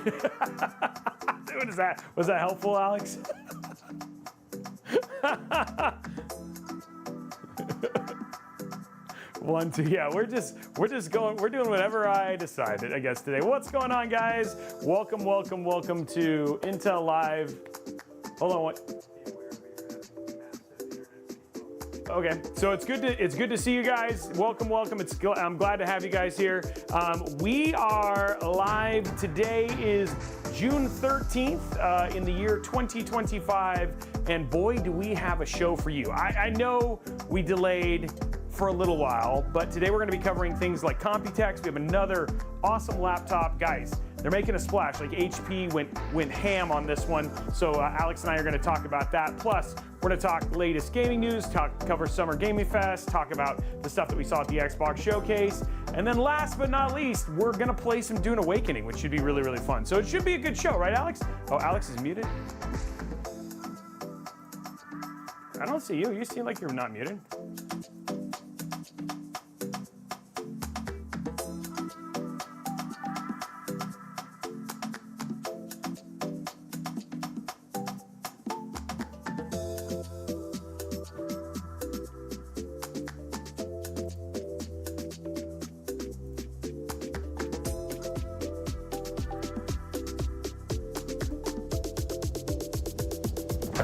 What is that? Was that helpful, Alex? One, two, yeah, we're just going, we're doing whatever I decided, I guess, today. What's going on, guys? Welcome to Intel Live. Hold on, what? Okay, so it's good to see you guys. Welcome. I'm glad to have you guys here. We are live. Today is June 13th in the year 2025, and boy, do we have a show for you. I know we delayed for a little while, but today we're going to be covering things like Computex. We have another awesome laptop, guys. They're making a splash. Like HP went ham on this one. So Alex and I are going to talk about that. Plus, we're going to talk latest gaming news, cover Summer Gaming Fest, talk about the stuff that we saw at the Xbox Showcase, and then last but not least, we're going to play some Dune Awakening, which should be really, really fun. So it should be a good show, right, Alex? Oh, Alex is muted. I don't see you. You seem like you're not muted.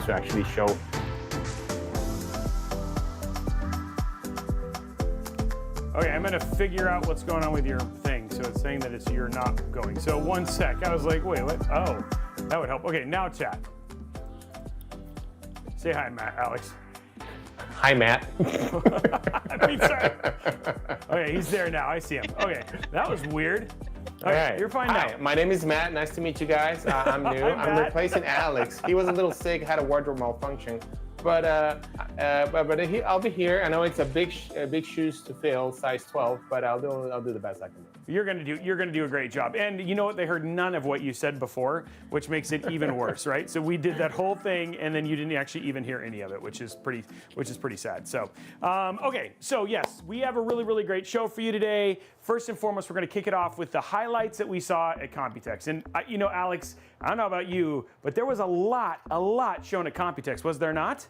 To actually show. Okay, I'm gonna figure out what's going on with your thing. So it's saying that you're not going. So one sec. I was like, wait, what? Oh, that would help. Okay, now chat. Say hi, Matt, Alex. Hi, Matt. I mean, sorry. Okay, he's there now. I see him. Okay, that was weird. All right, you're fine Hi, now. my name is Matt. Nice to meet you guys. I'm new. I'm replacing Alex. He was a little sick, had a wardrobe malfunction, but I'll be here. I know it's a big shoes to fill, size 12, but I'll do the best I can do. You're gonna do a great job. And you know what? They heard none of what you said before, which makes it even worse, right? So we did that whole thing, and then you didn't actually even hear any of it, which is pretty sad. So, okay. So yes, we have a really, really great show for you today. First and foremost, we're gonna kick it off with the highlights that we saw at Computex. And you know, Alex, I don't know about you, but there was a lot shown at Computex, was there not?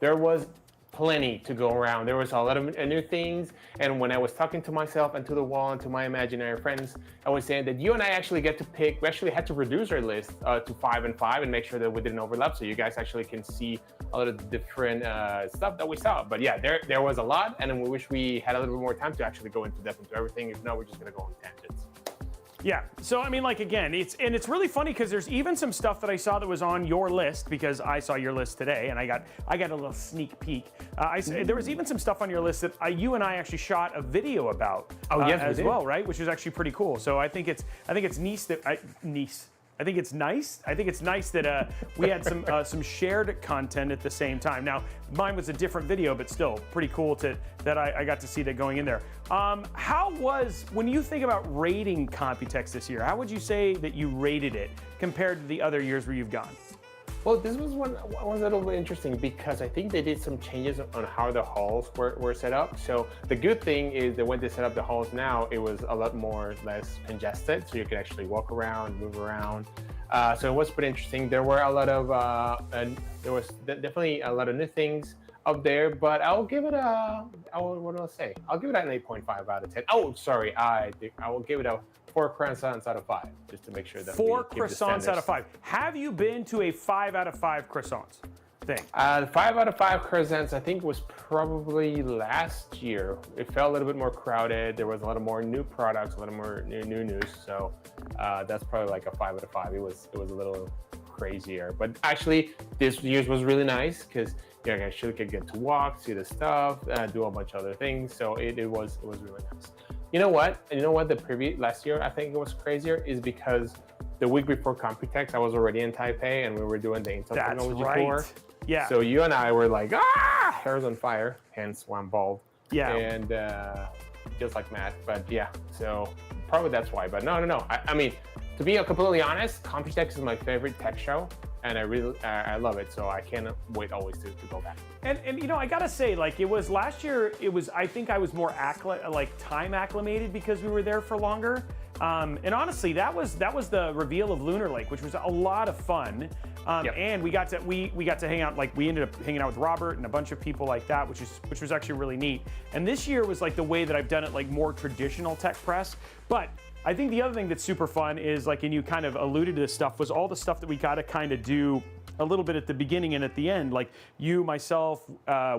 There was plenty to go around. There was a lot of new things, and when I was talking to myself and to the wall and to my imaginary friends, I was saying that you and I actually get to pick. We actually had to reduce our list to 5 and 5 and make sure that we didn't overlap, so you guys actually can see a lot of different stuff that we saw. But yeah, there was a lot, and we wish we had a little bit more time to actually go into depth into everything. If not, we're just gonna go on tangents. Yeah, so I mean, like, again, it's really funny because there's even some stuff that I saw that was on your list, because I saw your list today and I got a little sneak peek. There was even some stuff on your list that you and I actually shot a video about as well, right? Which is actually pretty cool. So I think it's nice that I think it's nice that we had some shared content at the same time. Now, mine was a different video, but still pretty cool that I got to see that going in there. When you think about rating Computex this year, how would you say that you rated it compared to the other years where you've gone? Well, this was one a little bit interesting because I think they did some changes on how the halls were set up. So the good thing is that when they set up the halls now, it was a lot less congested, so you could actually walk around, move around. So it was pretty interesting. There were a lot of, there was definitely a lot of new things up there, but I'll give it what do I say? I'll give it an 8.5 out of 10. Oh, sorry, I will give it a 4 croissants out of 5, just to make sure that 4 croissants out of 5. Have you been to a 5 out of 5 croissants thing? The 5 out of 5 croissants, I think, was probably last year. It felt a little bit more crowded. There was a lot of more new products, a lot of more new news. So that's probably like a 5 out of 5. It was a little crazier, but actually this year's was really nice because you actually could get to walk, see the stuff, do a bunch of other things. So it was really nice. You know what? The last year, I think it was crazier, is because the week before Computex, I was already in Taipei and we were doing the Intel Technology Tour. Yeah. So you and I were like, hair's on fire, hence why I'm bald. Yeah. And just like Matt, but yeah, so probably that's why. But no. I mean, to be completely honest, Computex is my favorite tech show. And I love it, so I can't wait always to go back. And you know, I gotta say, like, it was last year. I think I was more time acclimated because we were there for longer. And honestly, that was the reveal of Lunar Lake, which was a lot of fun. And we got to hang out, like we ended up hanging out with Robert and a bunch of people like that, which was actually really neat. And this year was like the way that I've done it, like more traditional tech press. But I think the other thing that's super fun is, like, and you kind of alluded to this stuff, was all the stuff that we got to kind of do a little bit at the beginning and at the end. Like you, myself,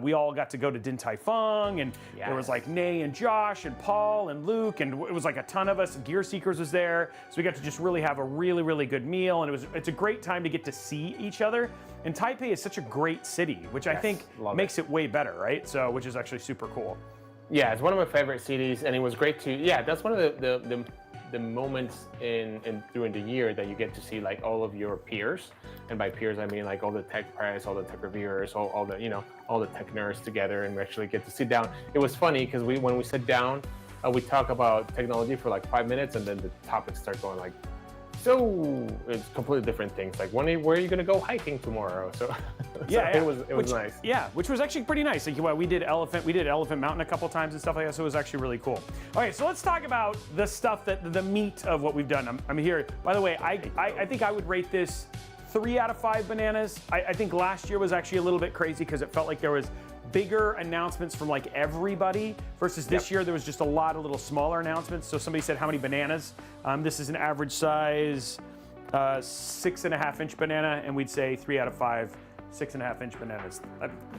we all got to go to Din Tai Fung, and there was like Nay and Josh and Paul and Luke, and it was like a ton of us. Gear Seekers was there, so we got to just really have a really, really good meal, and it's a great time to get to see each other. And Taipei is such a great city, which I think makes it way better, right? So, which is actually super cool. Yeah, it's one of my favorite cities, and it was great to. Yeah, that's one of the moments during the year that you get to see like all of your peers, and by peers I mean like all the tech press, all the tech reviewers, all the all the tech nerds together, and we actually get to sit down. It was funny because when we sit down, we talk about technology for like 5 minutes, and then the topics start going like, so it's completely different things. Like where are you gonna go hiking tomorrow? So it was nice. Yeah, which was actually pretty nice. Like, well, we did Elephant Mountain a couple times and stuff like that. So it was actually really cool. All right, so let's talk about the stuff the meat of what we've done. I'm here. By the way, I think I would rate this 3 out of 5 bananas. I think last year was actually a little bit crazy because it felt like there was bigger announcements from like everybody versus this year there was just a lot of little smaller announcements. So somebody said how many bananas? This is an average size 6.5-inch banana, and we'd say 3 out of 5 6.5-inch bananas.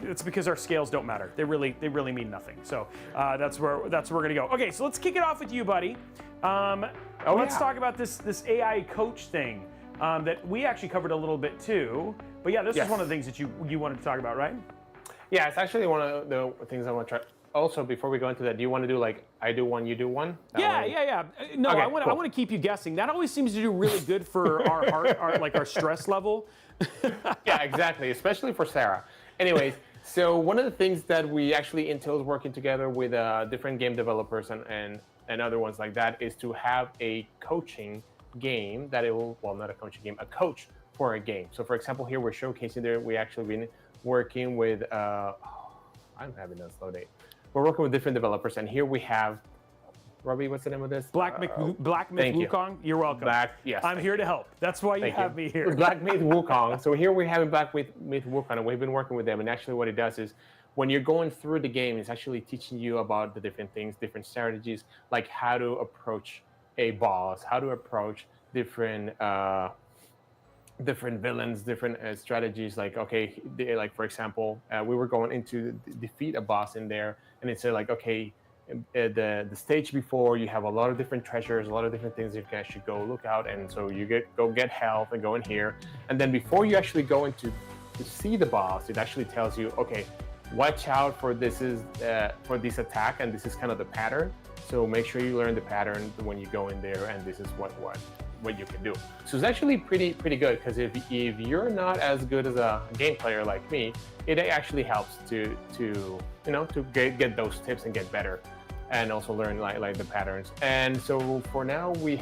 It's because our scales don't matter. They really mean nothing. So that's where we're gonna go. Okay, so let's kick it off with you, buddy. Let's talk about this AI coach thing that we actually covered a little bit too. But yeah, this is one of the things that you wanted to talk about, right? Yeah, it's actually one of the things I want to try. Also, before we go into that, do you want to do like I do one, you do one? Yeah. No, okay, I want to keep you guessing. That always seems to do really good for our heart, like our stress level. Yeah, exactly, especially for Sarah. Anyways, so one of the things that we actually Intel is working together with different game developers and other ones like that is to have a coaching game that not a coaching game, a coach for a game. So for example, here we're showcasing there, we actually been working with, I'm having a slow day. We're working with different developers, and here we have, Robey, what's the name of this? Black Myth Wukong. You're welcome. Yes. I'm here to help. That's why you have me here. Black Myth Wukong. So here we have Black Myth Wukong, and we've been working with them, and actually what it does is, when you're going through the game, it's actually teaching you about the different things, different strategies, like how to approach a boss, how to approach different villains, different strategies. Like, okay, like for example, we were going into defeat a boss in there, and it said like, okay, the stage before you have a lot of different treasures, a lot of different things you guys should go look out, and so you go get health and go in here, and then before you actually go into to see the boss, it actually tells you, okay, watch out for this attack, and this is kind of the pattern. So make sure you learn the pattern when you go in there, and this is what you can do. So it's actually pretty good, because if you're not as good as a game player like me, it actually helps to get those tips and get better, and also learn like the patterns. And so for now we're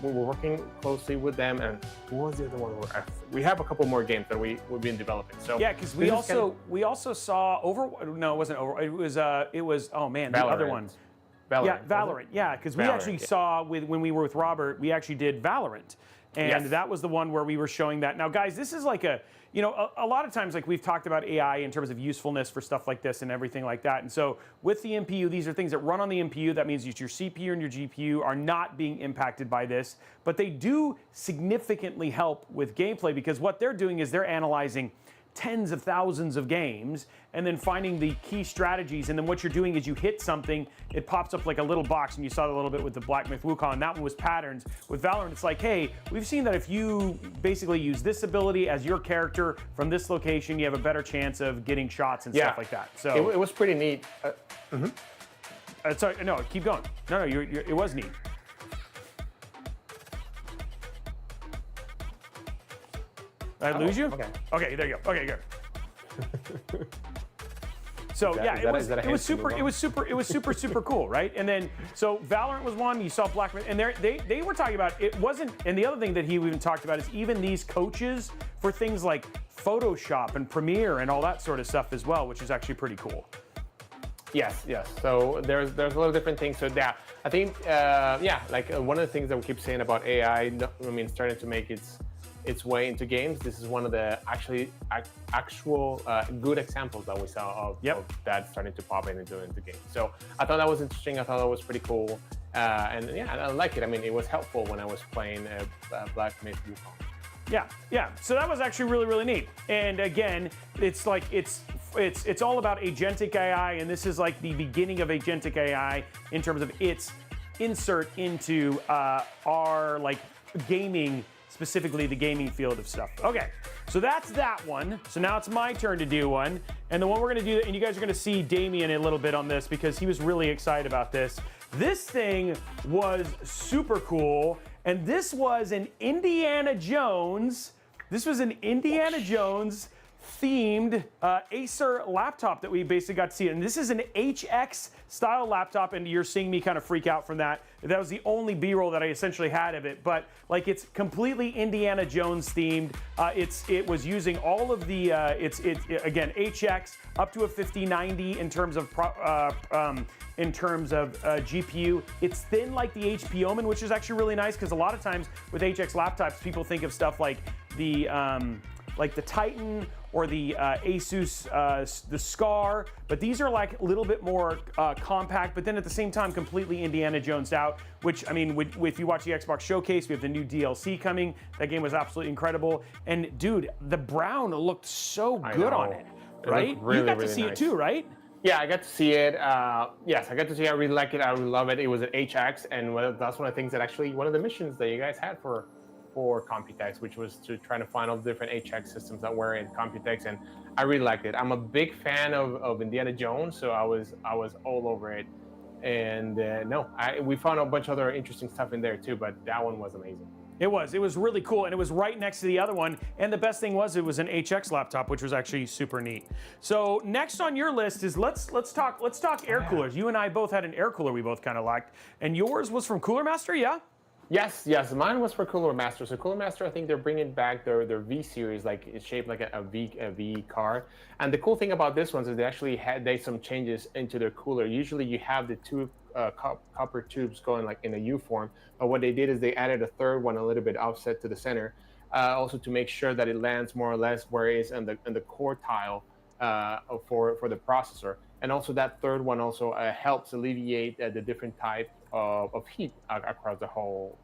working closely with them. And what was the other one? We have a couple more games that we've been developing. So yeah, because we also saw it wasn't it was oh man, the other one. Valorant. Yeah, because we actually saw when we were with Robert, we actually did Valorant, and that was the one where we were showing that. Now, guys, this is like a lot of times, like we've talked about AI in terms of usefulness for stuff like this and everything like that. And so with the NPU, these are things that run on the NPU. That means your CPU and your GPU are not being impacted by this, but they do significantly help with gameplay, because what they're doing is they're analyzing tens of thousands of games and then finding the key strategies, and then what you're doing is you hit something, it pops up like a little box, and you saw it a little bit with the Black Myth Wukong. That one was patterns. With Valorant, it's like, hey, we've seen that if you basically use this ability as your character from this location, you have a better chance of getting shots and stuff like that. So it was pretty neat. Sorry, no, keep going. No, it was neat. Did I lose you? Okay, there you go. Okay, good. So it was super cool, right? And then so Valorant was one. You saw Black Myth, and they were talking about it wasn't. And the other thing that he even talked about is even these coaches for things like Photoshop and Premiere and all that sort of stuff as well, which is actually pretty cool. Yes, yes. So there's a lot of different things. So yeah, I think one of the things that we keep saying about AI, I mean, starting to make its way into games. This is one of the actual good examples that we saw of that starting to pop into games. So I thought that was interesting. I thought that was pretty cool, and yeah, I like it. I mean, it was helpful when I was playing Black Myth Wukong. Yeah. So that was actually really, really neat. And again, it's like it's all about agentic AI, and this is like the beginning of agentic AI in terms of its insert into our like gaming, specifically the gaming field of stuff. Okay, so that's that one. So now it's my turn to do one, and the one we're gonna do, and you guys are gonna see Damien a little bit on this because he was really excited about this. This thing was super cool. And this was an Indiana Jones. This was an Indiana Jones themed Acer laptop that we basically got to see. And this is an HX style laptop, and you're seeing me kind of freak out from that. That was the only B-roll that I essentially had of it. But like, it's completely Indiana Jones themed. It was using all of the again, HX up to a 5090 in terms of GPU. It's thin like the HP OMEN, which is actually really nice because a lot of times with HX laptops, people think of stuff like the Titan or the Asus, the Scar, but these are like a little bit more compact, but then at the same time, completely Indiana Jonesed out, which, I mean, if you watch the Xbox Showcase, we have the new DLC coming. That game was absolutely incredible. And dude, the brown looked so good on it, right? Really, you got to really see nice. it too, right? Yeah, I got to see it. Yes, I got to see it. I really like it. I really love it. It was at HX, and that's one of the things that actually, one of the missions that you guys had for Computex, which was to try to find all the different HX systems that were in Computex, and I really liked it. I'm a big fan of Indiana Jones, so I was all over it. And we found a bunch of other interesting stuff in there too, but that one was amazing. It was really cool, and it was right next to the other one. And the best thing was it was an HX laptop, which was actually super neat. So next on your list is let's talk air coolers. You and I both had an air cooler we both kind of liked, and yours was from Cooler Master, yeah? Yes, mine was for Cooler Master. So Cooler Master, I think they're bringing back their V series, like it's shaped like a V car. And the cool thing about this one is they actually had some changes into their cooler. Usually you have the two copper tubes going like in a U form, but what they did is they added a third one a little bit offset to the center, also to make sure that it lands more or less where it is in the core tile for the processor. And also that third one also helps alleviate the different type of heat across the whole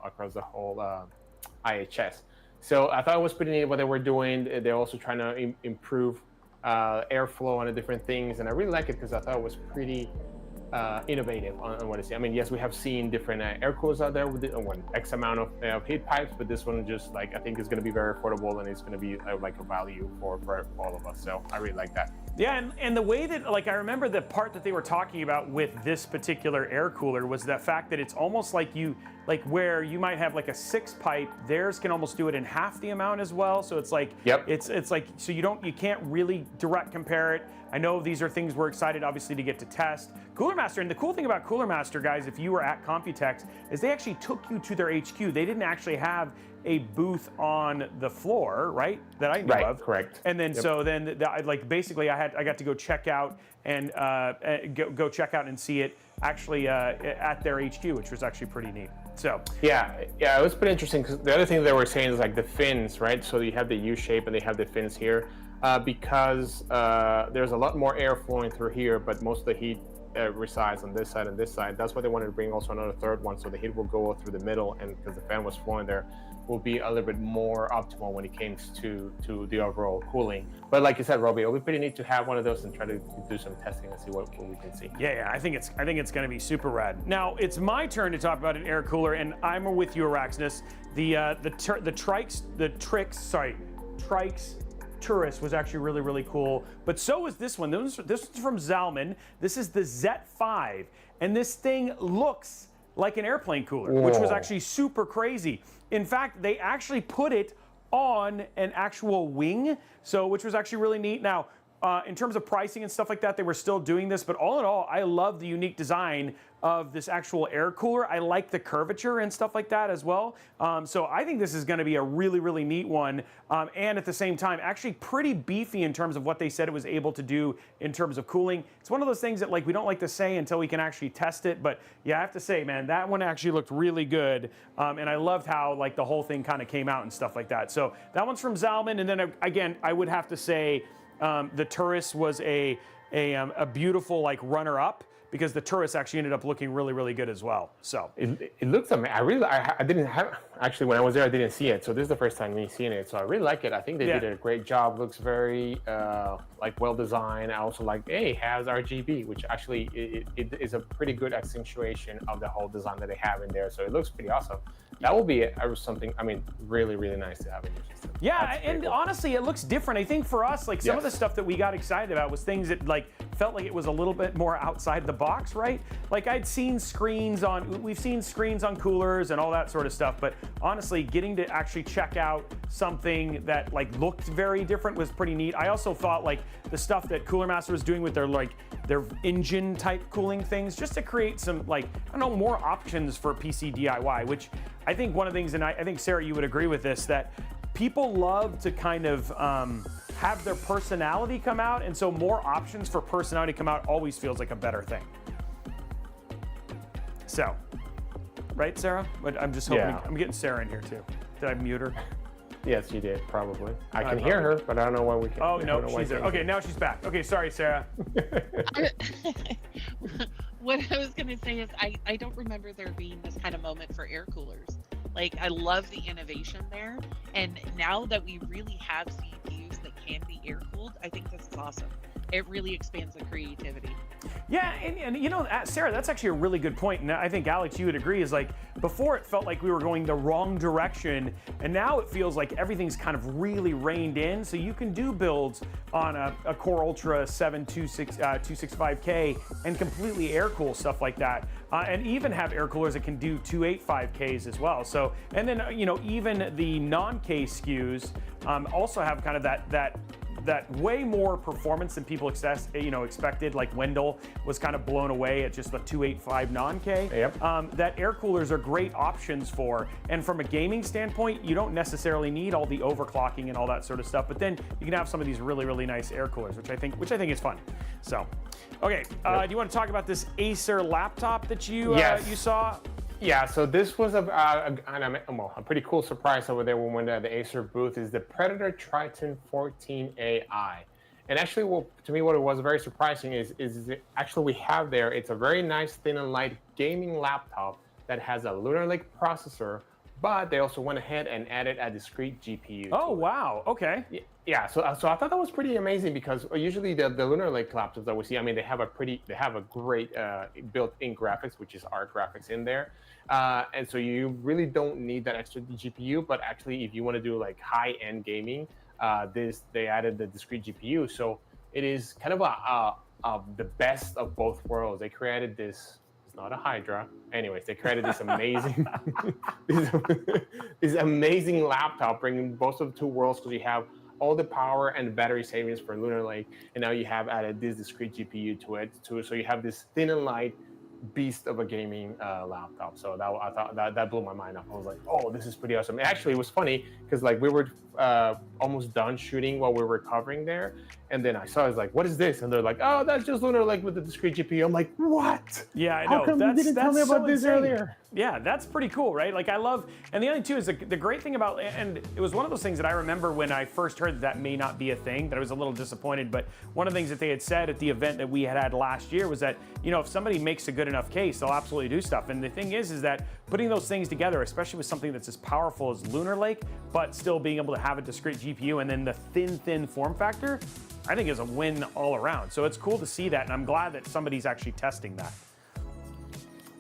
IHS. So I thought it was pretty neat what they were doing. They're also trying to improve airflow and the different things, and I really like it because I thought it was pretty innovative on what I see. I mean, yes, we have seen different air coolers out there with X amount of heat pipes, but this one just like I think is going to be very affordable, and it's going to be like a value for all of us. So I really like that. Yeah, and the way that, like, I remember the part that they were talking about with this particular air cooler was that fact that it's almost like where you might have like a 6 pipe, theirs can almost do it in half the amount as well. So it's like, it's like, so you can't really direct compare it. I know these are things we're excited, obviously, to get to test. Cooler Master, and the cool thing about Cooler Master, guys, if you were at Computex, is they actually took you to their HQ. They didn't actually have a booth on the floor, right? That I know of. Correct. And then basically I got to go check out and go check out and see it actually at their HQ, which was actually pretty neat. So yeah, it was pretty interesting because the other thing they were saying is like the fins, right? So you have the U shape and they have the fins here because there's a lot more air flowing through here, but most of the heat resides on this side and this side. That's why they wanted to bring also another third one, so the heat will go through the middle, and because the fan was flowing there, will be a little bit more optimal when it comes to the overall cooling. But like you said, Robey, it'll be pretty neat to have one of those and try to do some testing and see what we can see. Yeah, I think it's going to be super rad. Now it's my turn to talk about an air cooler, and I'm with you, Araxnus. The Tryx Tourist was actually really, really cool, but so was this one. This is from Zalman. This is the Z5, and this thing looks like an airplane cooler, which was actually super crazy. In fact, they actually put it on an actual wing, which was actually really neat. Now, in terms of pricing and stuff like that, they were still doing this, but all in all, I love the unique design of this actual air cooler. I like the curvature and stuff like that as well. So I think this is going to be a really, really neat one. And at the same time, actually pretty beefy in terms of what they said it was able to do in terms of cooling. It's one of those things that like we don't like to say until we can actually test it. But yeah, I have to say, man, that one actually looked really good. And I loved how like the whole thing kind of came out and stuff like that. So that one's from Zalman. And then again, I would have to say the Turris was a beautiful like runner-up, because the Turris actually ended up looking really, really good as well. So it looks amazing. I didn't have, actually when I was there, I didn't see it. So this is the first time me seeing it. So I really like it. I think they did a great job. Looks very like well designed. I also like, hey, it has RGB, which actually it is a pretty good accentuation of the whole design that they have in there. So it looks pretty awesome. That will be something, I mean, really, really nice to have in your system. Yeah, and cool. Honestly, it looks different. I think for us, like some of the stuff that we got excited about was things that like felt like it was a little bit more outside the box, right? Like we've seen screens on coolers and all that sort of stuff, but honestly, getting to actually check out something that like looked very different was pretty neat. I also thought like the stuff that Cooler Master was doing with their engine type cooling things, just to create some like, I don't know, more options for PC DIY, which I think one of the things, and I think Sarah, you would agree with this, that people love to kind of have their personality come out, and so more options for personality come out always feels like a better thing. So, right, Sarah? But I'm just hoping, I'm getting Sarah in here too. Did I mute her? Yes, you did, probably. I can hear her, but I don't know why we can. Oh, no, she's there. Okay, now she's back. Okay, sorry, Sarah. What I was going to say is I don't remember there being this kind of moment for air coolers. Like, I love the innovation there. And now that we really have CPUs that can be air-cooled, I think this is awesome. It really expands the creativity. Yeah, and you know, Sarah, that's actually a really good point. And I think, Alex, you would agree, is like, before it felt like we were going the wrong direction, and now it feels like everything's kind of really reined in. So you can do builds on a Core Ultra 265K and completely air-cool stuff like that. And even have air coolers that can do 285Ks as well. So, and then, you know, even the non-K SKUs also have kind of that way more performance than people expected. Like Wendell was kind of blown away at just the 285 non-K. Yep. That air coolers are great options for, and from a gaming standpoint, you don't necessarily need all the overclocking and all that sort of stuff, but then you can have some of these really, really nice air coolers, which I think is fun. So, okay, do you want to talk about this Acer laptop that you saw? Yeah, so this was a pretty cool surprise over there when we went to the Acer booth. Is the Predator Triton 14 AI. And actually, to me, what it was very surprising is actually we have there, it's a very nice thin and light gaming laptop that has a Lunar Lake processor, but they also went ahead and added a discrete GPU. Oh, wow, okay. Yeah, so I thought that was pretty amazing, because usually the Lunar Lake laptops that we see, I mean, they have a great built-in graphics, which is our graphics in there. And so you really don't need that extra GPU, but actually if you want to do like high-end gaming, they added the discrete GPU. So it is kind of the best of both worlds. They created this, it's not a Hydra. Anyways, they created this amazing, this amazing laptop, bringing both of the two worlds, because you have all the power and battery savings for Lunar Lake, and now you have added this discrete GPU to it too. So you have this thin and light beast of a gaming laptop. So I thought that blew my mind up. I was like, oh, this is pretty awesome. Actually, it was funny because like we were almost done shooting while we were covering there, and then I saw, I was like, what is this? And they're like, oh, that's just Lunar Lake with the discrete GPU. I'm like, what? Yeah, I know. How come you didn't tell me about this earlier? Yeah, that's pretty cool, right? Like, I love, and the other thing too is the great thing about, and it was one of those things that I remember when I first heard that may not be a thing, that I was a little disappointed, but one of the things that they had said at the event that we had last year was that, you know, if somebody makes a good enough case, they'll absolutely do stuff. And the thing is that putting those things together, especially with something that's as powerful as Lunar Lake, but still being able to have a discrete GPU and then the thin form factor, I think is a win all around. So it's cool to see that, and I'm glad that somebody's actually testing that.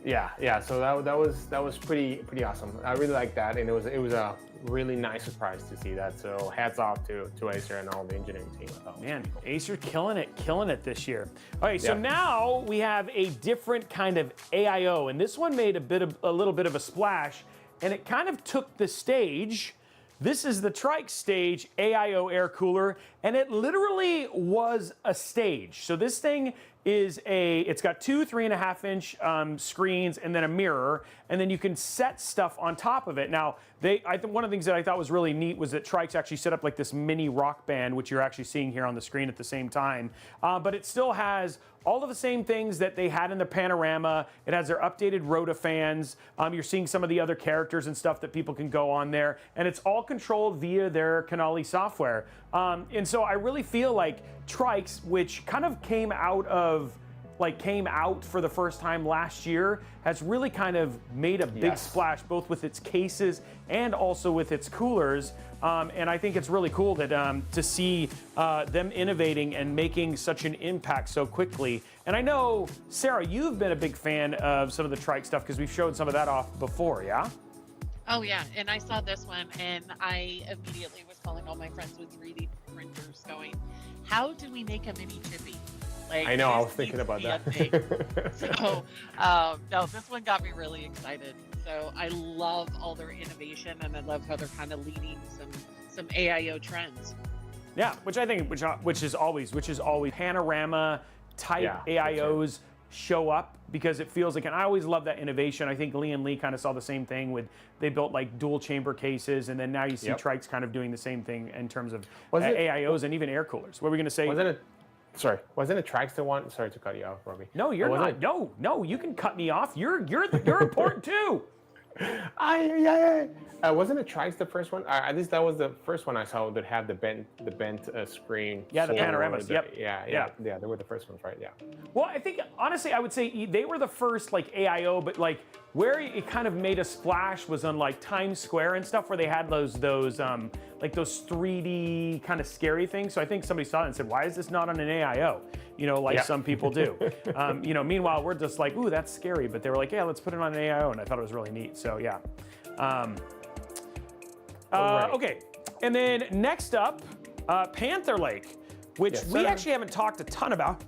Yeah. So that was pretty awesome. I really like that, and it was a really nice surprise to see that. So hats off to Acer and all the engineering team. Man, Acer killing it this year. All right, so now we have a different kind of AIO, and this one made a little bit of a splash, and it kind of took the stage This is the Tryx Stage AIO air cooler, and it literally was a stage. So this thing is it's got two 3.5-inch screens and then a mirror, and then you can set stuff on top of it. Now, one of the things that I thought was really neat was that Tryx actually set up like this mini rock band, which you're actually seeing here on the screen at the same time. But it still has all of the same things that they had in the Panorama. It has their updated Rotafans. You're seeing some of the other characters and stuff that people can go on there, and it's all controlled via their Canali software. And so I really feel like Tryx, which kind of came out for the first time last year, has really kind of made a big splash, both with its cases and also with its coolers. And I think it's really cool that to see them innovating and making such an impact so quickly. And I know, Sarah, you've been a big fan of some of the Tryx stuff because we've showed some of that off before, yeah? Oh yeah, and I saw this one, and I immediately was calling all my friends with 3D printers, going, "How do we make a mini chippy?" Like, I know, I was thinking about that. So, no, this one got me really excited. So I love all their innovation, and I love how they're kind of leading some AIO trends. Yeah, which I think, which is always Panorama type AIOs show up, because it feels like, and I always love that innovation. I think Lee and Lee kind of saw the same thing with, they built like dual chamber cases, and then now you see Tryx kind of doing the same thing in terms of AIOs and even air coolers. What were we going to say? Wasn't it Tryx the one? Sorry to cut you off, Robey. No, you're not. No, you can cut me off. You're important too. Wasn't it Tryx the first one? At least that was the first one I saw that had the bent screen. Yeah, the panoramas. Yeah, they were the first ones, right? Yeah. Well, I think honestly, I would say they were the first like AIO, but like where it kind of made a splash was on like Times Square and stuff, where they had those 3D kind of scary things. So I think somebody saw it and said, "Why is this not on an AIO?" Some people do. Meanwhile, we're just like, "Ooh, that's scary," but they were like, "Yeah, let's put it on an AIO," and I thought it was really neat. So yeah. Okay, and then next up, Panther Lake, which we actually haven't talked a ton about.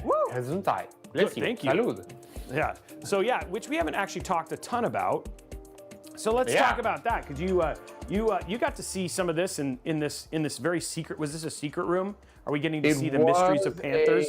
Woo! Thank you. Salud. Yeah. So yeah, which we haven't actually talked a ton about. So let's talk about that, because you got to see some of this in this very secret. Was this a secret room? Are we getting to see the mysteries of Panthers?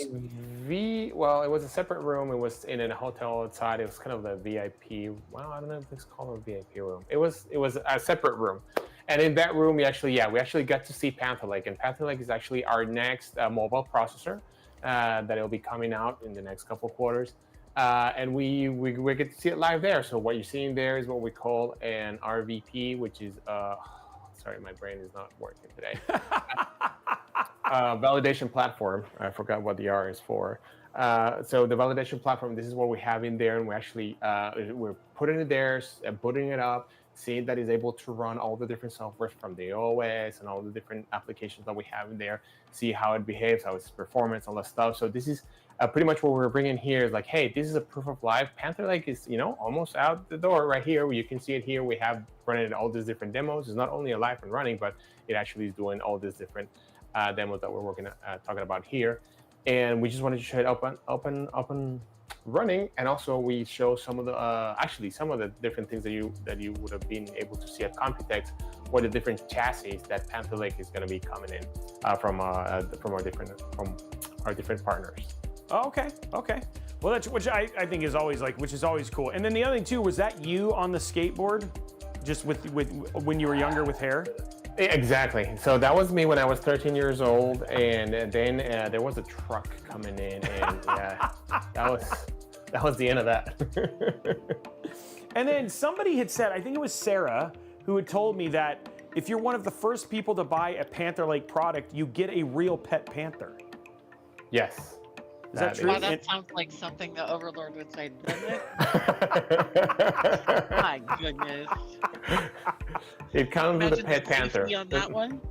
Well, it was a separate room. It was in a hotel outside. It was kind of the VIP. Well, I don't know if it's called a VIP room. It was a separate room, and in that room, we actually got to see Panther Lake. And Panther Lake is actually our next mobile processor that will be coming out in the next couple quarters. And we get to see it live there. So what you're seeing there is what we call an RVP, which is sorry, my brain is not working today. Validation platform. I forgot what the R is for. So the validation platform, this is what we have in there, and we actually we're putting it there, booting it up, seeing that it's able to run all the different softwares from the OS and all the different applications that we have in there, see how it behaves, how its performance, all that stuff. So this is pretty much what we're bringing here is like, hey, this is a proof of life. Panther Lake is, almost out the door right here. You can see it here. We have running all these different demos. It's not only alive and running, but it actually is doing all these different demos that we're talking about here. And we just wanted to show it up and running, and also we show some of the different things that you would have been able to see at Computex, what the different chassis that Panther Lake is going to be coming in from our different partners. Oh, okay. Well, that's which I think is always which is always cool. And then the other thing too, was that you on the skateboard, just with when you were younger with hair? Exactly. So that was me when I was 13 years old, and then there was a truck coming in, and that was the end of that. And then somebody had said, I think it was Sarah, who had told me that if you're one of the first people to buy a Panther Lake product, you get a real pet panther. Yes. Is that true? Wow, that sounds like something the Overlord would say, doesn't it? My goodness. It comes with a pet panther. On that one?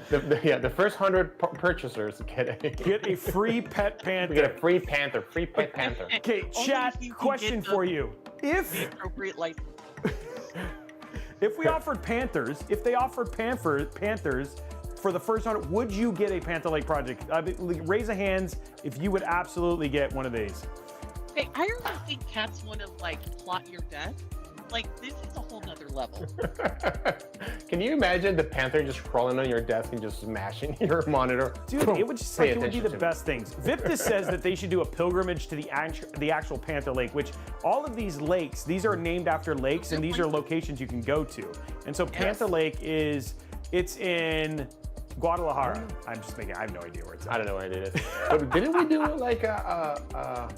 The first 100 purchasers get a free pet panther. We get a free pet panther. Okay, chat, question for you. The appropriate license. If we offered Panthers, if they offered Panthers for the first 100, would you get a Panther Lake project? Raise a hands if you would absolutely get one of these. Hey, I really think cats want to plot your death. Like, this is a whole nother level. Can you imagine the Panther just crawling on your desk and just smashing your monitor? Dude, it would just it would be the best things. Viptis says that they should do a pilgrimage to the actual Panther Lake, which all of these lakes, these are named after lakes, and these are locations you can go to. And so Panther Lake it's in Guadalajara. I have no idea where it's at. I don't know where it is. But didn't we do like a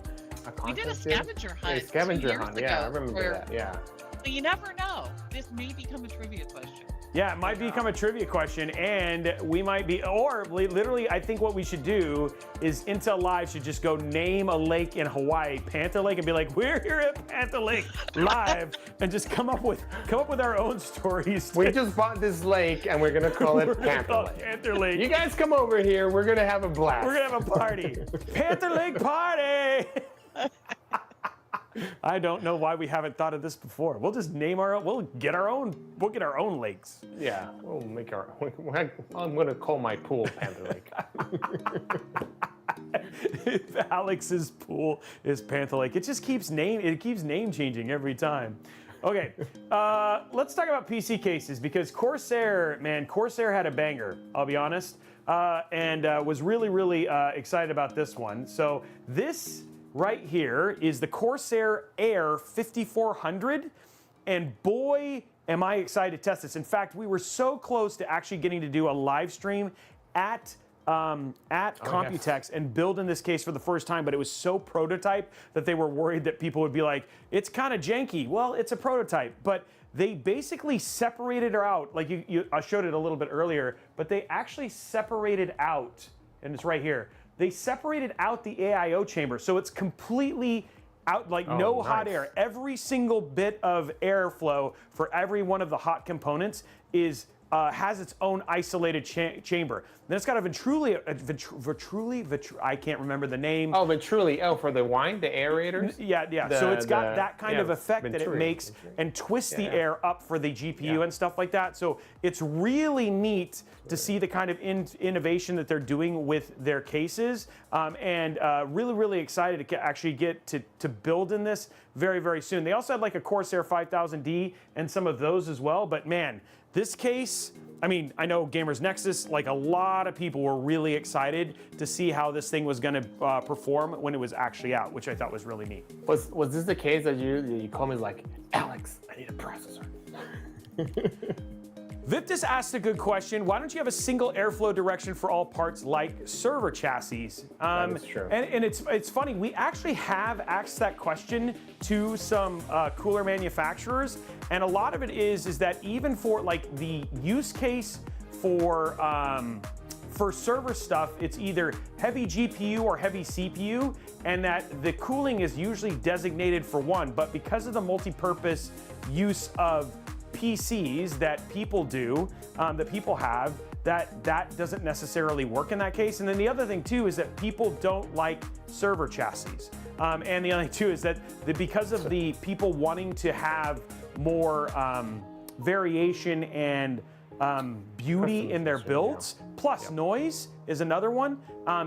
we did a scavenger hunt. A scavenger hunt, yeah, I remember where, that, yeah. But you never know. This may become a trivia question. Yeah, it might become a trivia question, and we might be, or literally, I think what we should do is Intel Live should just go name a lake in Hawaii, Panther Lake, and be like, we're here at Panther Lake Live, and just come up with our own stories. We just bought this lake, and we're gonna call it Panther Lake. You guys come over here. We're gonna have a blast. We're gonna have a party. Panther Lake party. I don't know why we haven't thought of this before. We'll just name our own. We'll get our own lakes. Yeah, we'll make our. I'm gonna call my pool Panther Lake. Alex's pool is Panther Lake. It just keeps name changing every time. Okay, let's talk about PC cases because Corsair had a banger. I'll be honest, and was really excited about this one. So this right here is the Corsair Air 5400, and boy, am I excited to test this. In fact, we were so close to actually getting to do a live stream at Computex and build in this case for the first time, but it was so prototype that they were worried that people would be like, it's kind of janky. Well, it's a prototype, but they basically separated her out. Like I showed it a little bit earlier, but they actually separated out, and it's right here. They separated out the AIO chamber, so it's completely out, like no hot air. Every single bit of airflow for every one of the hot components has its own isolated chamber. Then it's got a Venturi, I can't remember the name. Oh, Venturi. Oh, for the wine, the aerators? Yeah. So it's got that kind of effect that it makes and twists the air up for the GPU and stuff like that. So it's really neat to see the kind of innovation that they're doing with their cases, and really excited to actually get to build in this very soon. They also had like a Corsair 5000D and some of those as well, but man, this case, I mean, I know Gamers Nexus, like a lot of people were really excited to see how this thing was going to perform when it was actually out, which I thought was really neat. Was this the case that you called me like, Alex, I need a processor? Viptis asked a good question. Why don't you have a single airflow direction for all parts like server chassis? That is true. And it's funny, we actually have asked that question to some cooler manufacturers, and a lot of it is that even for like the use case for server stuff, it's either heavy GPU or heavy CPU, and that the cooling is usually designated for one, but because of the multi-purpose use of PCs that people do, that people have, that doesn't necessarily work in that case. And then the other thing too is that people don't like server chassis. And the other thing too is that because of the people wanting to have more variation and beauty in their builds, plus noise is another one.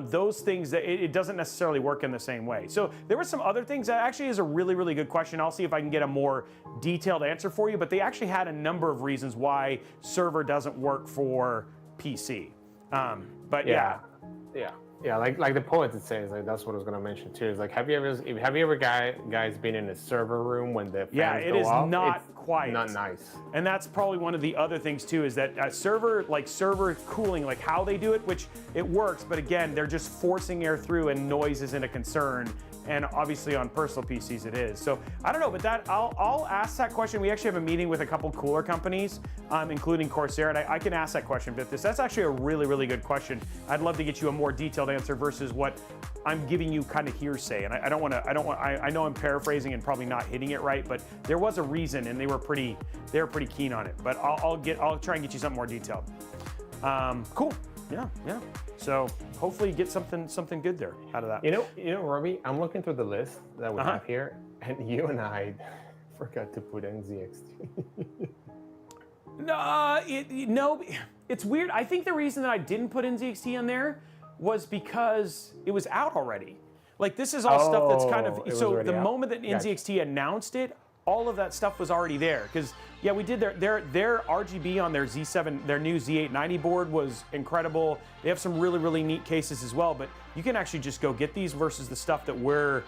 Those things that it doesn't necessarily work in the same way. So there were some other things that actually is a really good question. I'll see if I can get a more detailed answer for you, but they actually had a number of reasons why server doesn't work for PC. But yeah. Like the poet it says, like that's what I was gonna mention too. Is like, have you ever guys been in a server room when the fans it go is off? not quiet. Not nice. And that's probably one of the other things too, is that server cooling, like how they do it, which it works, but again, they're just forcing air through and noise isn't a concern. And obviously on personal PCs it is. So I don't know, but I'll ask that question. We actually have a meeting with a couple cooler companies, including Corsair, and I can ask that question. But that's actually a really good question. I'd love to get you a more detailed answer versus what I'm giving you kind of hearsay. And I know I'm paraphrasing and probably not hitting it right, but there was a reason, and they were pretty keen on it. But I'll try and get you something more detailed. Cool. Yeah. So hopefully you get something good there out of that. You know, Robey, I'm looking through the list that we have here, and you and I forgot to put NZXT. No, it's weird. I think the reason that I didn't put NZXT on there was because it was out already. Like this is all stuff that's kind of, so the moment that NZXT announced it, all of that stuff was already there. Because yeah, we did their RGB on their Z7, their new Z890 board was incredible. They have some really neat cases as well. But you can actually just go get these versus the stuff that we're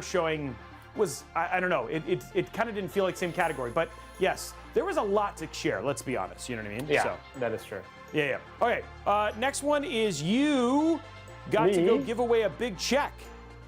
showing was, I don't know, it kind of didn't feel like same category. But yes, there was a lot to share. Let's be honest. You know what I mean? Yeah, So, that is true. yeah. Okay. Next one is you got to go give away a big check.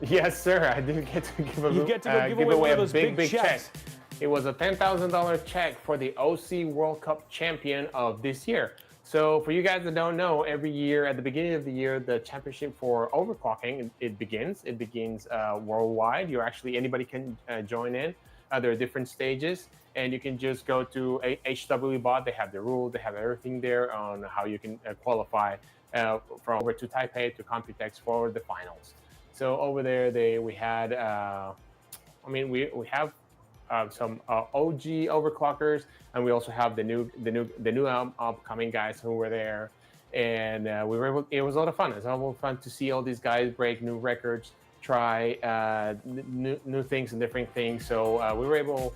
Yes, sir. I did get to give You get to go give away one of those big checks. check. It was a $10,000 check for the OC World Cup champion of this year. So for you guys that don't know, every year at the beginning of the year, the championship for overclocking, it begins. It begins worldwide. Anybody can join in. There are different stages, and you can just go to HWBot. They have the rules. They have everything there on how you can qualify from over to Taipei to Computex for the finals. So over there, we had, we have some OG overclockers, and we also have the new upcoming guys who were there, and we were able. It was a lot of fun. It was a lot of fun to see all these guys break new records, try new things and different things. So we were able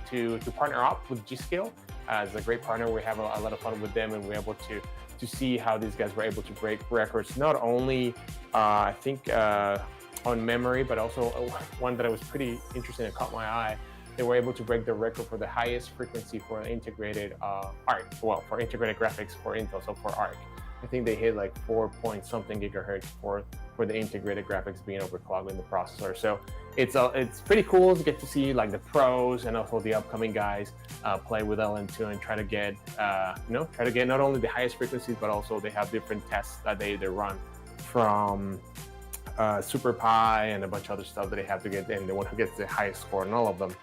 to partner up with G-Skill as a great partner. We have a lot of fun with them, and we're able to see how these guys were able to break records. Not only I think on memory, but also one that I was pretty interested in, caught my eye. They were able to break the record for the highest frequency for an integrated ARC. Well, for integrated graphics for Intel, so for ARC. I think they hit like 4-point-something gigahertz for the integrated graphics being overclocked in the processor. So it's pretty cool to get to see like the pros and also the upcoming guys play with LN2 and try to get not only the highest frequencies, but also they have different tests that they run from Super Pi and a bunch of other stuff that they have to get in. The one who gets the highest score in all of them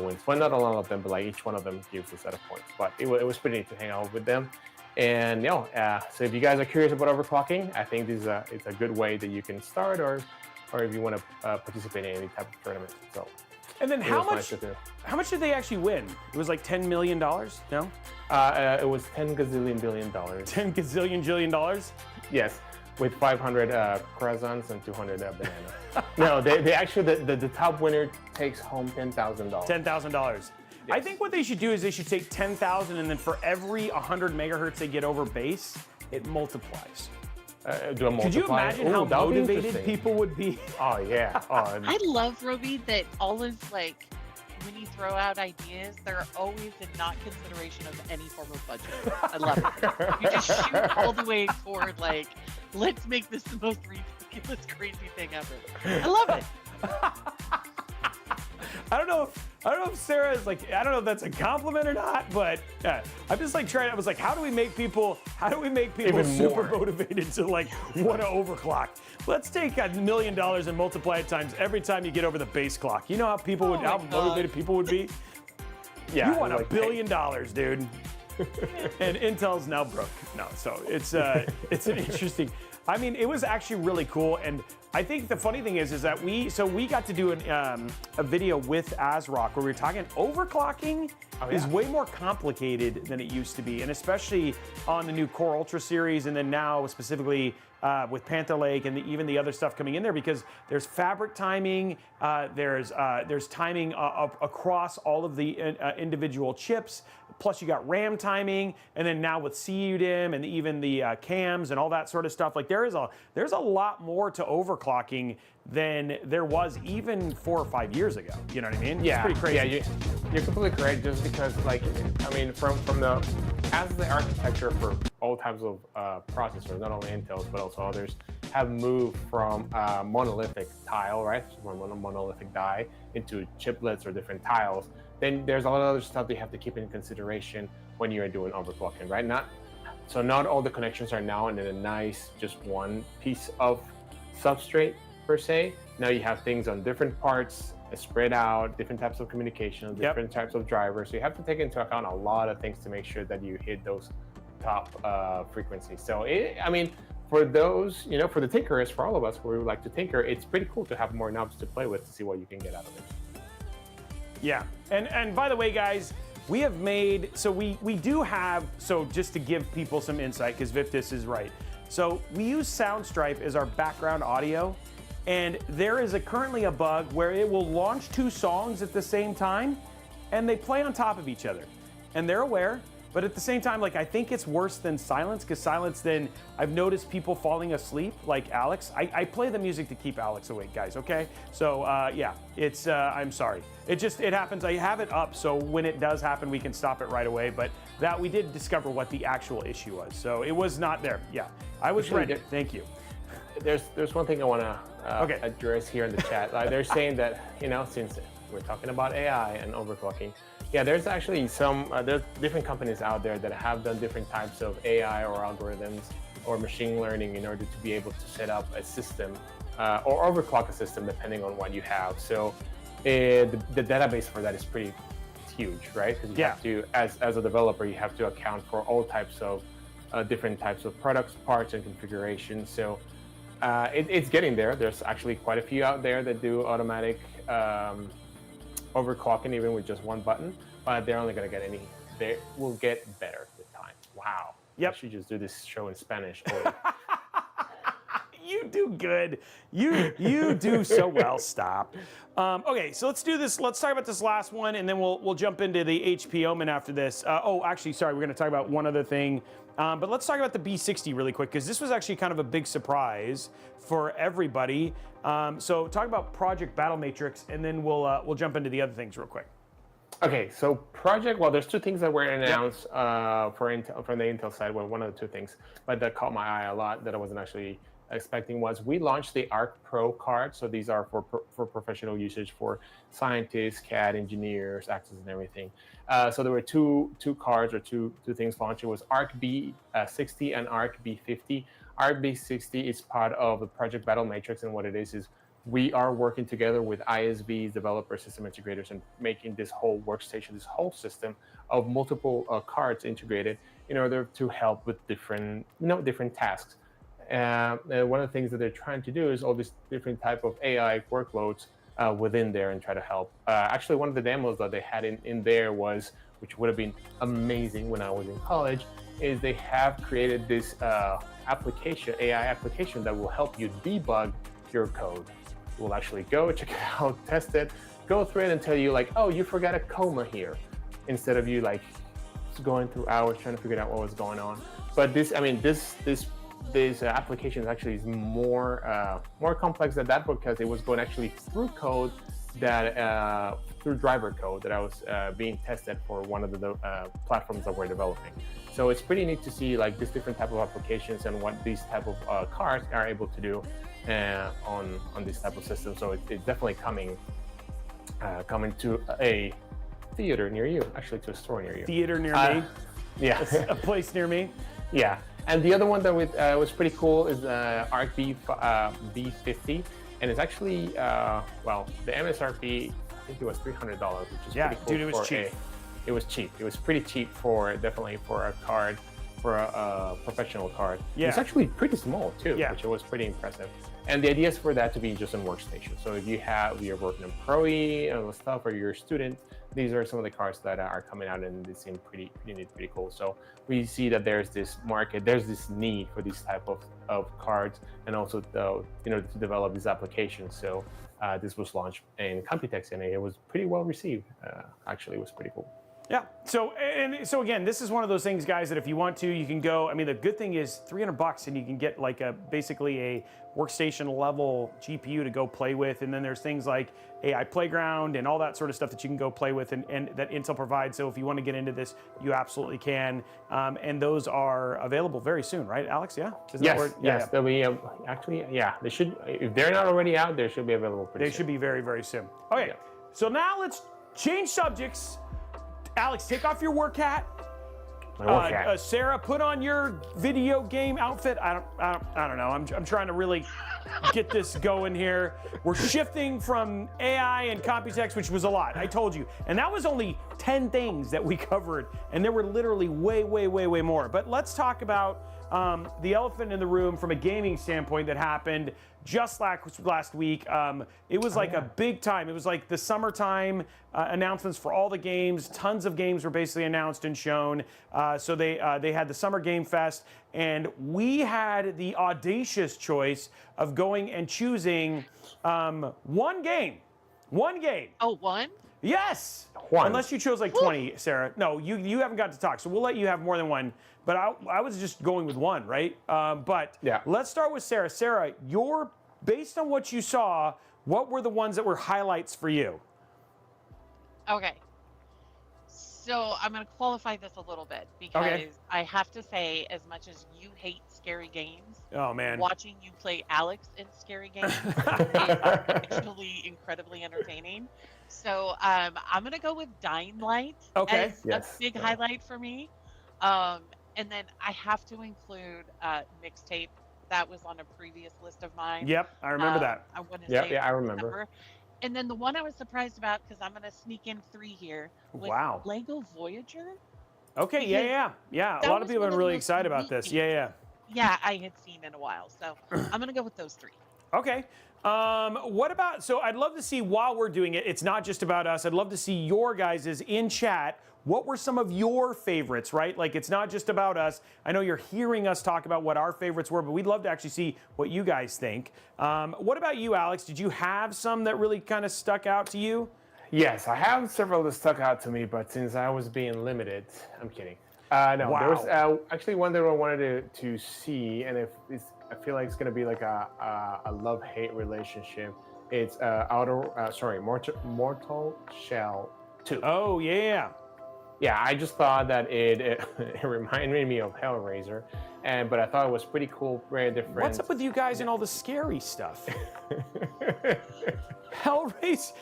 wins. Well, not all of them, but like each one of them gives a set of points. But it was pretty neat to hang out with them. And so if you guys are curious about overclocking, I think it's a good way that you can start, or if you want to participate in any type of tournament. So. And then how much did they actually win? It was like $10 million? No? It was $10 gazillion billion. $10 gazillion jillion dollars? Yes. With 500 croissants and 200 bananas. No, they actually, the top winner takes home $10,000. $10,000. Yes. I think what they should do is they should take 10,000, and then for every 100 megahertz they get over base, it multiplies. Do a multiply? Could you imagine how motivated people would be? Oh, yeah. I love, Robey, that all is like, when you throw out ideas, they're always in not consideration of any form of budget. I love it. You just shoot all the way forward, like, let's make this the most ridiculous, crazy thing ever. I love it. I don't know if Sarah is like, I don't know if that's a compliment or not, but I'm just like I was like, how do we make people Even super more motivated to like want to overclock? Let's take $1 million and multiply it times every time you get over the base clock. You know how how motivated people would be? Yeah. You want $1 billion, dude. And Intel's now broke. No, so it's an interesting. I mean, it was actually really cool, and I think the funny thing is that we got to do a video with ASRock where we were talking overclocking is way more complicated than it used to be, and especially on the new Core Ultra series, and then now specifically with Panther Lake and even the other stuff coming in there, because there's fabric timing, there's timing across all of the individual chips. Plus you got RAM timing, and then now with CUDIM and even the cams and all that sort of stuff. Like there's a lot more to overclocking than there was even 4 or 5 years ago. You know what I mean? Yeah, it's pretty crazy. Yeah, you're completely correct. Just because, like, I mean, from the architecture for all types of processors, not only Intel's but also others, have moved from monolithic tile, right, from a monolithic die, into chiplets or different tiles. Then there's a lot of other stuff that you have to keep in consideration when you're doing overclocking, right? Not all the connections are now in a nice, just one piece of substrate per se. Now you have things on different parts, spread out, different types of communication, different types of drivers. So you have to take into account a lot of things to make sure that you hit those top frequencies. So I mean, for those, for the tinkerers, for all of us who would like to tinker, it's pretty cool to have more knobs to play with to see what you can get out of it. Yeah, and by the way, guys, we have made, so we do have, so just to give people some insight, because Viptis is right. So we use Soundstripe as our background audio, and there is currently a bug where it will launch 2 songs at the same time, and they play on top of each other. And they're aware, but at the same time, like, I think it's worse than silence, because silence, then I've noticed people falling asleep, like Alex. I play the music to keep Alex awake, guys, okay? So, yeah, it's, I'm sorry. It happens. I have it up, so when it does happen, we can stop it right away, but that we did discover what the actual issue was. So it was not there. Yeah, I was ready. Thank you. There's one thing I want to address here in the chat. They're saying that, you know, since we're talking about AI and overclocking, yeah, there's actually there's different companies out there that have done different types of AI or algorithms or machine learning in order to be able to set up a system or overclock a system depending on what you have. So the database for that is pretty huge, right? Because you have to, as a developer, you have to account for all types of different types of products, parts, and configurations. So it's getting there. There's actually quite a few out there that do automatic overclocking even with just one button, but they're only going to get they will get better with time. Wow. Yep. I should just do this show in Spanish. You do good. You do so well. Stop. Okay, so let's do this. Let's talk about this last one, and then we'll jump into the HP OMEN after this. Oh, actually, sorry, we're going to talk about one other thing. But let's talk about the B60 really quick, because this was actually kind of a big surprise for everybody. So talk about Project Battle Matrix, and then we'll jump into the other things real quick. Okay, so there's two things that were announced from the Intel side. Well, one of the two things, but that caught my eye a lot that I wasn't actually expecting was we launched the Arc Pro card. So these are for professional usage for scientists, CAD engineers, access and everything. So there were two cards or two things launched. It was Arc B60 and Arc B50. Arc B60 is part of the Project Battle Matrix, and what it is we are working together with ISVs, developers, system integrators, and making this whole workstation, this whole system of multiple cards integrated in order to help with different tasks. One of the things that they're trying to do is all these different type of AI workloads within there and try to help. Actually, one of the demos that they had in there was, which would have been amazing when I was in college, is they have created this application, AI application that will help you debug your code. We'll actually go check it out, test it, go through it and tell you like, oh, you forgot a comma here, instead of you like going through hours trying to figure out what was going on. But this application actually is more complex than that, because it was going actually through code that through driver code that I was being tested for one of the platforms that we're developing. So it's pretty neat to see like this different type of applications and what these type of cards are able to do on this type of system. So it's definitely coming to a theater near you, actually to a store near you. Theater near me? Yeah. A place near me? Yeah. And the other one that was pretty cool is Arc B50, and it's actually well, the MSRP, I think it was $300, which is pretty cool. Dude, it was cheap. It was cheap. It was pretty cheap definitely for a card, for a professional card. Yeah. It's actually pretty small too, which was pretty impressive. And the idea is for that to be just on workstation. So if you're working on Pro-E and stuff, or you're a student, these are some of the cards that are coming out, and they seem pretty neat, pretty cool. So we see that there's this market, there's this need for these type of cards, and also to develop these applications. So this was launched in Computex, and it was pretty well received. Actually, it was pretty cool. Yeah. So again, this is one of those things, guys, that if you want to, you can go. I mean, the good thing is $300, and you can get like basically a workstation level GPU to go play with. And then there's things like AI Playground and all that sort of stuff that you can go play with, and that Intel provides. So if you want to get into this, you absolutely can. And those are available very soon, right, Alex? Yeah. Yes. They'll be actually. Yeah. They should. If they're not already out, they should be available pretty soon. They should be very, very soon. Okay. Yeah. So now let's change subjects. Alex, take off your work hat. Sarah, put on your video game outfit. I don't know. I'm trying to really get this going here. We're shifting from AI and Computex, which was a lot. I told you, and that was only 10 things that we covered, and there were literally way more. But let's talk about the elephant in the room from a gaming standpoint that happened just last week. It was like a big time. It was like the summertime announcements for all the games. Tons of games were basically announced and shown. So they had the Summer Game Fest, and we had the audacious choice of going and choosing one game. Oh, one? Yes. One. Unless you chose like 20, Sarah. No, you haven't got to talk, so we'll let you have more than one. But I was just going with one, right? But Yeah. let's start with Sarah. Sarah, based on what you saw, what were the ones that were highlights for you? Okay. So I'm going to qualify this a little bit because I have to say, as much as you hate scary games, Oh man, watching you play Alex in scary games is actually incredibly entertaining. So I'm going to go with Dying Light as a big highlight for me. And then I have to include Mixtape. That was on a previous list of mine. Yep, I remember that. I want to say Yeah, I remember. December. And then the one I was surprised about, because I'm going to sneak in 3 here, was Lego Voyager. Okay, yeah. A lot of people are really excited about this. Yeah. Yeah, I had seen in a while. So I'm going to go with those 3. Okay. What about, so I'd love to see while we're doing it, it's not just about us, I'd love to see your guys's in chat. What were some of your favorites, right? Like, it's not just about us. I know you're hearing us talk about what our favorites were, but we'd love to actually see what you guys think. What about you, Alex? Did you have some that really kind of stuck out to you? Yes, I have several that stuck out to me, but since I was being limited, I'm kidding. No, there was actually one that I wanted to see, and I feel like it's going to be like a love-hate relationship. It's Mortal Shell 2. Oh, yeah. Yeah, I just thought that it reminded me of Hellraiser, but I thought it was pretty cool, very different. What's up with you guys and all the scary stuff? Hellraiser,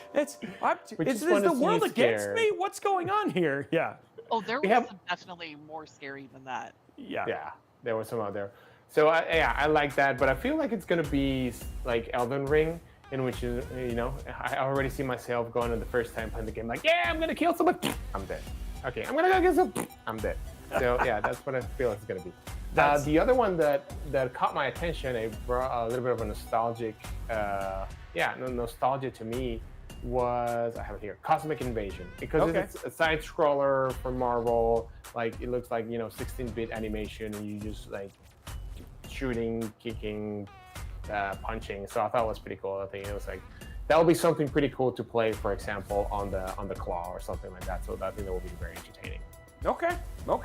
is the world against me? What's going on here? Yeah. Oh, there was some definitely more scary than that. Yeah, there was some out there. So I like that, but I feel like it's gonna be like Elden Ring, in which I already see myself going on the first time playing the game, like, yeah, I'm gonna kill someone, I'm dead. Okay, I'm gonna go get some, I'm dead. So yeah, that's what I feel it's gonna be. The other one that caught my attention, it brought a little bit of a nostalgia to me, was, I have it here, Cosmic Invasion, because it's a side scroller for Marvel. Like, it looks like 16-bit animation, and you just like shooting, kicking, punching. So I thought it was pretty cool. I think it was like, that would be something pretty cool to play, for example, on the claw or something like that. So I think that would be very entertaining. Okay. How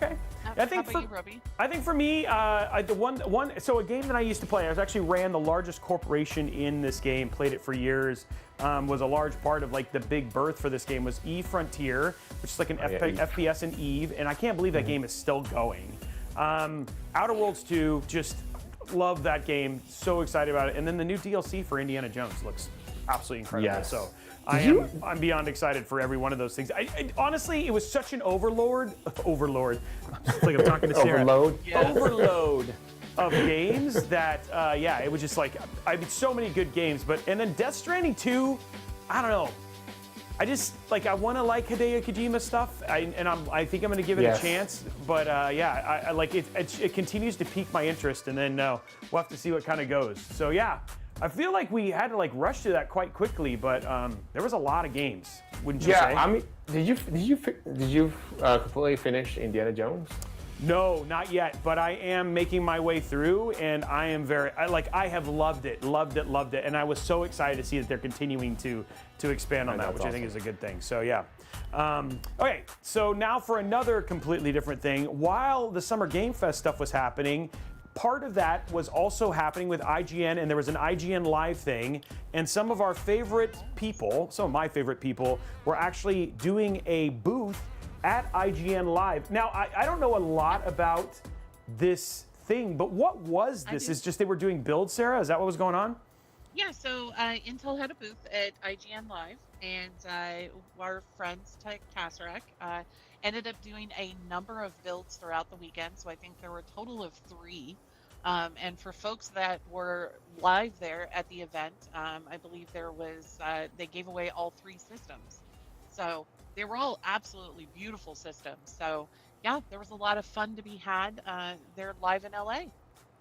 about you, Robey? I think for me, so a game that I used to play, I actually ran the largest corporation in this game, played it for years, was a large part of like the big birth for this game, was Eve Frontier, which is like an FPS in Eve, and I can't believe that game is still going. Outer Worlds 2, just love that game, so excited about it. And then the new DLC for Indiana Jones looks absolutely incredible. Yes. So I'm beyond excited for every one of those things. I honestly, it was such an overload. It's like I'm talking to Sarah. Overload of games that it was just like, I mean, so many good games. And then Death Stranding 2, I don't know. I just I want to like Hideo Kojima stuff, I think I'm going to give it a chance. But I like it. It continues to pique my interest, and then we'll have to see what kind of goes. So yeah. I feel like we had to rush to that quite quickly, but there was a lot of games, wouldn't you say? Yeah, I mean, did you completely finish Indiana Jones? No, not yet, but I am making my way through, and I am I have loved it, and I was so excited to see that they're continuing to expand on that, which I think is a good thing. So yeah. Okay, so now for another completely different thing. While the Summer Game Fest stuff was happening, part of that was also happening with IGN, and there was an IGN Live thing, and some of my favorite people, were actually doing a booth at IGN Live. Now, I don't know a lot about this thing, but what was this? It's just they were doing builds, Sarah? Is that what was going on? Yeah, so Intel had a booth at IGN Live, and our friends, Tech Casarac, ended up doing a number of builds throughout the weekend. So I think there were a total of 3. And for folks that were live there at the event, I believe there was, they gave away all 3 systems. So they were all absolutely beautiful systems. So yeah, there was a lot of fun to be had there live in LA.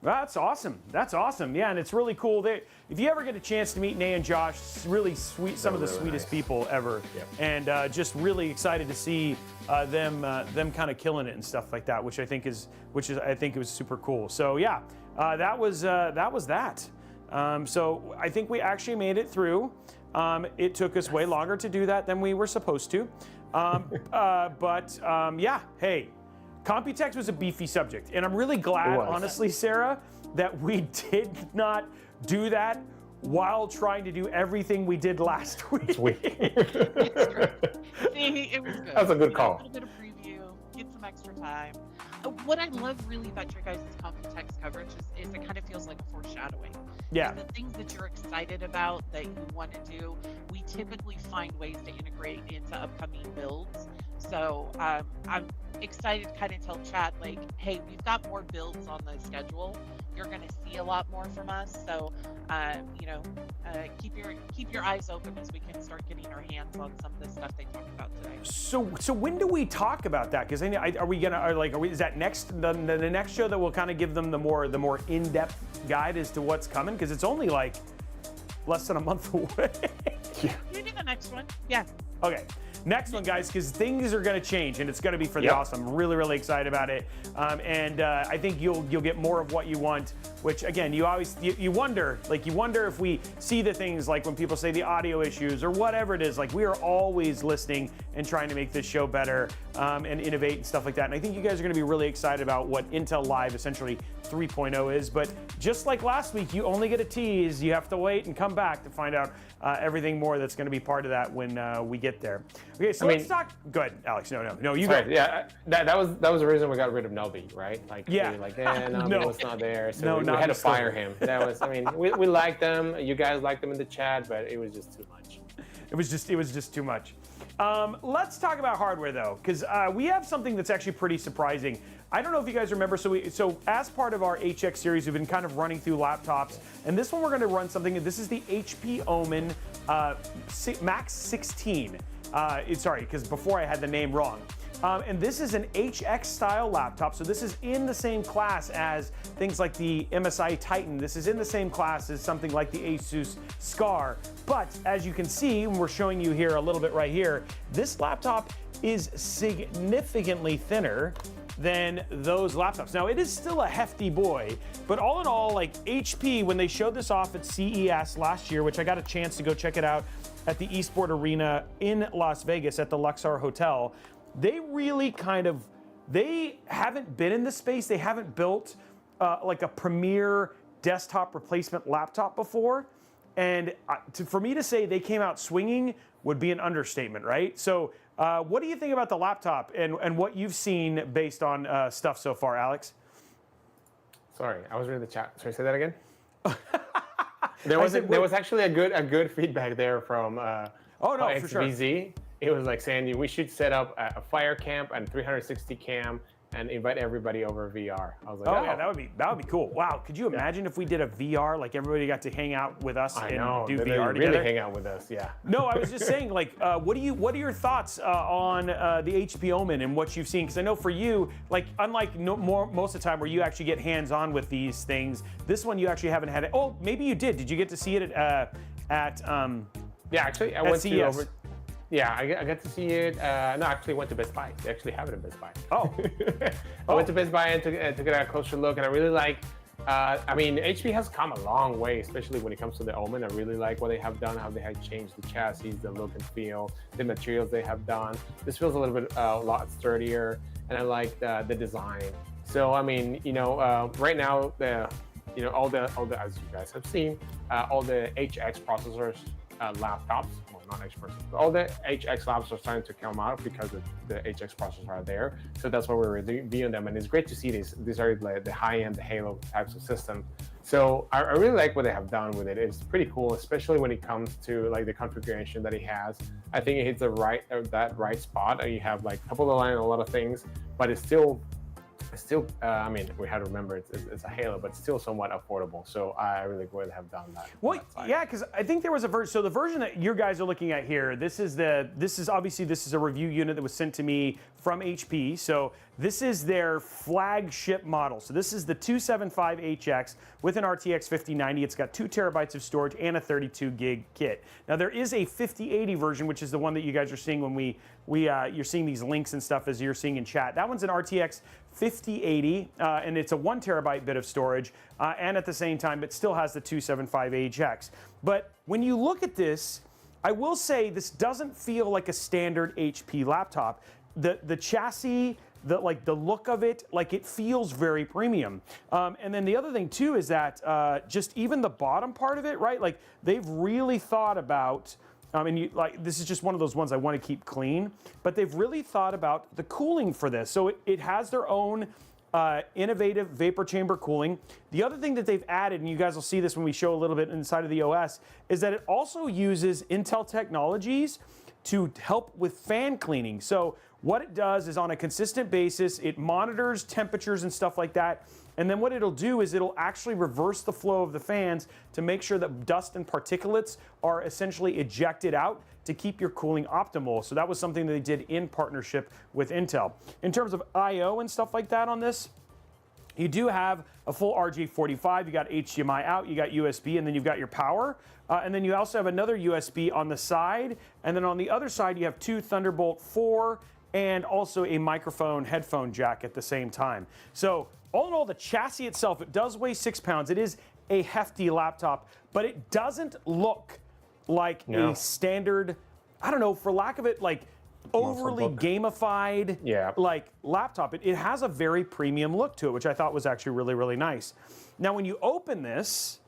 That's awesome. Yeah, and it's really cool. If you ever get a chance to meet Nay and Josh, really sweet, some of the sweetest people ever, and just really excited to see them kind of killing it and stuff like that, which I think it was super cool. So yeah, that was that. So I think we actually made it through. It took us way longer to do that than we were supposed to. Yeah, hey, Computex was a beefy subject. And I'm really glad, honestly, Sarah, that we did not do that while trying to do everything we did last week. See, it was good. That was a good call. A little bit of preview, get some extra time. What I love really about your guys' Computex coverage is it kind of feels like a foreshadowing. Yeah. And the things that you're excited about that you want to do, we typically find ways to integrate into upcoming builds. So I'm excited to kind of tell chat, like, hey, we've got more builds on the schedule. You're going to see a lot more from us. So, keep your eyes open as we can start getting our hands on some of the stuff they talked about today. So when do we talk about that? Because is that next the next show that will kind of give them the more in-depth guide as to what's coming? Because it's only like less than a month away. Maybe the next one. Yeah. Okay. Next one, guys, because things are going to change, and it's going to be for the awesome. I'm really, really excited about it, and I think you'll get more of what you want. Which, again, you wonder if we see the things like when people say the audio issues or whatever it is. Like, we are always listening and trying to make this show better and innovate and stuff like that. And I think you guys are going to be really excited about what Intel Live essentially 3.0 is. But just like last week, you only get a tease. You have to wait and come back to find out everything more that's going to be part of that when we get there. Okay, so let's talk. Go ahead, Alex. No, you go. Yeah, that was the reason we got rid of Nobby, right? Like, yeah, we were like, Nobby was not there, so we not had to fire him. That was, I mean, we liked them. You guys liked them in the chat, but it was just too much. It was just too much. Let's talk about hardware though, because we have something that's actually pretty surprising. I don't know if you guys remember. So as part of our HX series, we've been kind of running through laptops, and this one we're going to run something. This is the HP OMEN Max 16. Sorry, because before I had the name wrong. And this is an HX style laptop. So this is in the same class as things like the MSI Titan. This is in the same class as something like the Asus Scar. But as you can see, and we're showing you here a little bit right here, this laptop is significantly thinner than those laptops. Now, it is still a hefty boy, but all in all, like HP, when they showed this off at CES last year, which I got a chance to go check it out at the eSport Arena in Las Vegas at the Luxor Hotel, they really they haven't been in this space. They haven't built like a premier desktop replacement laptop before. And for me to say they came out swinging would be an understatement, right? So what do you think about the laptop and what you've seen based on stuff so far, Alex? Sorry, I was reading the chat. Sorry, say that again. There was actually a good feedback there from for sure. XVZ. It was like saying we should set up a fire camp and 360 cam and invite everybody over VR. I was like, yeah, that would be cool. Wow, could you imagine if we did a VR, like everybody got to hang out with us and do VR together? Really hang out with us, yeah. No, I was just saying, like, what are your thoughts on the HP OMEN and what you've seen? Because I know for you, like, unlike most of the time where you actually get hands-on with these things, this one you actually haven't had it. Oh, maybe you did. Did you get to see it at yeah, actually, I went CES? to over. Yeah, I got to see it. No, I actually went to Best Buy. They actually have it in Best Buy. Oh. I went to Best Buy and took a closer look, and I really like. I mean, HP has come a long way, especially when it comes to the OMEN. I really like what they have done, how they have changed the chassis, the look and feel, the materials they have done. This feels a little bit a lot sturdier, and I like the design. So, I mean, right now, all the as you guys have seen, all the HX processors, laptops. Not HX processors, but all the HX laptops are starting to come out because the HX processors are there. So that's why we're reviewing them, and it's great to see these. These are like the high-end, the Halo types of system. So I really like what they have done with it. It's pretty cool, especially when it comes to like the configuration that it has. I think it hits that right spot, and you have like top of the line and a lot of things, but it's still. I mean, we have to remember it's a Halo, but still somewhat affordable. So I really would have done that. Well, yeah, because I think there was a version. So the version that you guys are looking at here, this is obviously a review unit that was sent to me from HP. So This is their flagship model. So this is the 275HX with an RTX 5090. It's got 2 terabytes of storage and a 32 gig kit. Now there is a 5080 version, which is the one that you guys are seeing when you're seeing these links and stuff as you're seeing in chat. That one's an RTX 5080, and it's a 1 terabyte bit of storage, and at the same time, it still has the 275HX. But when you look at this, I will say this doesn't feel like a standard HP laptop. The chassis, the look of it, like it feels very premium. And then the other thing too is that just even the bottom part of it, right? Like they've really thought about, and this is just one of those ones I want to keep clean, but they've really thought about the cooling for this. So it has their own innovative vapor chamber cooling. The other thing that they've added, and you guys will see this when we show a little bit inside of the OS, is that it also uses Intel technologies to help with fan cleaning. So what it does is on a consistent basis, it monitors temperatures and stuff like that. And then what it'll do is it'll actually reverse the flow of the fans to make sure that dust and particulates are essentially ejected out to keep your cooling optimal. So that was something that they did in partnership with Intel. In terms of I/O and stuff like that on this, you do have a full RJ45, you got HDMI out, you got USB, and then you've got your power. And then you also have another USB on the side. And then on the other side, you have 2 Thunderbolt 4 and also a microphone headphone jack at the same time. So all in all, the chassis itself, it does weigh 6 pounds. It is a hefty laptop, but it doesn't look like a standard, I don't know, for lack of it, like overly gamified like laptop. It has a very premium look to it, which I thought was actually really, really nice. Now, when you open this,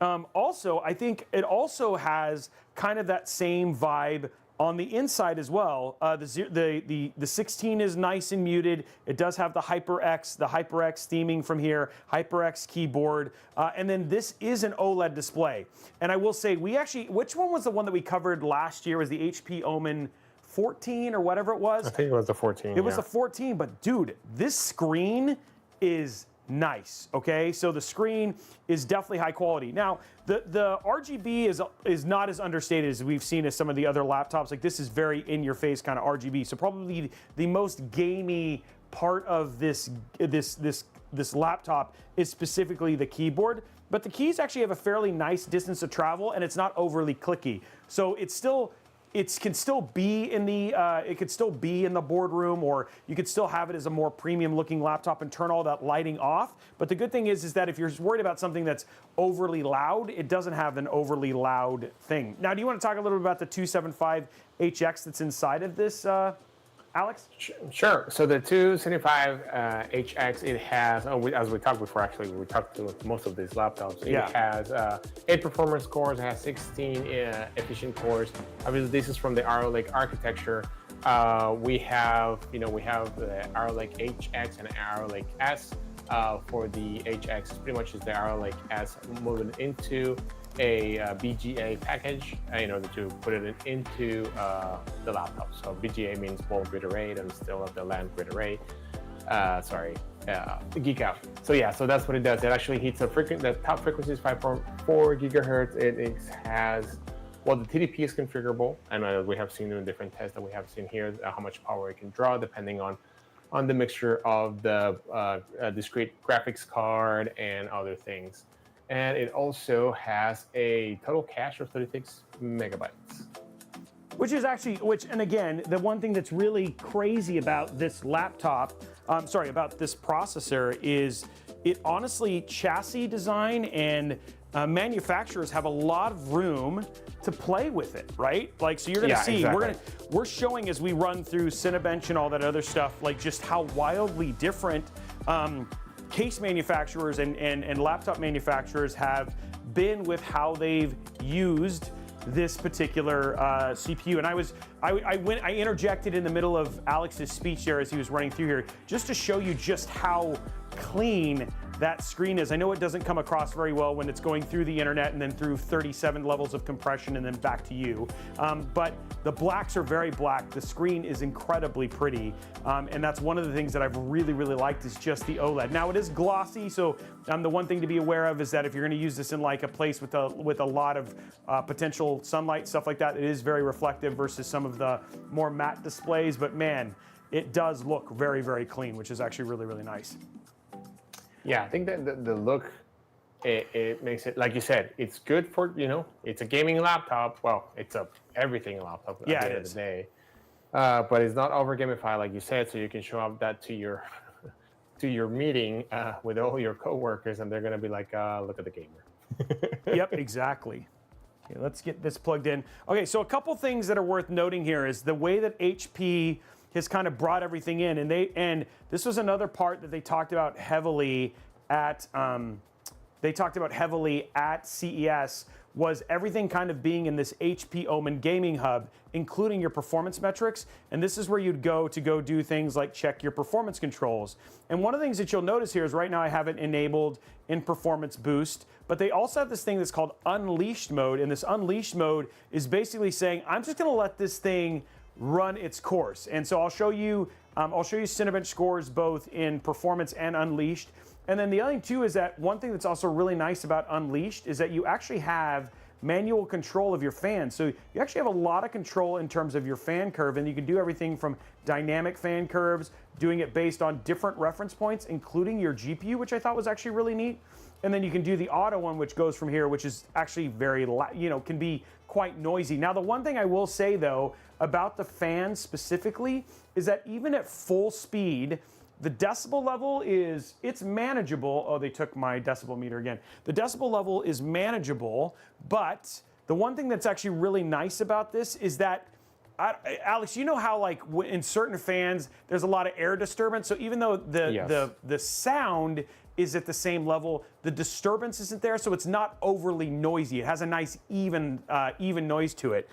also, I think it also has kind of that same vibe on the inside as well. The 16 is nice and muted. It does have the HyperX theming from here, HyperX keyboard, and then this is an OLED display. And I will say, which one was the one that we covered last year? Was the HP OMEN 14 or whatever it was? I think it was the 14. It was the 14, but dude, this screen is nice, okay? So the screen is definitely high quality. Now, the RGB is not as understated as we've seen as some of the other laptops. Like this is very in-your-face kind of RGB. So probably the most gamey part of this laptop is specifically the keyboard. But the keys actually have a fairly nice distance of travel, and it's not overly clicky. So it can still be in the boardroom, or you could still have it as a more premium looking laptop and turn all that lighting off. But the good thing is that if you're worried about something that's overly loud, it doesn't have an overly loud thing. Now, do you want to talk a little bit about the 275HX that's inside of this, Alex? Sure. So the 275HX, it has, as we talked before, actually, we talked with most of these laptops. It has 8 performance cores, it has 16 efficient cores. Obviously, this is from the Arrow Lake architecture. We have the Arrow Lake HX and Arrow Lake S. For the HX, pretty much is the Arrow Lake S moving into a BGA package in order to put it into the laptop. So BGA means bold grid array, and still have the land grid array. Geek out. So yeah, so that's what it does. It actually hits the top frequency is 5.4 gigahertz. It has, well, the TDP is configurable, and we have seen in different tests that we have seen here how much power it can draw depending on the mixture of the discrete graphics card and other things. And it also has a total cache of 36 megabytes. And again, the one thing that's really crazy about this laptop, about this processor is it honestly, chassis design and manufacturers have a lot of room to play with it, right? Like, so you're gonna see, exactly. we're showing as we run through Cinebench and all that other stuff, like just how wildly different case manufacturers and laptop manufacturers have been with how they've used this particular CPU. And I interjected in the middle of Alex's speech there as he was running through here, just to show you just how clean that screen is. I know it doesn't come across very well when it's going through the internet and then through 37 levels of compression and then back to you. But the blacks are very black. The screen is incredibly pretty. And that's one of the things that I've really, really liked is just the OLED. Now it is glossy, so the one thing to be aware of is that if you're gonna use this in like a place with a lot of potential sunlight, stuff like that, it is very reflective versus some of the more matte displays. But man, it does look very, very clean, which is actually really, really nice. Yeah, I think that the look, it makes it, like you said, it's good for, it's a gaming laptop. Well, it's a everything laptop at the end of the day. But it's not over gamified, like you said, so you can show up that to your to your meeting with all your coworkers, and they're gonna be like, look at the gamer. Yep, exactly. Okay, let's get this plugged in. Okay, so a couple things that are worth noting here is the way that HP has kind of brought everything in, and this was another part that they talked about heavily at CES, was everything kind of being in this HP OMEN gaming hub, including your performance metrics. And this is where you'd go to do things like check your performance controls. And one of the things that you'll notice here is right now I have it enabled in performance boost, but they also have this thing that's called unleashed mode. And this unleashed mode is basically saying, I'm just gonna let this thing run its course. And so I'll show you Cinebench scores both in performance and unleashed. And then the other thing too is that one thing that's also really nice about Unleashed is that you actually have manual control of your fan. So you actually have a lot of control in terms of your fan curve, and you can do everything from dynamic fan curves, doing it based on different reference points, including your GPU, which I thought was actually really neat. And then you can do the auto one, which goes from here, which is actually very, can be quite noisy. Now, the one thing I will say though about the fan specifically is that even at full speed, the decibel level it's manageable. Oh, they took my decibel meter again. The decibel level is manageable, but the one thing that's actually really nice about this is that, Alex, you know how like in certain fans, there's a lot of air disturbance. So even though the sound is at the same level, the disturbance isn't there, so it's not overly noisy. It has a nice even noise to it.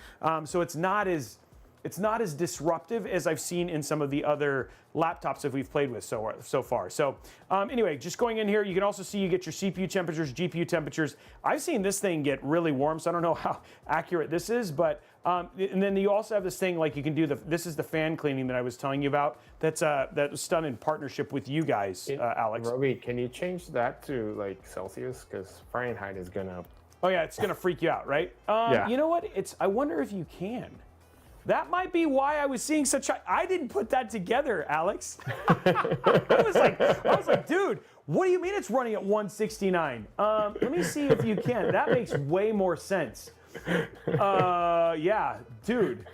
So it's not as disruptive as I've seen in some of the other laptops that we've played with so far. So anyway, just going in here, you can also see you get your CPU temperatures, GPU temperatures. I've seen this thing get really warm, so I don't know how accurate this is, but and then you also have this thing like you can do this is the fan cleaning that I was telling you about. That was done in partnership with you guys, Alex. Robey, can you change that to like Celsius, because Fahrenheit is gonna? Oh yeah, it's gonna freak you out, right? Yeah. You know what? I wonder if you can. That might be why I was seeing such I didn't put that together, Alex. I was like, dude, what do you mean it's running at 169? Let me see if you can. That makes way more sense. Yeah, dude.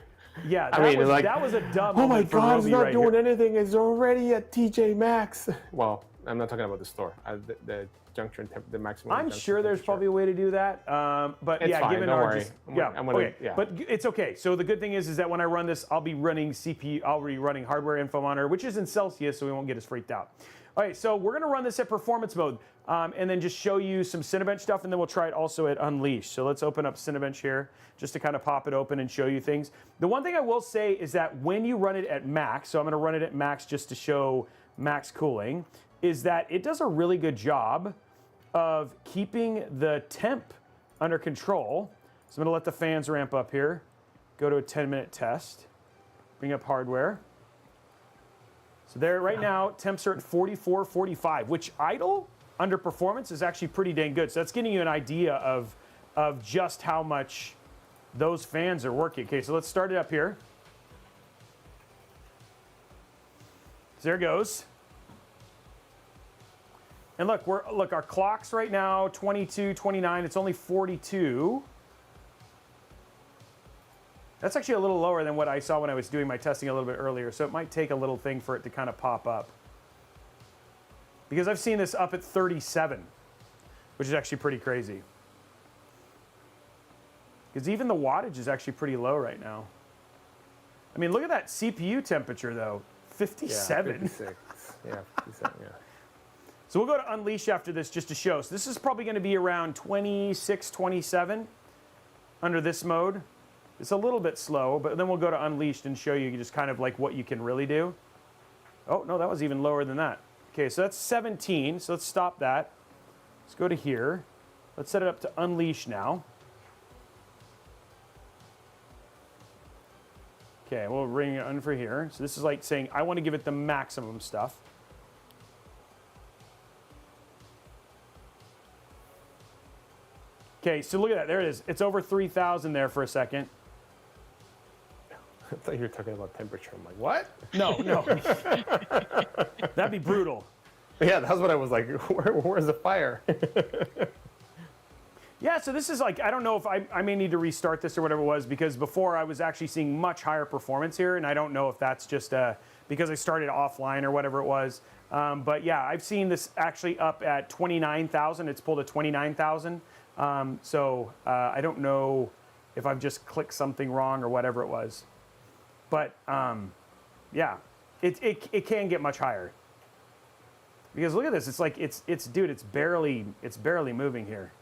Yeah, that was a dumb. Oh my moment for God, it's Robey not right doing here. anything. It's already at TJ Maxx. Well, I'm not talking about the store. The junction, the maximum. I'm sure there's probably a way to do that, but it's yeah, fine, given don't our worry. okay, but it's okay. So the good thing is that when I run this, I'll be running CPU, I'll be running hardware info monitor, which is in Celsius, so we won't get as freaked out. All right, so we're gonna run this at performance mode, and then just show you some Cinebench stuff, and then we'll try it also at Unleashed. So let's open up Cinebench here, just to kind of pop it open and show you things. The one thing I will say is that when you run it at max, so I'm gonna run it at max just to show max cooling, is that it does a really good job of keeping the temp under control. So I'm gonna let the fans ramp up here, go to a 10-minute test, bring up hardware. So there right now, temps are at 44, 45, which idle under performance is actually pretty dang good. So that's getting you an idea of just how much those fans are working. Okay, so let's start it up here. So there it goes. And look, our clock's right now 22, 29. It's only 42. That's actually a little lower than what I saw when I was doing my testing a little bit earlier. So it might take a little thing for it to kind of pop up. Because I've seen this up at 37, which is actually pretty crazy. Because even the wattage is actually pretty low right now. I mean, look at that CPU temperature though, 57. Yeah, 56. Yeah, 57, yeah. So we'll go to Unleash after this just to show. So this is probably going to be around 26, 27 under this mode. It's a little bit slow, but then we'll go to Unleashed and show you just kind of like what you can really do. Oh, no, that was even lower than that. Okay, so that's 17. So let's stop that. Let's go to here. Let's set it up to Unleash now. Okay, we'll bring it on for here. So this is like saying I want to give it the maximum stuff. Okay, so look at that. There it is. It's over 3,000 there for a second. I thought you were talking about temperature. I'm like, what? No, no. That'd be brutal. Yeah, that's what I was like. Where's the fire? Yeah, so this is like, I don't know if I may need to restart this or whatever it was, because before I was actually seeing much higher performance here, and I don't know if that's just because I started offline or whatever it was. But yeah, I've seen this actually up at 29,000. It's pulled at 29,000. So I don't know if I've just clicked something wrong or whatever it was. But yeah, it can get much higher. Because look at this, it's like, dude, it's barely moving here.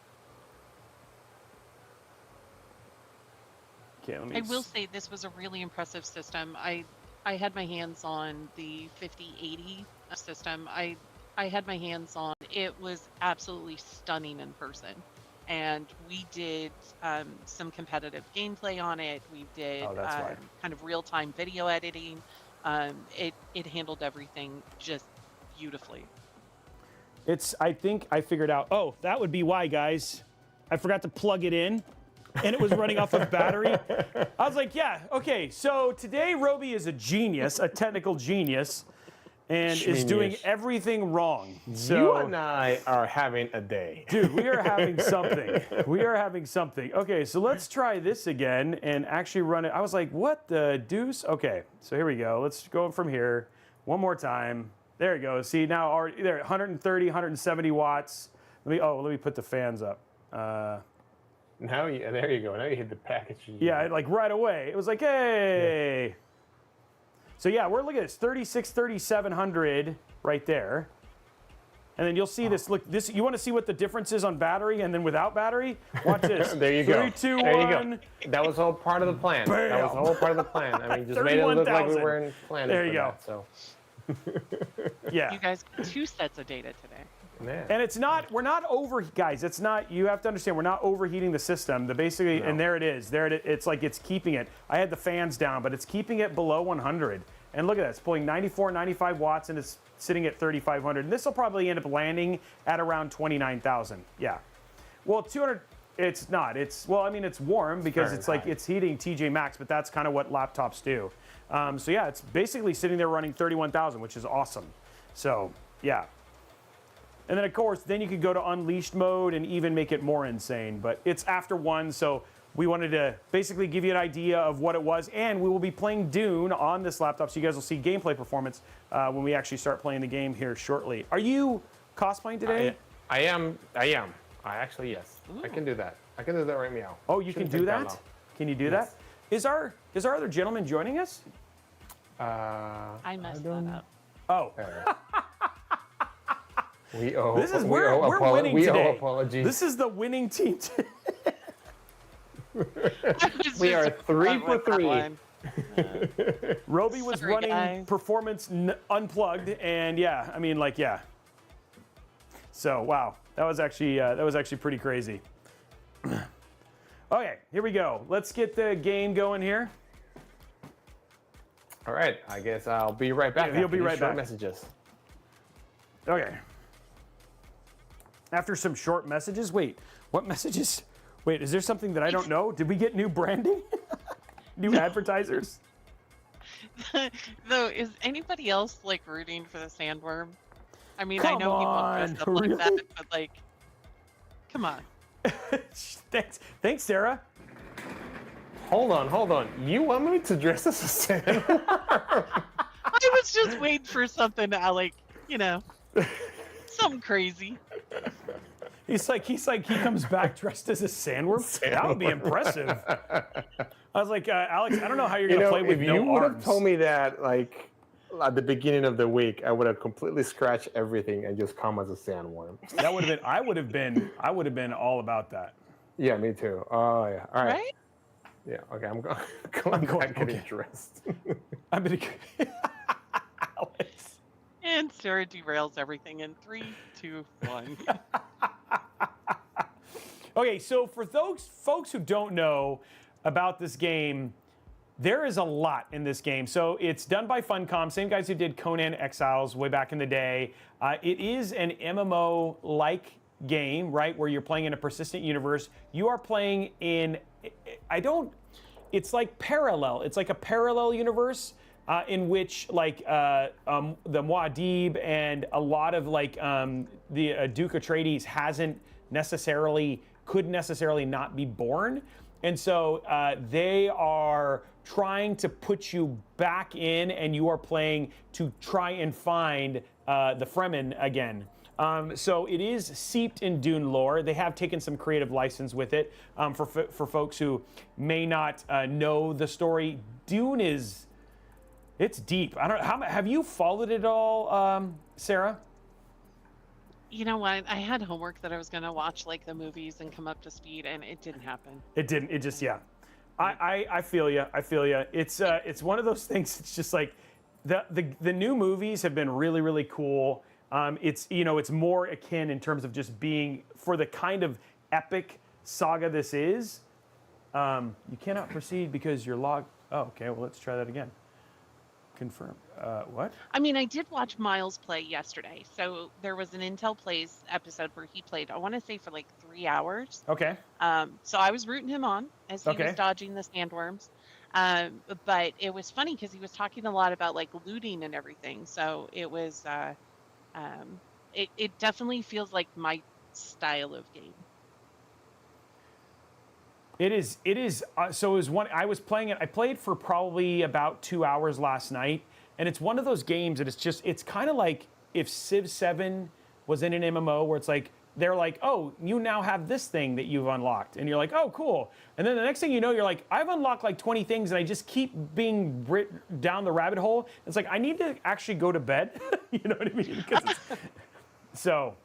Okay, let me I will say this was a really impressive system. I had my hands on the 5080 system. I had my hands on. It was absolutely stunning in person, and we did some competitive gameplay on it. We did kind of real-time video editing. It handled everything just beautifully. I think I figured out. Oh, that would be why, guys. I forgot to plug it in, and it was running off of battery. I was like, yeah, okay. So today, Robey is a genius, a technical genius, and is doing everything wrong. So, you and I are having a day. Dude, we are having something. We are having something. Okay, so let's try this again and actually run it. I was like, what the deuce? Okay, so here we go. Let's go from here. One more time. There you go. See, now already there, 130, 170 watts. Let me put the fans up. Now there you go. Now you hit the package. Yeah, like right away. It was like, hey. Yeah. So yeah, we're looking at this 3,700 right there. And then you'll see this. Look, this. You want to see what the difference is on battery and then without battery? Watch this. There you go. 3, 2, there 1. You go. That was all part of the plan. Bam. That was all part of the plan. I mean, just made it look like we weren't planning. There you go. That, so. Yeah. You guys got 2 sets of data today. Man. And it's not, we're not guys, it's not, you have to understand, we're not overheating the system. And there it is. It's like it's keeping it. I had the fans down, but it's keeping it below 100. And look at that, it's pulling 94, 95 watts, and it's sitting at 3,500. And this will probably end up landing at around 29,000. Yeah. Well, 200, it's not. Well, I mean, it's warm because it's like, it's heating TJ Maxx, but that's kind of what laptops do. So yeah, it's basically sitting there running 31,000, which is awesome. So yeah. And then of course, then you could go to unleashed mode and even make it more insane, but it's after 1. So we wanted to basically give you an idea of what it was. And we will be playing Dune on this laptop. So you guys will see gameplay performance when we actually start playing the game here shortly. Are you cosplaying today? I am. I actually, yes. Ooh. I can do that. I can do that right meow. Oh, you can do that? Can you do that? Is our other gentleman joining us? I messed that up. Oh. We're winning today. Apologies. This is the winning team. We are 3 for 3. Robey was running performance unplugged, and yeah, I mean, like, yeah. So wow, that was actually pretty crazy. Okay, here we go. Let's get the game going here. All right, I guess I'll be right back. Yeah, he'll be right back. Messages. Okay. After some short messages, wait, what messages? Wait, is there something that I don't know? Did we get new branding? New advertisers? Though, is anybody else like rooting for the sandworm? I mean, Come I know he won't dress up like that, but like, come on. Thanks, Sarah. Hold on. You want me to dress as a sandworm? I was just waiting for something to like, something crazy. He's like he comes back dressed as a sandworm. That would be impressive. I was like, Alex, I don't know how you're gonna play with no arms. If you would have told me that like at the beginning of the week, I would have completely scratched everything and just come as a sandworm. That would have been. I would have been all about that. Yeah, me too. Oh yeah. All right. Right? Yeah. Okay. I'm going back getting dressed. I'm gonna. Alex. And Sarah derails everything in 3, 2, 1. Okay, so for those folks who don't know about this game, there is a lot in this game. So it's done by Funcom, same guys who did Conan Exiles way back in the day. It is an MMO-like game, right, where you're playing in a persistent universe. You are playing in, it's like parallel. It's like a parallel universe in which like the Muad'Dib and a lot of like the Duke Atreides could necessarily not be born. And so they are trying to put you back in, and you are playing to try and find the Fremen again. So it is steeped in Dune lore. They have taken some creative license with it. For folks who may not know the story, Dune it's deep. I don't. Have you followed it all, Sarah? You know what? I had homework that I was going to watch like the movies and come up to speed, and it didn't happen. It didn't. It just, yeah. I feel you. I feel you. It's one of those things. It's just like the new movies have been really, really cool. It's more akin in terms of just being for the kind of epic saga this is. You cannot proceed because you're logged. Oh, okay. Well, let's try that again. Confirm. What? I mean, I did watch Miles play yesterday. So there was an Intel Plays episode where he played, I want to say for like 3 hours. Okay. So I was rooting him on as he was dodging the sandworms. But it was funny because he was talking a lot about like looting and everything. So it was, it definitely feels like my style of game. It is. So it was one. I was playing it. I played for probably about 2 hours last night, and it's one of those games that it's kind of like if Civ 7 was in an MMO where it's like they're like, oh, you now have this thing that you've unlocked, and you're like, oh, cool. And then the next thing you know, you're like, I've unlocked like 20 things, and I just keep being down the rabbit hole. It's like I need to actually go to bed. You know what I mean? So,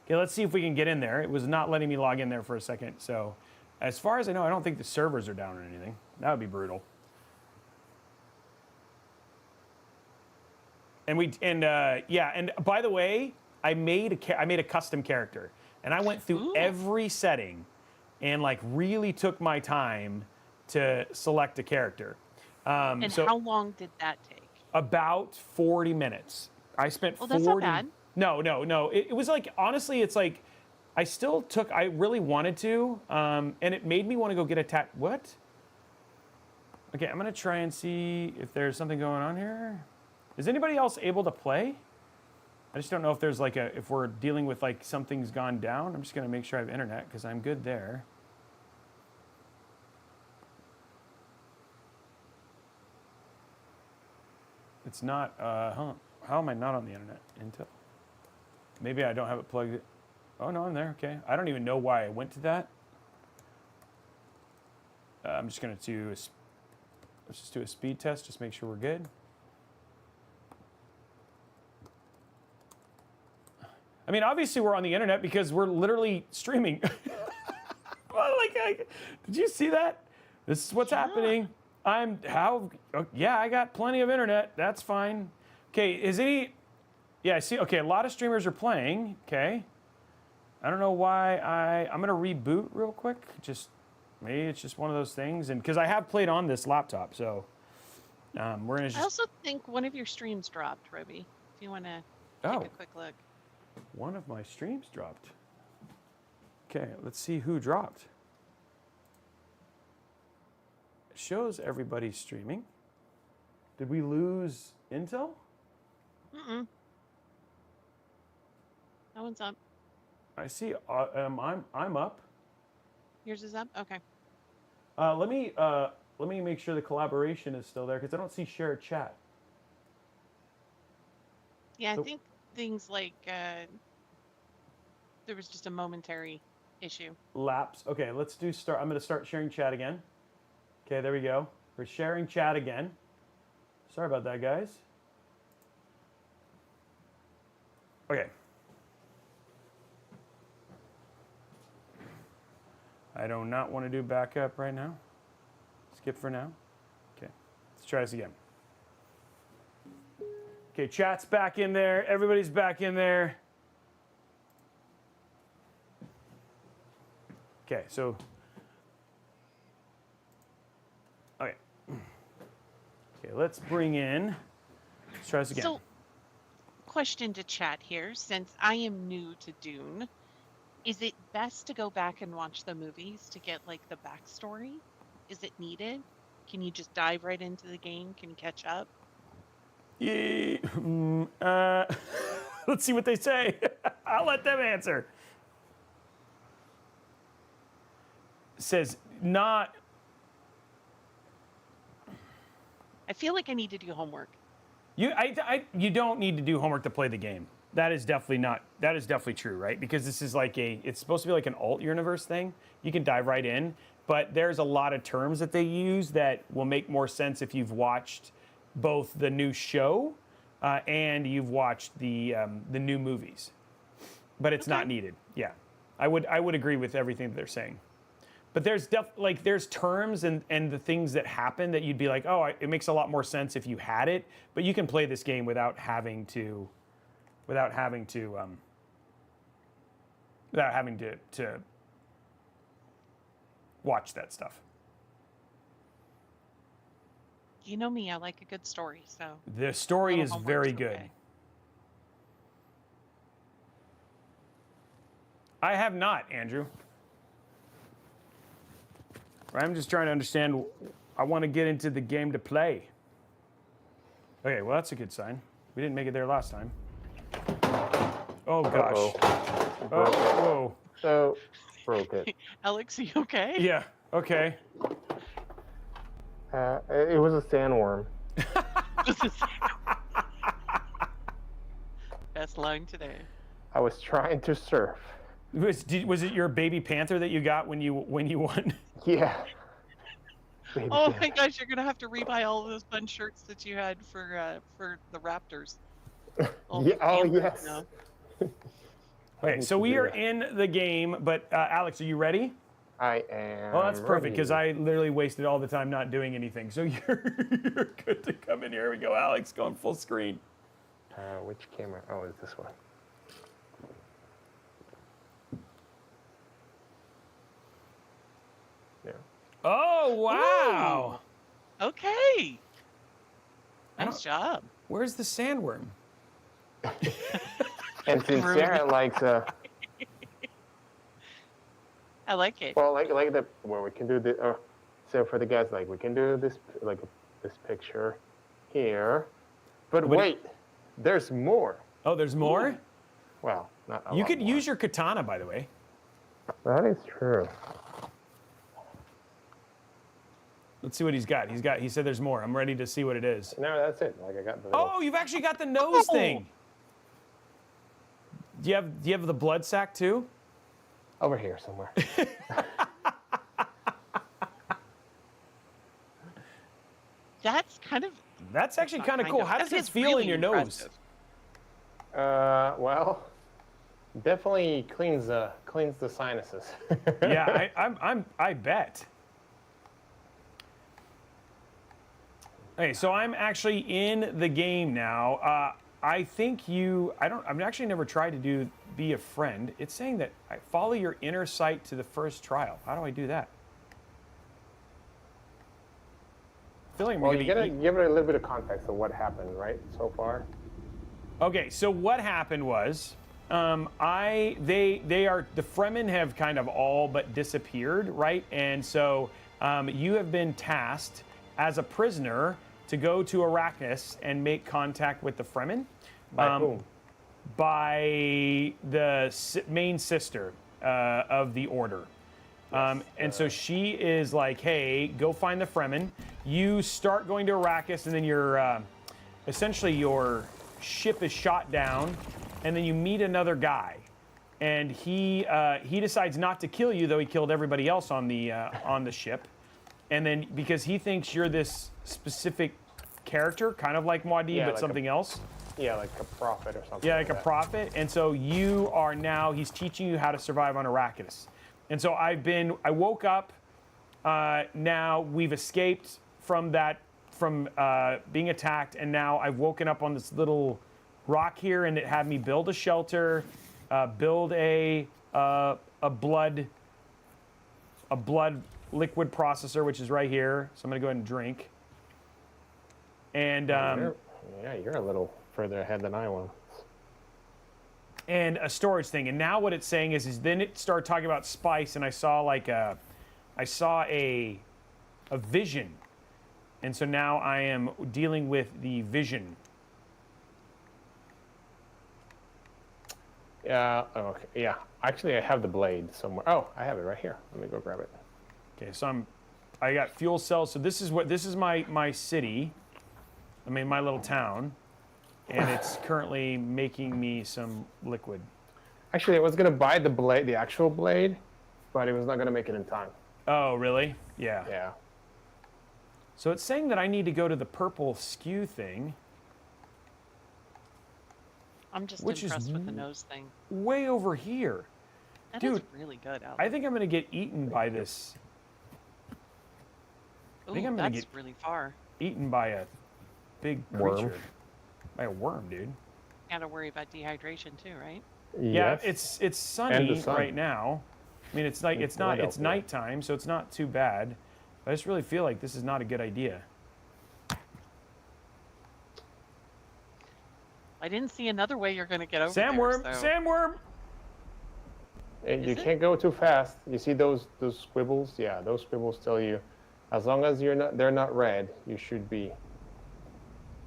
okay, let's see if we can get in there. It was not letting me log in there for a second. So, as far as I know, I don't think the servers are down or anything. That would be brutal. And by the way, I made a custom character, and I went through every setting, and like really took my time to select a character. And how long did that take? About 40 minutes. I spent 40. That's not bad. No. It was like, honestly, it's like, I really wanted to, and it made me want to go get attacked. What? Okay, I'm going to try and see if there's something going on here. Is anybody else able to play? I just don't know if there's like if we're dealing with like something's gone down. I'm just going to make sure I have internet because I'm good there. It's not, how am I not on the internet? Intel? Maybe I don't have it plugged in. Oh, no, I'm there, okay. I don't even know why I went to that. I'm just gonna let's just do a speed test, just make sure we're good. I mean, obviously we're on the internet because we're literally streaming. Well, did you see that? This is what's happening. Yeah, I got plenty of internet. That's fine. Okay, yeah, I see. Okay, a lot of streamers are playing. Okay. I don't know why I'm going to reboot real quick. Maybe it's just one of those things. And because I have played on this laptop, so we're going to I also think one of your streams dropped, Robey, if you want to take a quick look. One of my streams dropped. Okay, let's see who dropped. It shows everybody streaming. Did we lose Intel? Mm-mm. That one's up. I see. I'm up. Yours is up. Okay. Let me make sure the collaboration is still there because I don't see share chat. Yeah, I think things like there was just a momentary issue. Lapse. Okay, let's do start. I'm going to start sharing chat again. Okay, there we go. We're sharing chat again. Sorry about that, guys. Okay. I do not want to do backup right now. Skip for now. Okay, let's try this again. Okay, chat's back in there. Everybody's back in there. Okay, so. Okay. Okay, let's bring in. Let's try this again. So, question to chat here, since I am new to Dune, is it best to go back and watch the movies to get like the backstory? Is it needed? Can you just dive right into the game? Can you catch up? Yeah, let's see what they say. I'll let them answer. Says not. I feel like I need to do homework. You don't need to do homework to play the game. That is definitely not. That is definitely true, right? Because this is like it's supposed to be like an alt universe thing. You can dive right in, but there's a lot of terms that they use that will make more sense if you've watched both the new show and you've watched the new movies. But it's not needed. Yeah, I would agree with everything that they're saying. But there's there's terms and the things that happen that you'd be like, oh, it makes a lot more sense if you had it. But you can play this game without having to watch that stuff. You know me, I like a good story, so. The story is very good. Okay. I have not, Andrew. I'm just trying to understand. I want to get into the game to play. Okay, well, that's a good sign. We didn't make it there last time. Oh, gosh. Uh-oh. Oh, whoa. So, broke it. Alex, are you okay? Yeah, okay. It was a sandworm. Best line today. I was trying to surf. Was it your baby panther that you got when you won? Yeah. Oh my gosh, you're gonna have to rebuy all of those fun shirts that you had for the Raptors. Yeah. Oh yes. No. Okay, so we are in the game, but Alex, are you ready? I am. Well, that's perfect ready. because I literally wasted all the time not doing anything. So you're good to come in. Here we go, Alex, going full screen. Which camera? Oh, it's this one. Yeah. Oh, wow. Ooh. Okay. I Nice job. Where's the sandworm? And since Sarah likes I like it. well, like the well, we can do the so for the guys, like we can do this like this picture here, but wait, there's more. Oh, there's more? Ooh. Well, not a You lot could more. use your katana, by the way. That is true. Let's see what he's got. He said there's more. I'm ready to see what it is. No, that's it. Like I got the. Oh, you've actually got the nose thing. Do you have the blood sack too? Over here somewhere. That's actually kind of cool. How does it feel really in your impressive. nose? Well, definitely cleans the sinuses. Yeah, I bet. Okay, so I'm actually in the game now. I think I've actually never tried to be a friend. It's saying that I follow your inner sight to the first trial. How do I do that? I feel like Well, you gotta give it a little bit of context of what happened, right, so far. Okay, so what happened was, the Fremen have kind of all but disappeared, right? And so you have been tasked as a prisoner to go to Arrakis and make contact with the Fremen. By whom? By the main sister of the Order. And so she is like, hey, go find the Fremen. You start going to Arrakis, and then essentially your ship is shot down, and then you meet another guy. And he decides not to kill you, though he killed everybody else on the ship. And then because he thinks you're this specific character, kind of like Muad'Dib, but like something else. Yeah, like a prophet or something. Yeah, like a prophet. And so you are now, he's teaching you how to survive on Arrakis. And so I woke up, now we've escaped from being attacked, and now I've woken up on this little rock here, and it had me build a shelter, build a blood liquid processor, which is right here. So I'm gonna go ahead and drink. And you're a little further ahead than I was. And a storage thing. And now what it's saying is then it started talking about spice, and I saw a a vision. And so now I am dealing with the vision. Yeah. Okay. Yeah. Actually, I have the blade somewhere. Oh, I have it right here. Let me go grab it. Okay, so I got fuel cells. So this is my city. I mean, my little town, and it's currently making me some liquid. Actually, I was gonna buy the blade, the actual blade, but it was not gonna make it in time. Oh, really? Yeah. Yeah. So it's saying that I need to go to the purple skew thing. I'm just Which is impressed with the nose thing. Way over here. That Dude, is really good, Alex. I think I'm gonna get eaten by this. Ooh, think I'm gonna that's get- really far. Eaten by a big Worm. creature. By a worm, dude. Gotta worry about dehydration too, right? Yeah, Yes. it's sunny sun. right now. I mean, it's like it's not it's Philadelphia. nighttime, so it's not too bad. I just really feel like this is not a good idea. I didn't see another way you're gonna get over there. Sandworm, so- sandworm. And you Is it? can't go too fast. You see those squibbles? Yeah, those squibbles tell you, as long as they're not red, you should be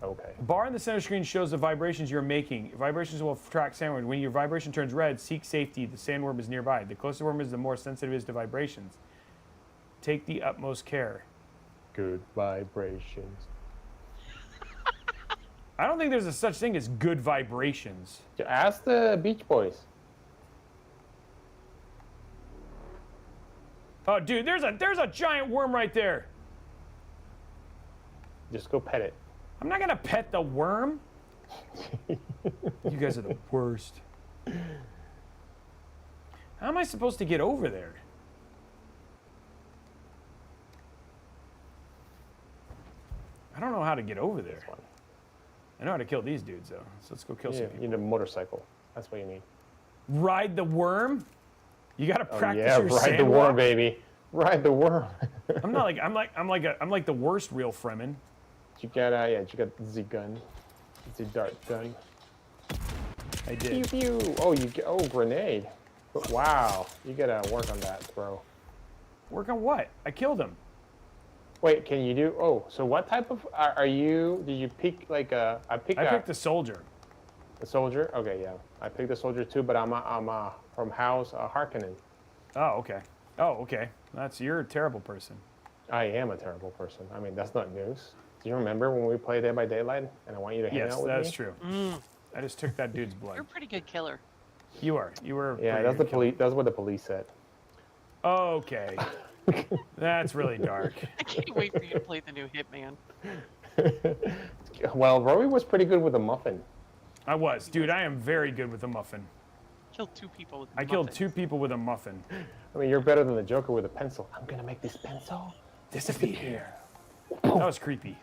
okay. Bar in the center screen shows the vibrations you're making. Vibrations will track sandworm. When your vibration turns red, seek safety. The sandworm is nearby. The closer the worm is, the more sensitive it is to vibrations. Take the utmost care. Good vibrations. I don't think there's a such thing as good vibrations. Ask the Beach Boys. Oh, dude, there's a giant worm right there. Just go pet it. I'm not gonna pet the worm. You guys are the worst. How am I supposed to get over there? I don't know how to get over there. This one. I know how to kill these dudes, though. So let's go kill some You people. need a motorcycle. That's what you need. Ride the worm? You gotta practice yeah, your ride sand the worm, walk? baby. Ride the worm. I'm like the worst real Fremen. You got the gun, the dart gun. I Pew did. pew. Oh, grenade. Wow, you gotta work on that, bro. Work on what? I killed him. Wait, can you do? Oh, so what type of are you? Did you pick like a? I picked the soldier. a soldier. Okay, yeah, I picked a soldier too, but I'm from House Harkonnen. Oh, okay. Oh, okay. You're a terrible person. I am a terrible person. I mean, that's not news. Do you remember when we played Dead by Daylight and I want you to hang Yes, out with that's me? true. Mm, I just took that dude's blood. you're a pretty good killer. You were. You were. a Yeah, pretty that's the good killer. police. That's what the police said. Okay. That's really dark. I can't wait for you to play the new Hitman. Well, Robey was pretty good with a muffin. I was. Dude, I am very good with a muffin. Killed 2 people with I killed muffins. 2 people with a muffin. I mean, you're better than the Joker with a pencil. I'm gonna make this pencil Disappear. That was creepy.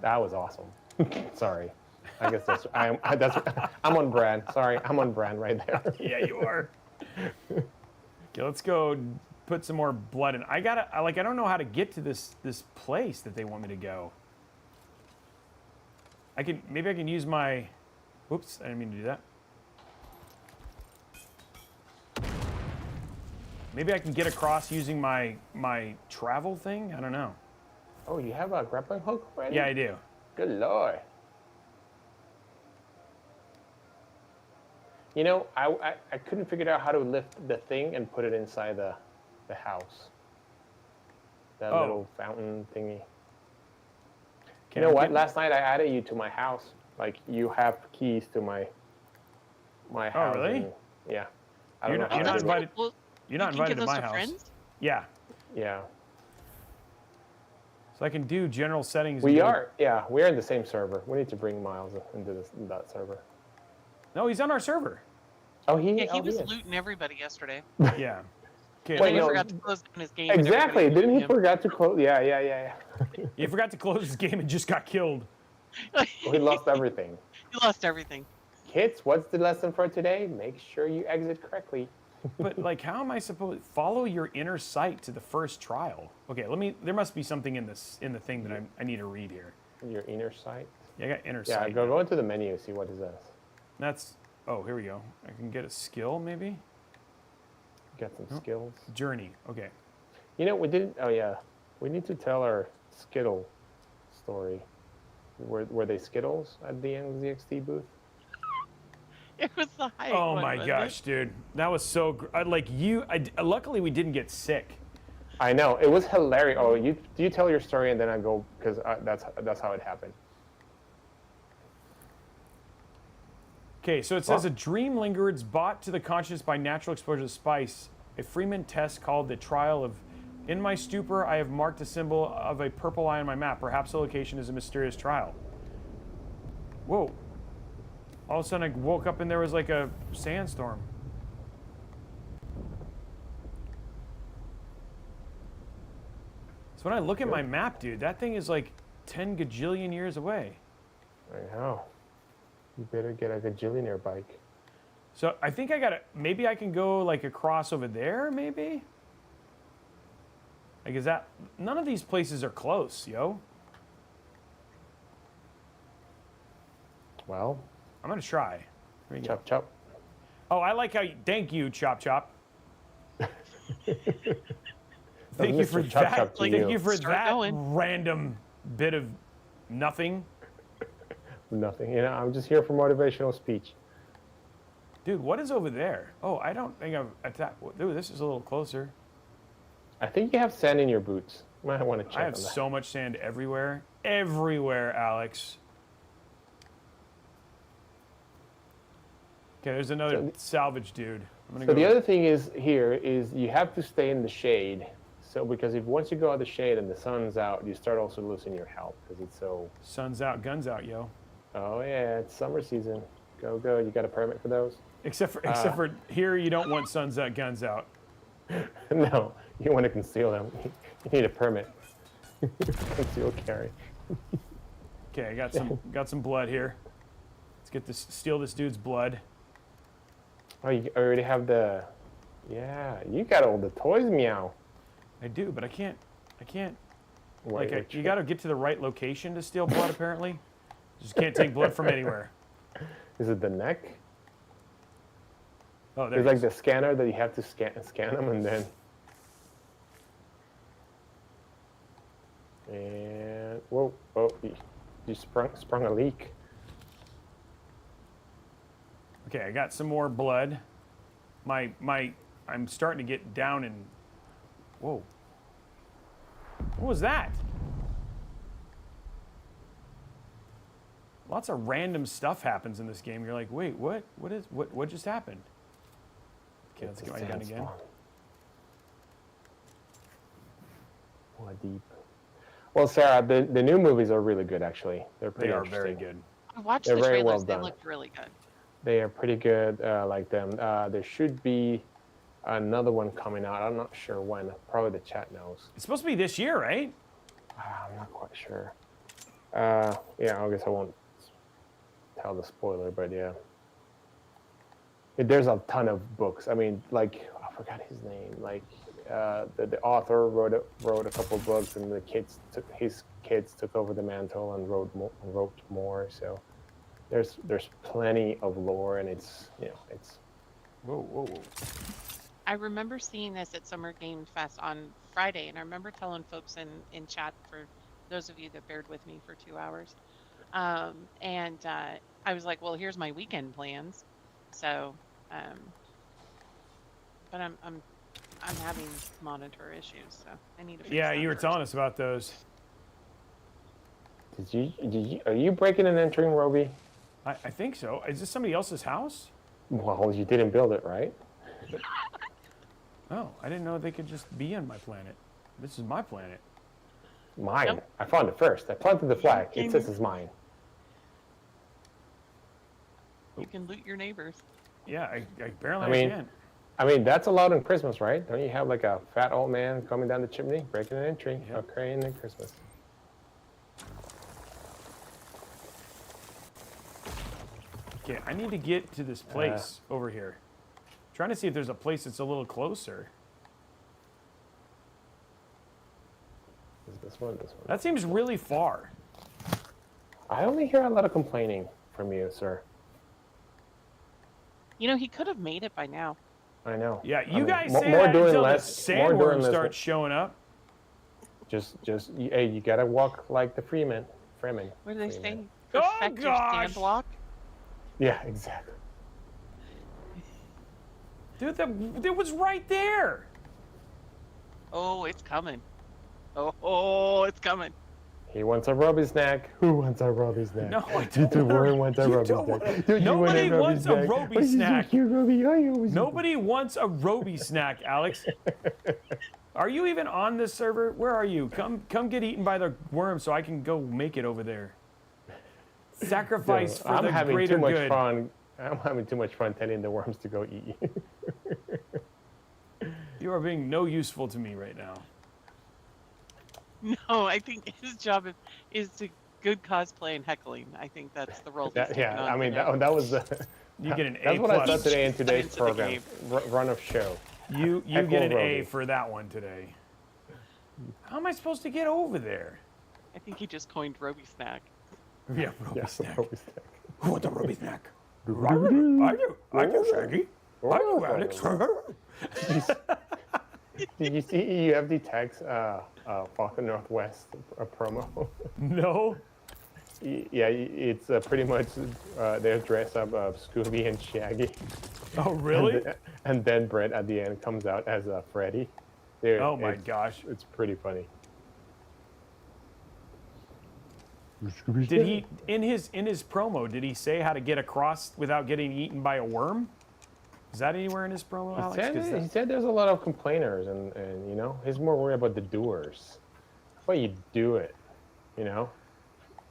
That was awesome. Sorry. I guess I'm on brand. Sorry, I'm on brand right there. Yeah, you are. Okay, let's go put some more blood in. I don't know how to get to this place that they want me to go. Maybe I can use my. Whoops, I didn't mean to do that. Maybe I can get across using my travel thing. I don't know. Oh, you have a grappling hook already? Yeah, I do. Good lord. You know, I couldn't figure out how to lift the thing and put it inside the house. That Oh. little fountain thingy. Okay, You know I'm what? getting- Last night I added you to my house. Like you have keys to my house. really? and- yeah. I You're don't know not- how you're to not do it. invited- Well, You're not you can invited give to those my to house. friends? Yeah. Yeah. So I can do general settings. We and go- are. Yeah, we're in the same server. We need to bring Miles into that server. No, he's on our server. Oh, he. Yeah, oh, he was is. looting everybody yesterday. Yeah. Okay. Wait, And he no. forgot to close down his game. and Exactly. everybody Didn't he looted him. forget to close? Yeah. He forgot to close his game and just got killed. He lost everything. He lost everything. Kids, what's the lesson for today? Make sure you exit correctly. But like, how am I supposed to follow your inner sight to the first trial? Okay, there must be something in the thing that I need to read here. Your inner sight. Yeah, I got inner Yeah, sight. go into the menu. See what is this. Oh, here we go. I can get a skill maybe. Get some skills. Journey. Okay. You know we didn't. Oh yeah. We need to tell our Skittle story. Were they Skittles at the NZXT booth? It was the height. Oh my gosh, dude, that was so luckily we didn't get sick. I know, it was hilarious. Oh, you tell your story and then I go, because that's how it happened. Okay, so it says a dream lingers brought to the conscious by natural exposure to spice. A Freeman test called the trial of. In my stupor, I have marked a symbol of a purple eye on my map. Perhaps the location is a mysterious trial. Whoa. All of a sudden I woke up and there was like a sandstorm. So when I look at my map, dude, that thing is like 10 gajillion years away. I know. You better get a gajillionaire bike. So I think I gotta, maybe I can go like across over there, maybe? Like, is that, none of these places are close, yo. Well, I'm gonna try. Here we go. chop chop. Oh, I like how you, thank you, Chop Chop. Thank you for Mr. Chop that. Chop to Thank you. you for Start that going. random bit of nothing. Nothing. You know, I'm just here for motivational speech. Dude, what is over there? Oh, I don't think I've attacked. Dude, this is a little closer. I think you have sand in your boots. Might want to check I have on that. so much sand everywhere. Everywhere, Alex. Okay, there's another salvage dude. I'm gonna So go. the other thing is here is you have to stay in the shade. So because if once you go out the shade and the sun's out, you start also losing your health because it's so. Sun's out, guns out, yo. Oh yeah, it's summer season. Go go! You got a permit for those? Except for here, you don't want suns out, guns out. No, you want to conceal them. You need a permit. Conceal carry. Okay, I got some blood here. Let's get this, steal this dude's blood. Oh, you already have the. Yeah, you got all the toys, meow. I do, but I can't. Wait, Like, you got to get to the right location to steal blood. Apparently, just can't take blood from anywhere. Is it the neck? Oh, there There's it like is. the scanner that you have to scan them and then. And whoa, you sprung a leak. Okay, I got some more blood. I'm starting to get down in. Whoa. What was that? Lots of random stuff happens in this game. You're like, wait, what? What just happened? Okay, let's get my gun again. What deep. Well, Sarah, the new movies are really good. Actually, they're pretty. They are very interesting. good. I watched They're the very trailers. well They done. looked really good. They are pretty good. Like them. There should be another one coming out. I'm not sure when. Probably the chat knows. It's supposed to be this year, right? I'm not quite sure. Yeah, I guess I won't tell the spoiler, but yeah. There's a ton of books. I mean, like, I forgot his name. Like, the author wrote a couple of books, and his kids took over the mantle and wrote more. So there's plenty of lore, and it's. Whoa. I remember seeing this at Summer Game Fest on Friday, and I remember telling folks in chat, for those of you that bared with me for 2 hours, and I was like, well, here's my weekend plans. So, but I'm having monitor issues, so I need to fix Yeah, that you were first. telling us about those. Are you breaking and entering, Robey? I think so. Is this somebody else's house? Well, you didn't build it, right? Oh, I didn't know they could just be on my planet. This is my planet. Mine. Nope. I found it first. I planted the flag. It Can- says it's mine. You can loot your neighbors. Yeah, apparently I mean- can. I mean, that's allowed in Christmas, right? Don't you have like a fat old man coming down the chimney, breaking an entry, Yep. occurring in Christmas? Okay, I need to get to this place over here. Trying to see if there's a place that's a little closer. Is this one? This one? That seems really far. I only hear a lot of complaining from you, sir. You know, he could have made it by now. I know. Yeah, I you mean, guys mo- say more that doing until less- the more doing sandworms less- start showing up. hey, you gotta walk like the Freeman. What do they say? Freeman. Perfect your gosh. stand walk. Yeah, exactly. Dude, that was right there. Oh, it's coming. Oh, it's coming. He wants a Robey snack. Who wants a Robey snack? No, I don't. The worm wants a You Robey don't snack. want- Don't you want Nobody wants a Robey Oh, you're so snack. cute, Robey. Oh, you're so Nobody wants a Robey snack, Alex. Are you even on this server? Where are you? Come get eaten by the worm so I can go make it over there. Sacrifice So, for I'm the having greater too much good. fun. I'm having too much fun telling the worms to go eat you. You are being no useful to me right now. No, I think his job is to good cosplay and heckling. I think that's the role. He's taking Yeah, on I mean today. that was the. You get an That's A what I plus. said today in today's Into the program. game. Run of show. You Heckle get an A Robey. for that one today. How am I supposed to get over there? I think he just coined Robey snack. Yeah, Robey Yeah, snack. Robey snack. Who wants a Robey snack? Are you Shaggy? Are you Alex? Did you see EUFD Tech's Falcon Northwest promo? No. Yeah, it's pretty much they're dressed up Scooby and Shaggy. Oh, really? And then Brett at the end comes out as Freddy. Dude, Oh my gosh. It's pretty funny. Did he in his promo? Did he say how to get across without getting eaten by a worm? Is that anywhere in his promo, Alex? 'Cause He said there's a lot of complainers, and you know he's more worried about the doers. Well, you do it, you know,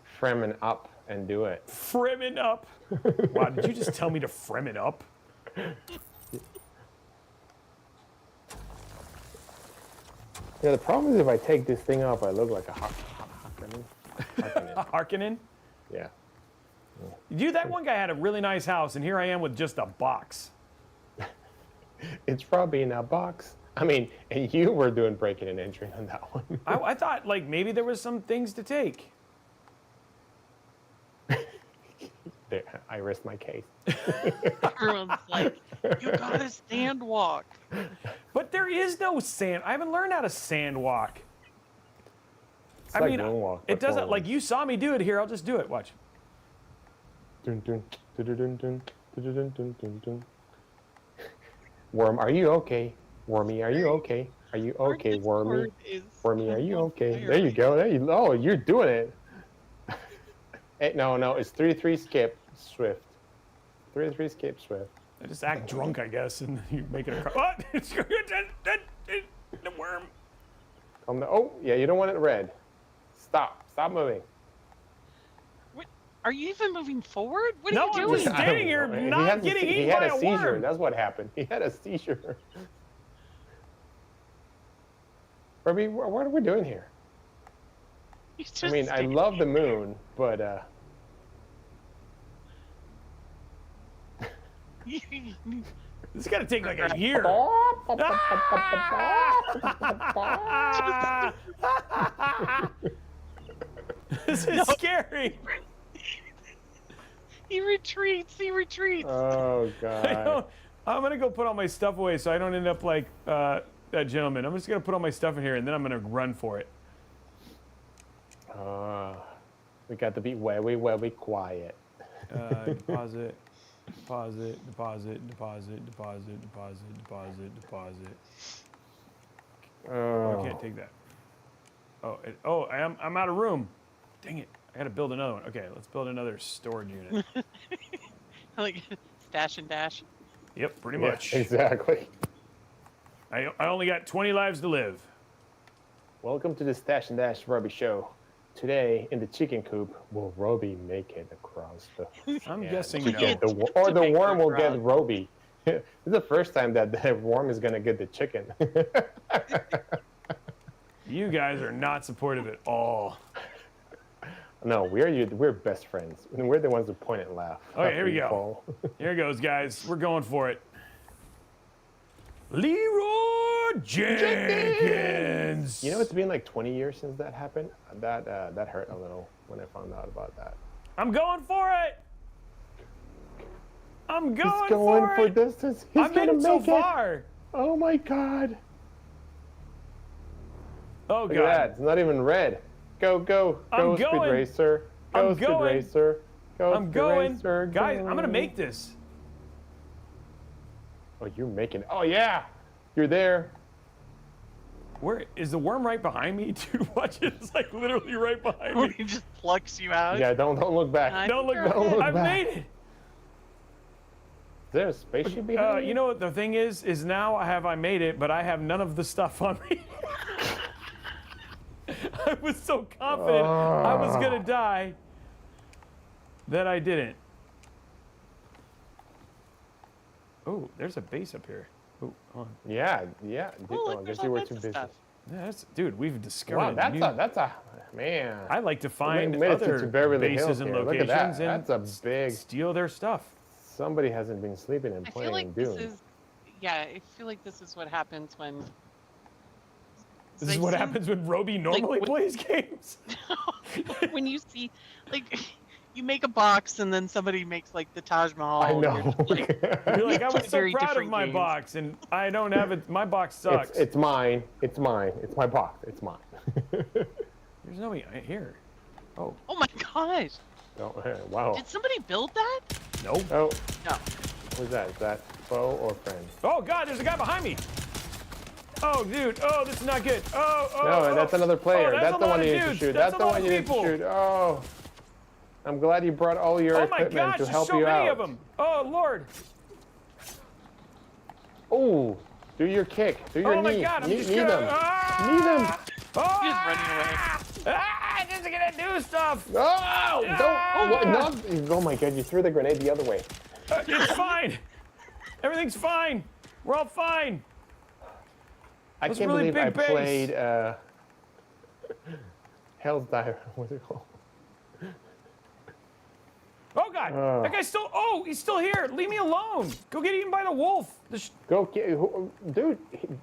fremming up and do it. Fremming up. Wow, did you just tell me to frem it up? Yeah, the problem is if I take this thing off, I look like a Harkonnen. Harkonnen? Yeah. Dude, that one guy had a really nice house, and here I am with just a box. It's probably in a box. I mean, and you were doing breaking and entering on that one. I thought like maybe there was some things to take. There, I rest my case. Everyone's like, you gotta stand walk. But there is no sand. I haven't learned how to sand walk. It's I like mean, moonwalk, it but doesn't forward. like you saw me do it here. I'll just do it. Watch. Dun, dun, dun, dun, dun, dun, dun, dun, dun, dun, dun. Worm, are you okay? Wormy, are you okay? Are you okay, Our Wormy? Discord is Wormy, are you on okay? fire There you right go. There you. Oh, you're doing it. Hey, no, it's 3-3 skip Swift. 3-3 skip Swift. I just act drunk, I guess, and you make it a what? The worm. Oh, yeah, you don't want it red. Stop moving. What? Are you even moving forward? What are No, you I'm doing? just standing here, He not had getting he eaten had by a a seizure. worm. That's what happened. He had a seizure. Robbie, what are we doing here? He's just I mean, I standing love the there. moon, but This is gonna take like a year. This is scary. He retreats. oh I god. don't, I'm gonna go put all my stuff away so I don't end up like that gentleman. I'm just gonna put all my stuff in here and then I'm gonna run for it. We got to be very quiet. Deposit. Oh, I can't take that. Oh, I'm out of room. Dang it. I gotta build another one. Okay, let's build another storage unit. Like stash and dash. Yep, pretty Yeah, much. exactly. I only got 20 lives to live. Welcome to the Stash and Dash Robbie show. Today in the chicken coop, will Robbie make it across the? I'm Yeah, guessing chicken. no. Or To the make worm it will get across. Robbie. This is the first time that the worm is gonna get the chicken. You guys are not supportive at all. No, we're best friends. We're the ones who point and laugh. Okay, here we after you go. fall. Here goes, guys. We're going for it. Leroy Jenkins. You know, it's been like 20 years since that happened. That hurt a little when I found out about that. I'm going for it. I'm going, He's going for it. distance. He's I made gonna it so make it. far. Oh my god. Oh Look at God. that. It's not even red. Go, go, go, I'm Speed going. Racer. Go, I'm Speed going. Racer. Go, I'm Speed going. Racer. Guys, go. I'm gonna make this. Oh, you're making it. Oh, yeah. You're there. Where is the worm right behind me? Dude, watch it. It's like literally right behind me. He just plucks you out. Yeah, don't look back. Don't look. Don't look I've back. made it. Is there a spaceship behind you? You know what the thing is now I made it, but I have none of the stuff on me. I was so confident I was gonna die that I didn't. Oh, there's a base up here. Oh, hold on. Yeah. Oh, I look, guess there's you all were kinds too of busy. stuff. Yeah, dude, we've discovered. Wow, new, that's a man. I like to find made it other to Beverly bases Hills and here. Look at locations that. and That's a big. steal their stuff. Somebody hasn't been sleeping and I feel playing like Dune. this is, yeah, I feel like this is what happens when. This is what happens when Robey normally plays games. When you see, like, you make a box and then somebody makes like the Taj Mahal. I and know. you're just like, You're like, I was so Very proud of different my games. box, and I don't have it. My box sucks. It's mine. It's mine. It's my box. It's mine. There's nobody here. Oh, oh my gosh! Oh, wow. Did somebody build that? nope. Oh, No. who's that? Is that foe or friend? Oh God, there's a guy behind me. Oh, dude. Oh, this is not good. Oh. No, that's another player. that's That's a the lot one of you need to dudes. shoot. That's That's a the lot one of you need to people. shoot. Oh. I'm glad you brought all your Oh my equipment gosh, to there's help so you many out. of them. Oh Lord. Oh, do your kick. Do your Oh my knee. God, I'm knee, just knee gonna. them. Ah! Knee them. Oh! He's running away. Ah! This is gonna do stuff. Oh, Ah! don't. What, not, oh my God, you threw the grenade the other way. It's fine. Everything's fine. We're all fine. I That's can't really believe I big base. played Hell's Diver. What's it called? Oh God, that guy's still. Oh, he's still here. Leave me alone. Go get eaten by the wolf. Go get, dude.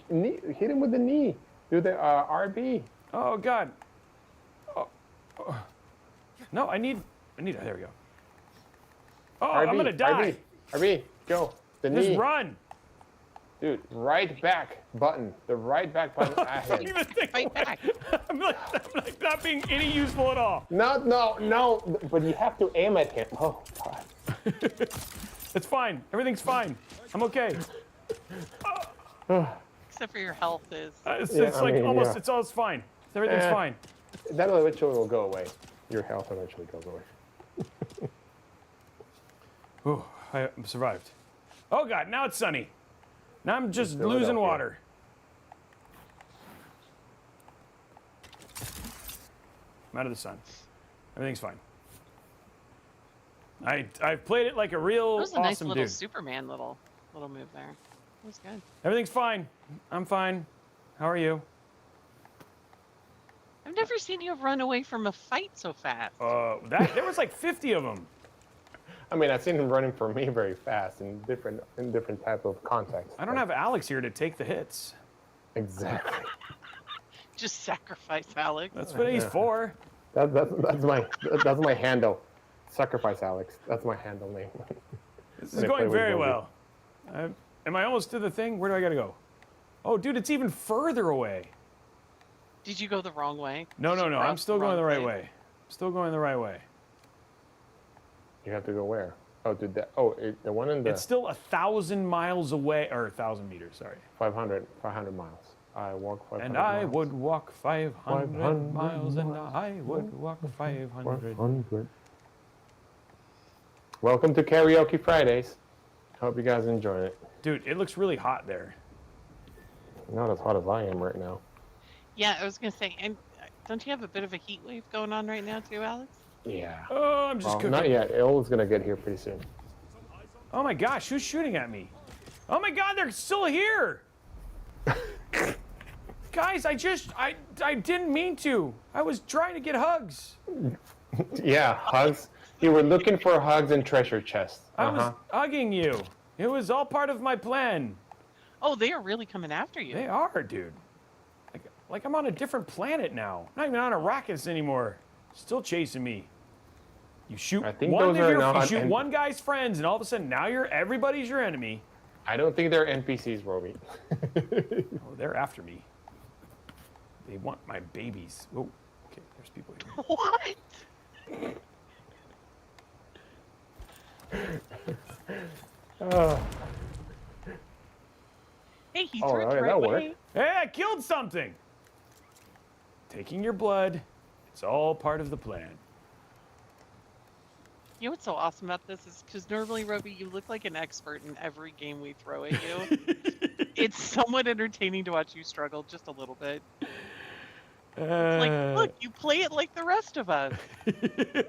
Hit him with the knee. Do the RB. Oh God. Oh. No, I need. There we go. Oh, RB, I'm gonna die. RB, go. The Just knee. run. Dude, right back button. The right back button Don't ahead. even think Fight away. back. I'm like not being any useful at all. No. But you have to aim at him. Oh God. It's fine. Everything's fine. I'm okay. Except for your health is. It's Yeah, I like mean, almost. yeah. It's all fine. Everything's Eh. fine. That eventually will go away. Your health eventually goes away. Ooh, I survived. Oh God, now it's sunny. Now I'm just Philadelphia. losing water. I'm out of the sun. Everything's fine. I've played it like a real That was a nice awesome little dude. Superman little move there. That was good. Everything's fine. I'm fine. How are you? I've never seen you run away from a fight so fast. There was like 50 of them. I mean, I've seen him running for me very fast in different type of contexts. I don't have Alex here to take the hits. Exactly. Just sacrifice Alex. That's what he's for. That's my handle. Sacrifice Alex. That's my handle name. This is When I play going with very Robey. well. Am I almost to the thing? Where do I gotta go? Oh, dude, it's even further away. Did you go the wrong way? No. Did you I'm cross still going the right place? way. Still going the right way. You have to go where? Oh, did that? Oh, the one in the It's still 1,000 miles away, or 1,000 meters. Sorry. 500 miles. I walk 500 And miles. I would walk 500 500 miles, and I would walk 500. 100. Welcome to Karaoke Fridays. Hope you guys enjoy it. Dude, it looks really hot there. Not as hot as I am right now. Yeah, I was gonna say, and don't you have a bit of a heat wave going on right now too, Alex? Yeah. Oh, I'm just Well, cooking. not yet. Il's gonna get here pretty soon. Oh my gosh, who's shooting at me? Oh my God, they're still here. Guys, I didn't mean to. I was trying to get hugs. Yeah, hugs. You were looking for hugs and treasure chests. I was hugging you. It was all part of my plan. Oh, they are really coming after you. They are, dude. Like I'm on a different planet now. I'm not even on Arrakis anymore. Still chasing me. You shoot I think one those of are your, not you shoot en- one guy's friends, and all of a sudden now everybody's your enemy. I don't think they're NPCs, Robey. Oh, they're after me. They want my babies. Oh, okay, there's people here. What? Oh, Hey, he Oh, threw it the okay, right that way. worked. Hey, I killed something! Taking your blood. It's all part of the plan. You know what's so awesome about this is because normally, Robey, you look like an expert in every game we throw at you. It's somewhat entertaining to watch you struggle just a little bit. It's like, look, you play it like the rest of us.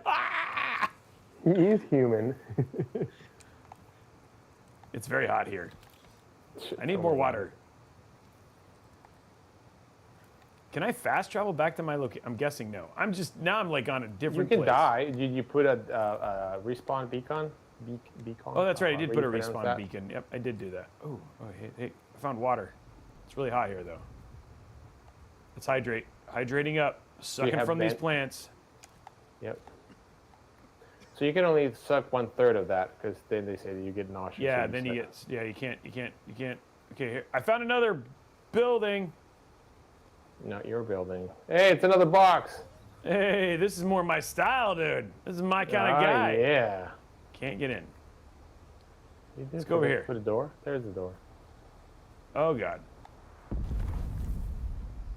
Ah! he is human. It's very hot here. I need Oh more my water. Can I fast travel back to my location? I'm guessing no. I'm like on a You different can place. die. Did you put a respawn beacon? Beacon? Oh, that's right. I did However put a you pronounce respawn that. beacon. Yep, I did do that. Oh, hey, I found water. It's really hot here, though. Let's hydrate. Hydrating up. Sucking have from these vent? plants. Yep. So you can only suck 1/3 of that because then they say that you get nauseous. Yeah, if then you suck. get. Yeah, you can't. Okay, here. I found another building. Not your building. Hey, it's another box. Hey, this is more my style, dude. This is my kind of guy. Yeah. Can't get in. You did Let's go over here. Put a door. There's the door. Oh, God.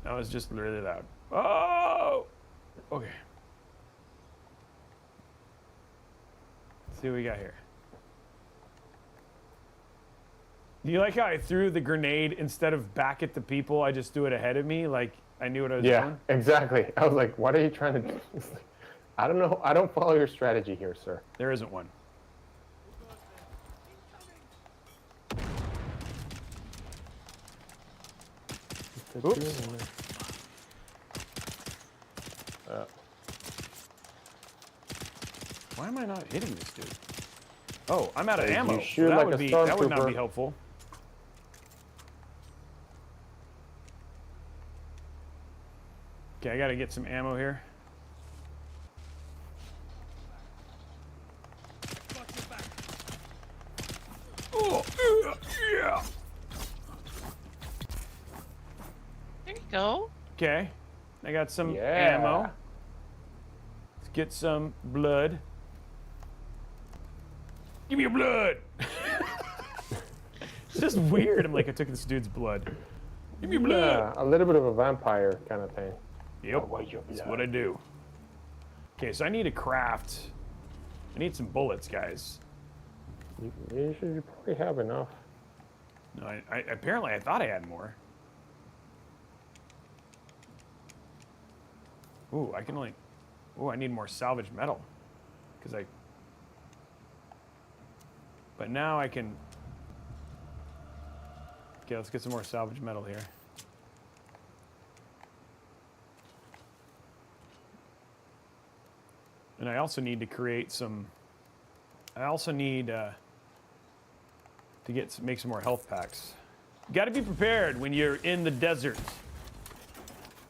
That was just really loud. Oh! Okay. Let's see what we got here. Do you like how I threw the grenade instead of back at the people? I just threw it ahead of me, like I knew what I was Yeah, doing? exactly. I was like, what are you trying to do? I don't know. I don't follow your strategy here, sir. There isn't one. Oops. Why am I not hitting this dude? Oh, I'm out of You ammo. shoot that like would a be that would not stormtrooper. be helpful. Okay, I gotta get some ammo here. Oh, yeah. There you go. Okay, I got some Yeah. ammo. Let's get some blood. Give me your blood. It's just weird. I'm like, I took this dude's blood. Give me your blood. Yeah, a little bit of a vampire kind of thing. Yep, that's what I do. Okay, so I need to craft. I need some bullets, guys. You should probably have enough. No, I apparently I thought I had more. Ooh, I can only. Ooh, I need more salvage metal, But now I can. Okay, let's get some more salvage metal here. And I also need to create some. I also need to make some more health packs. You got to be prepared when you're in the desert.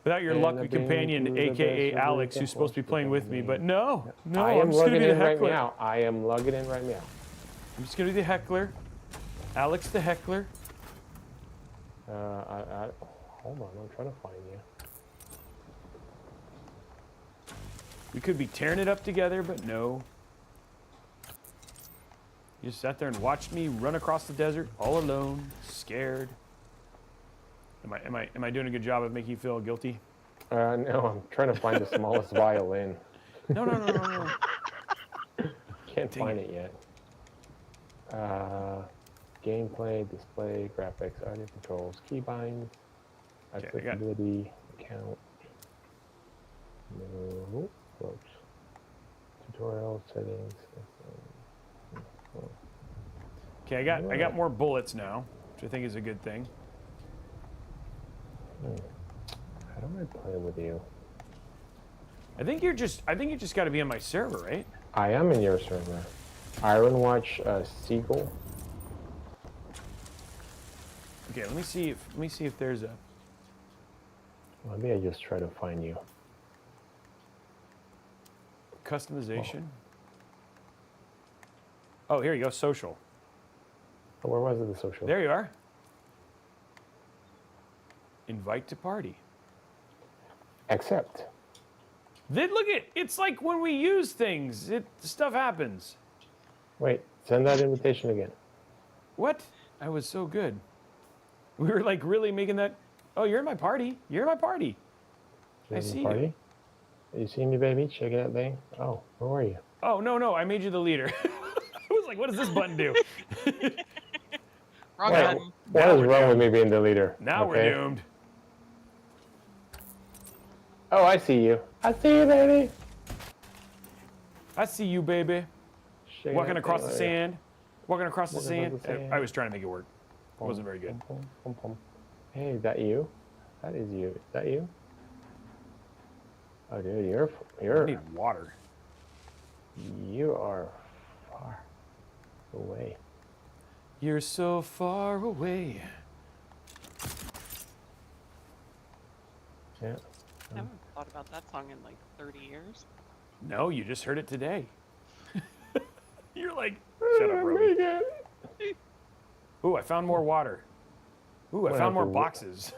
Without your And lucky I've been companion, to the aka desert Alex, with who's supposed to be the playing with me, but no, I I'm am just gonna logging be the in right heckler. now. I am logging in right now. I'm just gonna be the heckler. Alex the heckler. Hold on, I'm trying to find you. We could be tearing it up together, but no. You just sat there and watched me run across the desert all alone, scared. Am I doing a good job of making you feel guilty? No, I'm trying to find the smallest violin. No. Can't Dang find it yet. Gameplay, display, graphics, audio controls, keybinds, Okay, I got- accessibility, account. No, close. Tutorial settings. Okay, I got more bullets now, which I think is a good thing. How do I play with you? I think you just got to be on my server, right? I am in your server. Iron Watch Seagull. Okay, let me see if there's a. Maybe I just try to find you. Customization. Oh, here you go, social. Oh, where was it, the social? There you are. Invite to party. Accept. Then look at it's like when we use things, stuff happens. Wait, send that invitation again. What? I was so good. We were like really making that. Oh, you're in my party. You're in my party. I see you. You see me, baby? Checking that thing. Oh, where are you? Oh no, I made you the leader. I was like, what does this button do? Wrong button. What is wrong with me being the leader? Now we're doomed. Oh, I see you. I see you, baby. I see you, baby. Shaking Walking that across thing the right sand. Walking across the Walking sand. across the sand. I was trying to make it work. It wasn't very good. Pom, pom, pom. Hey, is that you? That is you. Is that you? Oh, dude, you're. I need water. You are far away. You're so far away. Yeah. I haven't thought about that song in like 30 years. No, you just heard it today. You're like, shut up, Robey. Ooh, I found more water. Ooh, I found more boxes.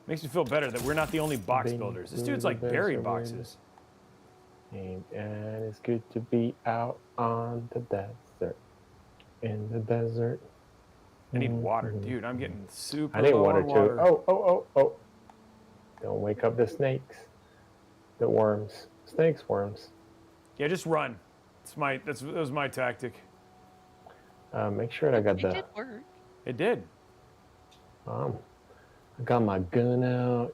Makes me feel better that we're not the only box builders. This dude's like buried boxes. And it's good to be out on the desert. In the desert. I need water, dude. I'm getting super I need low water on too. Oh. Don't wake up the snakes. The worms. Snakes, worms. Yeah, just run. That was my tactic. Make sure I got It the. did work. It did. I got my gun out.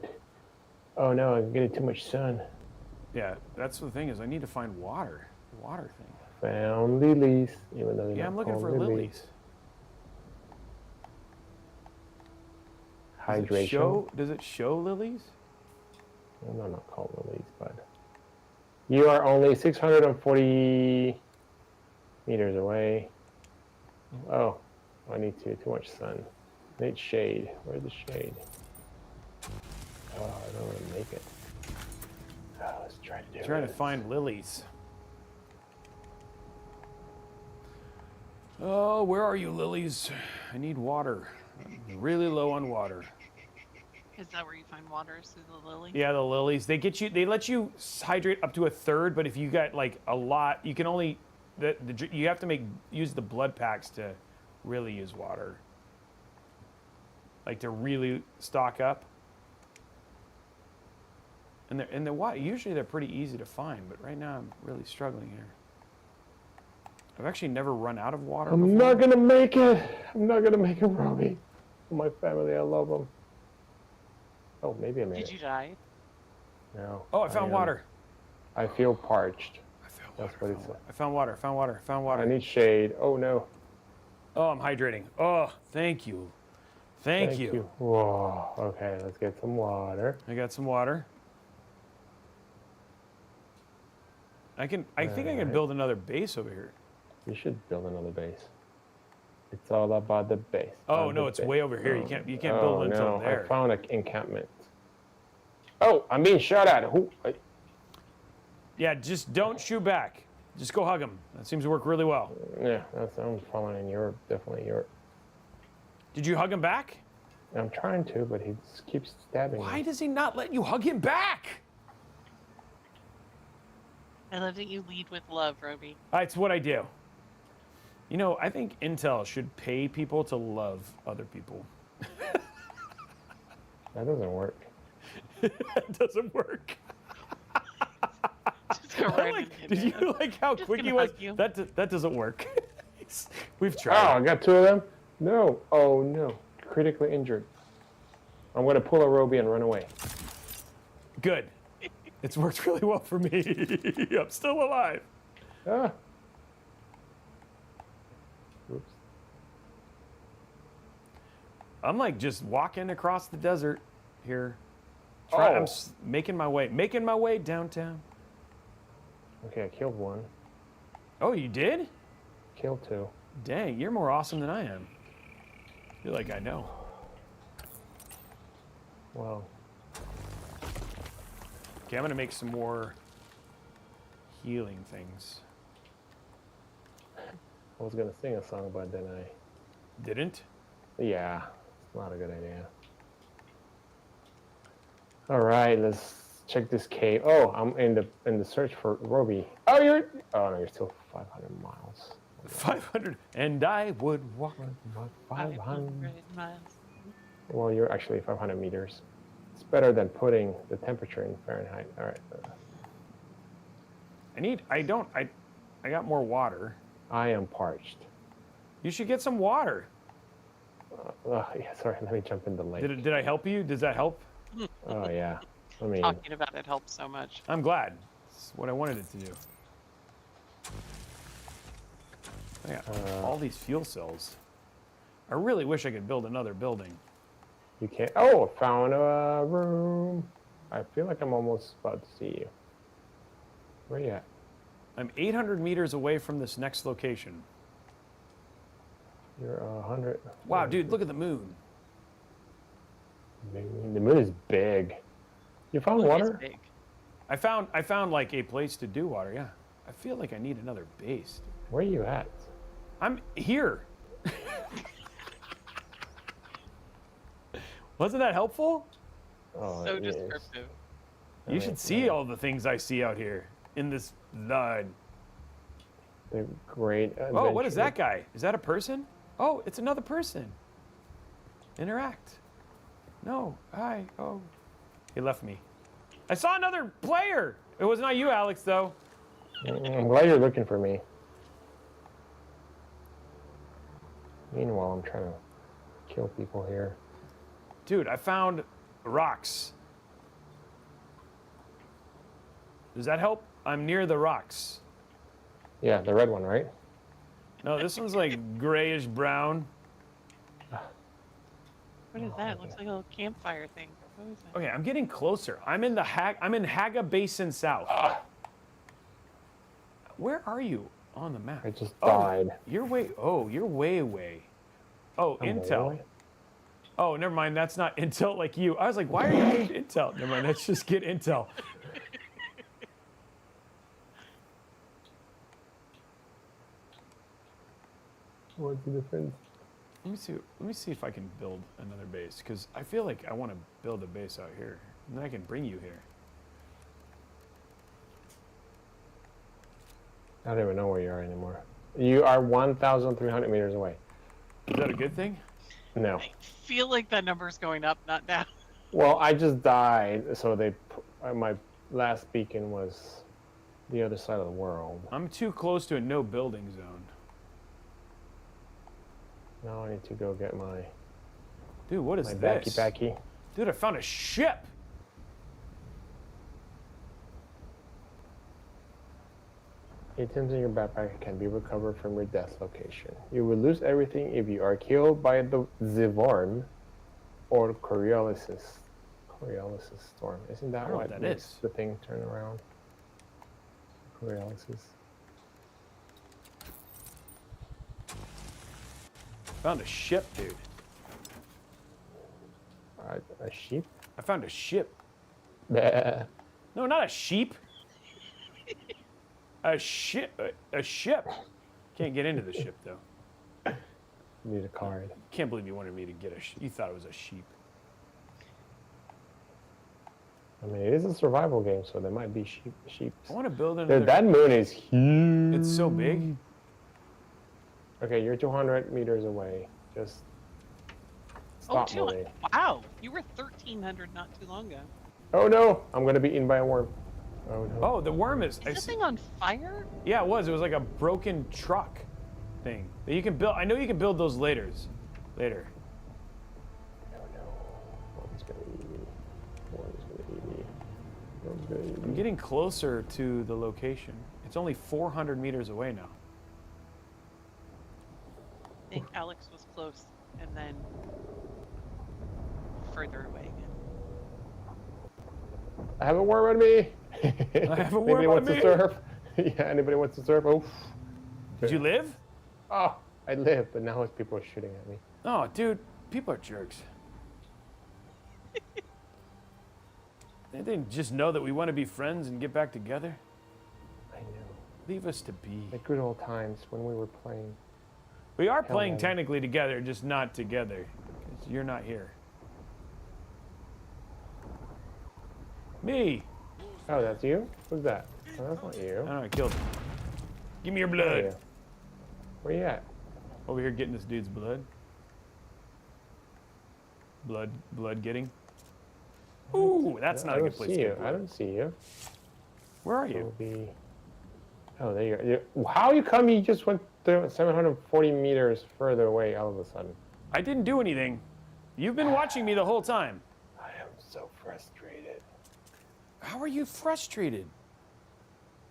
Oh no, I'm getting too much sun. Yeah, that's the thing is I need to find water. The water thing. Found lilies. Even though Yeah, I'm looking for lilies. Hydration. Does it show lilies? Well, no, not called lilies, but you are only 640 meters away. Oh, I need too much sun. I need shade. Where's the shade? Oh, I don't want to make it. Oh, let's try to do it. Trying to find lilies. Oh, where are you, lilies? I need water. I'm really low on water. Is that where you find water? Is through the lily? Yeah, the lilies. They let you hydrate up to a third, but if you got like a lot, you can only you have to use the blood packs to really use water. Like to really stock up. And usually they're pretty easy to find, but right now I'm really struggling here. I've actually never run out of water before. I'm not gonna make it. I'm not gonna make it, Robey. My family, I love them. Oh, maybe I made it. Did you die? No. Oh, I found water. I feel parched. I found water. That's what he said. I found water. Found water. Found water. I need shade. Oh no. Oh, I'm hydrating. Oh, thank you. Thank you. Whoa. Okay, let's get some water. I got some water. I think I can build another base over here. You should build another base. It's all about the base. Oh no, it's way over here. You can't build one until there. I found an encampment. Oh, I'm being shot at. Who? Yeah, just don't shoot back. Just go hug him. That seems to work really well. Yeah, I'm falling in Europe. Definitely Europe. Did you hug him back? I'm trying to, but he just keeps stabbing me. Why does he not let you hug him back? I love that you lead with love, Robey. It's what I do. You know, I think Intel should pay people to love other people. That doesn't work. It doesn't work. Just go right in. Did you like how Just quick he gonna was? hug you. That doesn't work. We've Oh, tried. I got two of them? No. Oh, no. Critically injured. I'm going to pull a Robey and run away. Good. It's worked really well for me. I'm still alive. Ah. Oops. I'm like just walking across the desert here. Oh. I'm making my way downtown. Okay, I killed one. Oh, you did? Killed two. Dang, you're more awesome than I am. You're like, I know. Wow. Okay, I'm gonna make some more healing things. I was going to sing a song, but then Didn't? Yeah, it's not a good idea. All right, let's check this cave. Oh, I'm in the search for Robey. Oh, you're. Oh no, you're still 500 miles. 500, and I would walk. 500. 500 miles. Well, you're actually 500 meters. It's better than putting the temperature in Fahrenheit. All right. I got more water. I am parched. You should get some water. Yeah, sorry. Let me jump in the lake. Did I help you? Does that help? Oh yeah. I mean, Talking about it helps so much. I'm glad. It's what I wanted it to do. I got all these fuel cells. I really wish I could build another building. you can't. Oh, found a room. I feel like I'm almost about to see you. Where you at? I'm 800 meters away from this next location. You're 100. Wow, dude, look at the moon. The moon is big. You found It is water? big. I found like a place to do water. Yeah, I feel like I need another base. Where are you at? I'm here. Wasn't that helpful? Oh, So it is. descriptive. You should see all the things I see out here in this. The great. Oh, what is adventure. that guy? Is that a person? Oh, it's another person. Interact. No, hi. Oh, he left me. I saw another player. It was not you, Alex, though. I'm glad you're looking for me. Meanwhile, I'm trying to kill people here. Dude, I found rocks. Does that help? I'm near the rocks. Yeah, the red one, right? No, this one's like grayish brown. What is that? It looks like a little campfire thing. What is that? Okay, I'm getting closer. I'm in Haga Basin South. Where are you on the map? I just Oh, died. you're way away. Oh, I'm Intel. away. Oh, never mind. That's not Intel like you. I was like, why are you named Intel? Never mind. Let's just get Intel. What's the difference? Let me see if I can build another base, because I feel like I want to build a base out here, and then I can bring you here. I don't even know where you are anymore. You are 1,300 meters away. Is that a good thing? No. I feel like that number's going up, not down. Well, I just died, so my last beacon was the other side of the world. I'm too close to a no building zone. Now I need to go get my Dude, what is my this? backy. Dude, I found a ship. Items in your backpack can be recovered from your death location. You will lose everything if you are killed by the Zivorn or Coriolis storm. Isn't that I don't know what what that makes is. the thing turn around? Coriolis. Found a ship, dude. A sheep? I found a ship. Bleh. No, not a sheep. A ship. A ship. Can't get into the ship though. Need a card. Can't believe you wanted me to get a. You thought it was a sheep. I mean, it is a survival game, so there might be sheep. I want to build another. Dude, that moon is huge. It's so big. Okay, you're 200 meters away. Just stop moving. Wow, you were 1,300 not too long ago. Oh no, I'm gonna be eaten by a worm. Oh no. Oh, the worm is. Is this thing on fire? Yeah, it was. It was like a broken truck thing that you can build. I know you can build those later. Oh no. Worm's gonna eat me. Worm's gonna eat me. Worm's gonna eat I'm me. getting closer to the location. It's only 400 meters away now. I think Alex was close, and then further away again. I have a worm on me. I have a worm Anybody on wants me. to surf? Yeah, anybody wants to surf? Oh. Did you live? Oh, I live, but now people are shooting at me. Oh, dude, people are jerks. They didn't just know that we want to be friends and get back together. I know. Leave us to be. The good old times when we were playing. We are playing no. technically together, just not together. Because you're not here. Me. Oh, that's you? Who's that? Oh, that's not you. I don't know, I killed him. Give me your Oh, blood. yeah. Where you at? Over here getting this dude's blood. Blood getting. Ooh, that's not a good place to get I blood. don't see you. Where are you? Oh, there you are. How you come? You just went 740 meters further away all of a sudden. I didn't do anything. You've been watching me the whole time. I am so frustrated. How are you frustrated?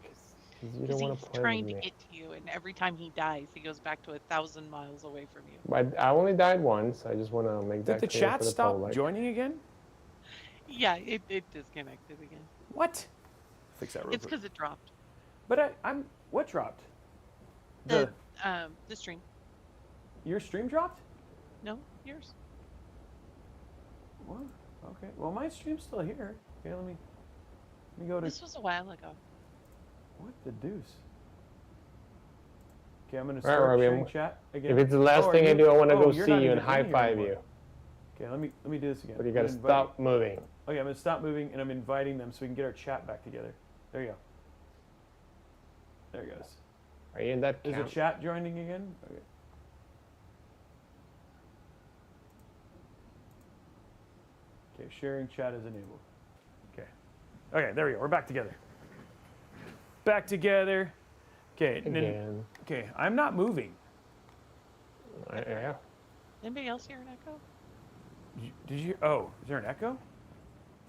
Because you Because don't want he's to play trying with to me. get to you, and every time he dies, he goes back to 1,000 miles away from you. I only died once. I just want to make that Did the clear chat for the stop public. joining again? Yeah, it disconnected again. What? Fix that real It's quick. because it dropped. But what dropped? The stream. Your stream dropped? No, yours. What? Okay. Well, my stream's still here. Okay, let me go to. This was a while ago. What the deuce? Okay, I'm gonna All right, start Robey, sharing chat again. If it's the last Oh, thing I do, I want to go you're see not you even and high in here five anymore. you. Okay, let me do this again. But you I'm got to gonna stop moving. Okay, I'm gonna stop moving and I'm inviting them so we can get our chat back together. There you go. There it goes. Are you in that Is the camp? chat joining again? Okay. Okay, sharing chat is enabled. Okay. Okay, there we go. We're back together. Back together. Okay. Again. Okay, I'm not moving. Yeah. Anybody else hear an echo? Did you? Oh, is there an echo?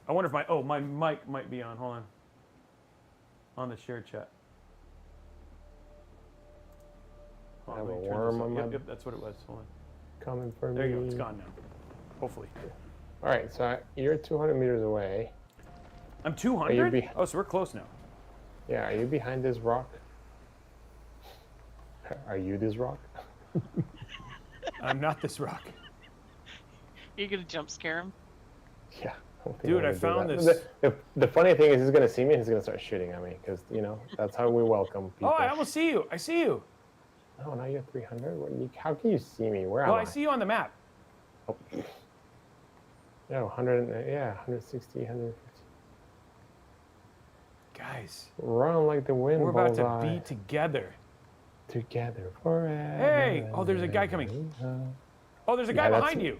I wonder if my mic might be on. Hold on. On the shared chat. I Hold have on, a let me turn worm this on up. my- Yep, that's what it was. Hold on. Coming for There me. you go. It's gone now. Hopefully. All right, so you're 200 meters away. I'm 200? be- Oh, so we're close now. Yeah, are you behind this rock? Are you this rock? I'm not this rock. You're gonna jump scare him? Yeah. don't think Dude, I'm I gonna do found that. this. The funny thing is he's going to see me and he's going to start shooting at me because, you know, that's how we welcome people. Oh, I almost see you. I see you. Oh, now you're 300? How can you see me? Where am Well, I? I see you on the map. Oh. Yeah, 160, 150. Guys, Run like the wind, we're about to bullseye. be together. Together forever. Hey! Oh, there's a guy coming. Oh, there's a guy Yeah, that's- behind you.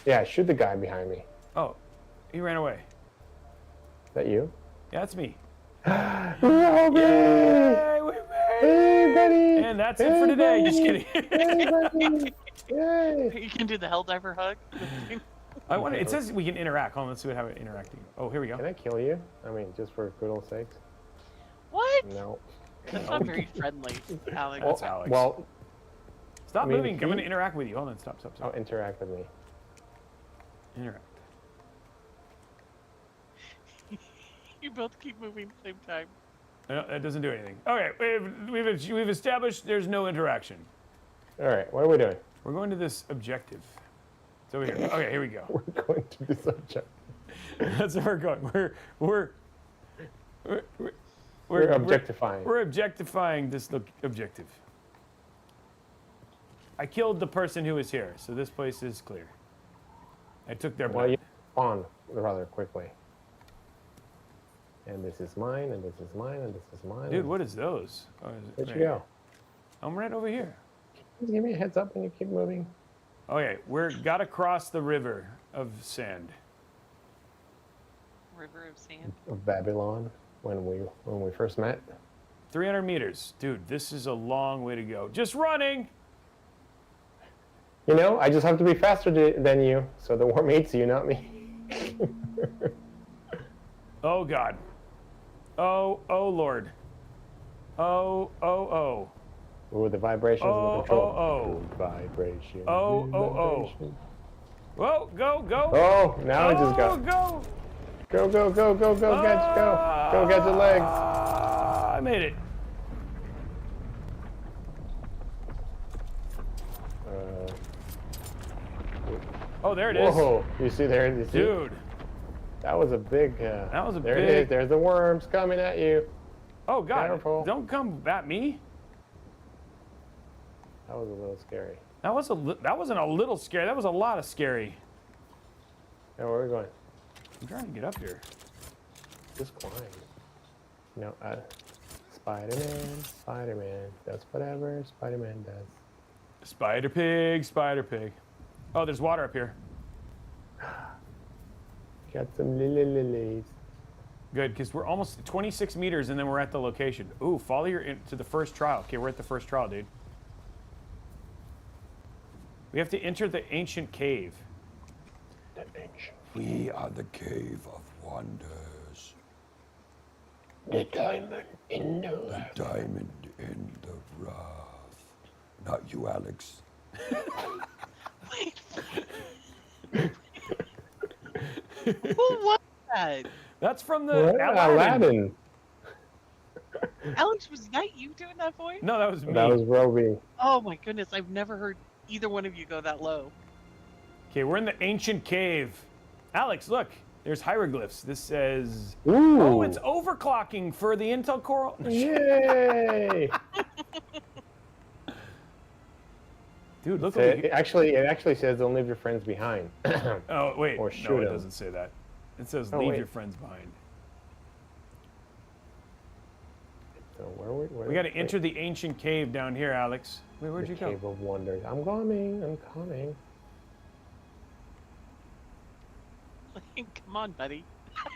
Yeah, shoot the guy behind me. Oh, he ran away. Is that you? Yeah, that's me. Robey! Yay, we made Hey, it! buddy! And that's it for today. Just kidding. Hey, buddy! Yay! You can do the Helldiver hug. I want. It says we can interact. Hold on, let's see how we're interacting. Oh, here we go. Can I kill you? I mean, just for good old sakes? What? No. That's not very friendly, Alex. That's Alex. Well, Stop I mean, moving. I'm going to interact with you. Hold on. Stop. interact with me. Interact. You both keep moving at the same time. No, that doesn't do anything. Okay, we've established there's no interaction. All right, what are we doing? We're going to this objective. It's over here. Okay, here we go. We're going to this objective. That's where we're going. We're objectifying. We're objectifying this objective. I killed the person who was here, so this place is clear. I took their Well, blood. you spawn rather quickly. And this is mine, and this is mine, and this is mine. Dude, what is those? Oh, is it Where'd right you go? here? I'm right over here. Just give me a heads up when you keep moving. Okay, we're gotta cross the river of sand. River of sand. Of Babylon, when we first met. 300 meters. Dude, this is a long way to go. Just running! You know, I just have to be faster than you, so the worm eats you, not me. Oh, God. Oh, Lord. Oh. Ooh, the vibrations and the control. Oh. Good vibration. Oh, good oh, oh. vibration. Whoa, go. Oh, now I just got. Go. Go, Gadget, go. Go, Gadget legs. I made it. Oh, there it is. Whoa, you see there? You see? Dude. That was a big. That was a there big. it is. There's the worms coming at you. Oh, God. Careful. Don't come at me. That was a little scary. That wasn't a little scary. That was a lot of scary. Now, where are we going? I'm trying to get up here. Just climb. No, Spider-Man, Spider-Man does whatever Spider-Man does. Spider pig, spider pig. Oh, there's water up here. Got some lilies. Good, because we're almost 26 meters and then we're at the location. Ooh, follow to the first trial. Okay, we're at the first trial, dude. We have to enter the ancient cave. The ancient. We are the cave of wonders. The diamond in the The rough. diamond in the rough. Not you, Alex. Wait. Who was that? That's from the What? Aladdin. Alex, was that you doing that voice? No, that was me. That was Robey. Oh my goodness, I've never heard either one of you go that low. Okay, we're in the ancient cave. Alex, look, there's hieroglyphs. This says, Ooh. oh, it's overclocking for the Intel Core. Yay! Dude, look So what we... it actually says don't leave your friends behind. Oh, wait, or no, shoot it 'em. doesn't say that. It says Oh, leave wait. your friends behind. So where We got to enter the ancient cave down here, Alex. Wait, where'd you go? Cave of Wonders. I'm coming. I'm coming. Come on, buddy.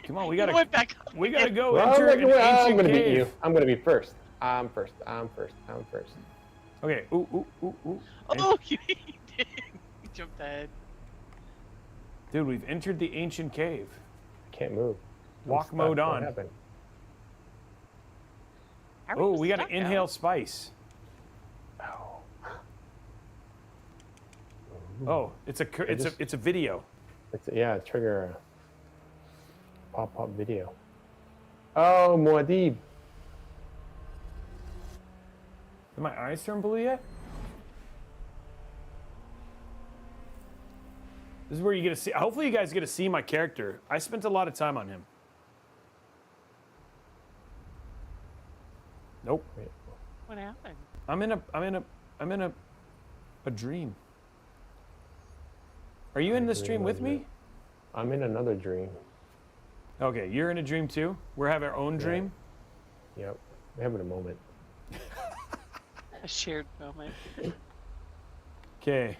Come on, we You gotta went back up. we gotta go Well, enter look an at what- I'm ancient gonna beat cave. you. I'm gonna be first. I'm first. I'm first. I'm first. Okay. Ooh, ooh, ooh, ooh. Oh, you did. You jumped ahead. Dude, we've entered the ancient cave. Can't move. I'm Walk stuck. mode What on. happened? How are Oh, you we gotta stuck, inhale Alex? spice. Oh. Oh, it's a video. Yeah, trigger a pop-up video. Oh, Muad'Dib. Did my eyes turn blue yet? This is where you get to see. Hopefully, you guys get to see my character. I spent a lot of time on him. Nope. Wait. What happened? I'm in a dream. Are you in this dream with me? I'm in another dream. Okay, you're in a dream too. We're having our own dream. Yep. We're having a moment. A shared moment. Okay.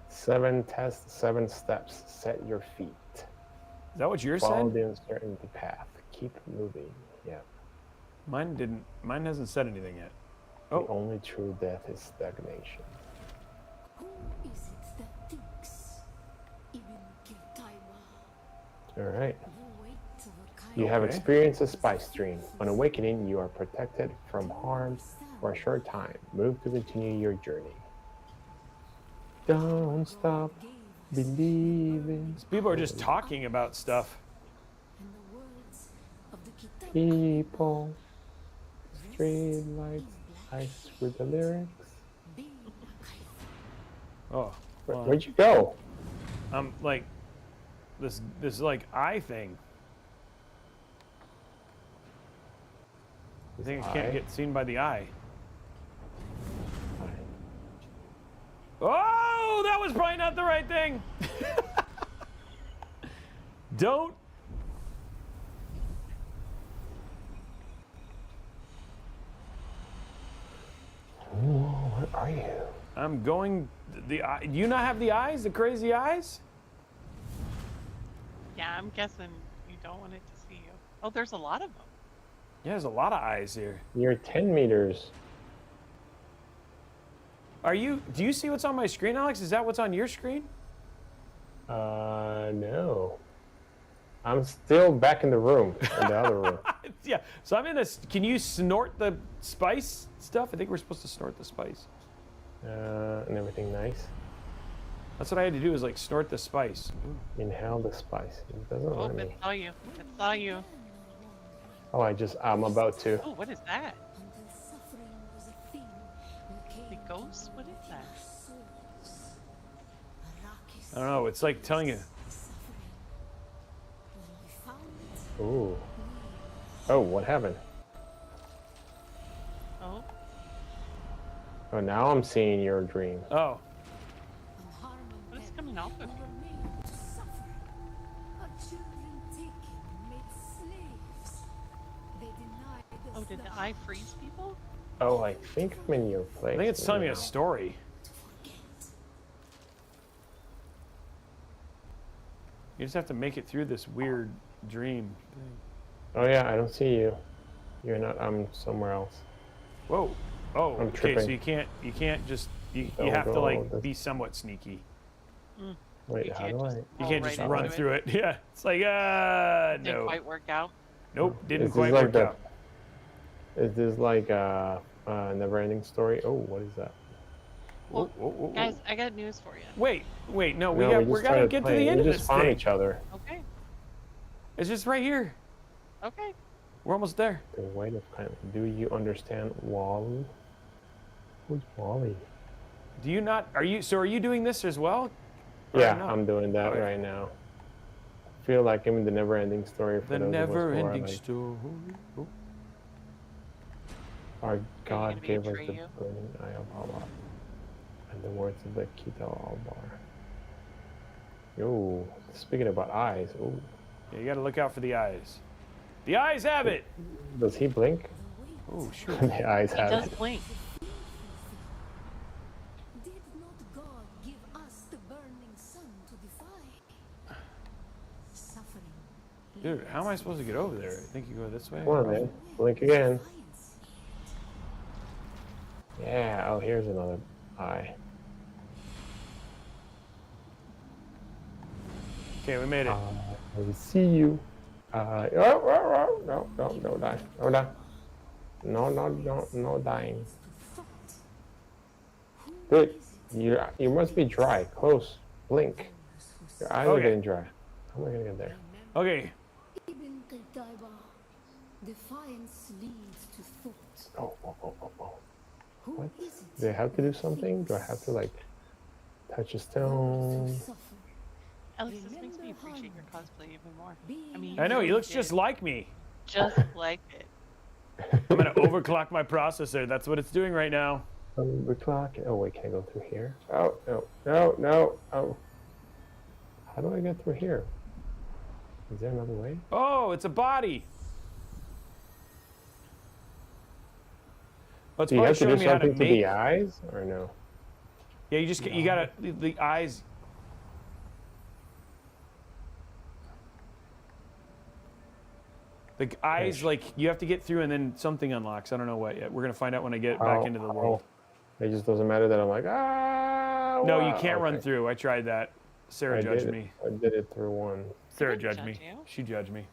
Seven tests, 7 steps. Set your feet. Is that what you're Follow saying? the uncertainty path. Keep moving. Yeah. Mine didn't. Mine hasn't said anything yet. The Oh. only true death is stagnation. Who is it that thinks even Kirtaiwa All right. will wait till the kind You have Okay. experienced a spice stream. On awakening, you are protected from harm for a short time. Move to continue your journey. Don't stop believing. People are just talking about stuff. and the words of the Kitai People, street lights, ice with the lyrics. being a kaifa. Oh, well, Where'd you go? I'm like this like eye thing. I think I can't eye? get seen by the eye. Oh, that was probably not the right thing. Don't. What are you? I'm going. The eye. Do you not have the eyes? The crazy eyes? Yeah, I'm guessing you don't want it to see you. Oh, there's a lot of them. Yeah, there's a lot of eyes here. You're 10 meters. Are you? Do you see what's on my screen, Alex? Is that what's on your screen? No. I'm still back in the room, in the other room. Yeah. So I'm in this. Can you snort the spice stuff? I think we're supposed to snort the spice. And everything nice. That's what I had to do. Is like snort the spice. Ooh. Inhale the spice. It doesn't Oh, let me. it saw you. It saw you. Oh, I'm about to. Oh, what is that? Until suffering was a thing, we The came ghost? What is that? souls. Arrakis I don't know. It's like telling you. suffering. When we found it, Ooh. Oh, what happened? Oh, Oh, now I'm seeing your dream. Oh. unharmed an alpha. Remain to suffer. Our children taken, made slaves. They denied us Oh, did the the eye freeze people? Oh, I think I'm in your place. I think it's telling me now. a story. to forget. You just have to make it through this weird dream thing. Oh yeah, I don't see you. You're not. I'm somewhere else. Whoa. Oh, I'm okay. So tripping. you can't just you Don't have to go like this- be somewhat sneaky. Wait, You how can't do just I? You roll can't right just into run it. through it. Yeah. It's like Didn't no. quite work out. Nope, didn't Is this quite like work the- out. Is this like a never-ending story? Oh, what is that? Whoa, whoa, whoa, whoa. Guys, I got news for you. Wait, no, No, we're just gotta started get to playing. the end We of just this found thing. each other. Okay. It's just right here. Okay. We're almost there. The weight of kind. Do you understand Wally? Who's Wally? Do you not? Are you doing this as well? Or Yeah, not? I'm doing that Okay. right now. Feel like I'm in the never-ending story. For The those of us who are, never-ending like, story. Oh. Our gonna God be gave a us the trio? burning eye of Allah, and the words of the Kita Albar. Yo, speaking about eyes, oh, Yeah, you gotta look out for the eyes. The eyes have it. does he blink? Oh shoot. The eyes He have does it. blink. Did not God give us the burning sun to defy? Suffering. Dude, how am I supposed to get over there? I think you go this way. Come on, man, blink again. Yeah. Oh, here's another eye. Okay, we made it. I see you. Oh, no, die. No, die. No dying. Dude, you must be dry. Close. Blink. Your eyes are Okay. getting dry. How am I gonna get there? Okay. Ibn Qutayba. Defiance leads to thought. Oh. Who What? is it? Do I have to do something? Do I have to like touch a stone? Suffer. Alex, this makes me appreciate your cosplay even more. I mean, I know, he really looks did. just like me. Just like it. I'm gonna overclock my processor. That's what it's doing right now. The clock. Oh wait, can I go through here? Oh no. Oh. How do I get through here? Is there another way? Oh, it's a body. Oh, it's Do you probably have to showing do me how to something to make. the eyes or no? Yeah, you gotta the eyes. The eyes, like you have to get through, and then something unlocks. I don't know what yet. We're gonna find out when I get back into the world. It just doesn't matter that I'm like No, you wow. can't run Okay. through. I tried that. Sarah I judged did me. I did it through one. Sarah didn't judged me. judge you. She judged me.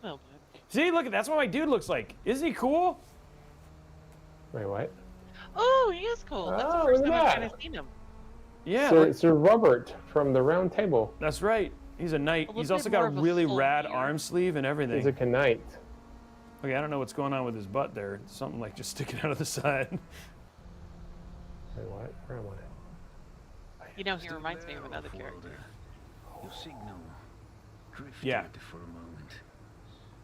Well, good. See, look, that's what my dude looks like. Isn't he cool? Wait, what? Oh, he is cool. That's the Oh, first look time at I've kind that. of seen him. Yeah, Sir Robert from the Round Table. that's right. He's a knight. A He's little also bit got more a of a really full rad beard. arm sleeve and everything. He's a knight. Okay, I don't know what's going on with his butt there. Something like just sticking out of the side. Wait, what? Where am I? You know, he reminds me of another character. Your signal drifted Yeah. for a moment.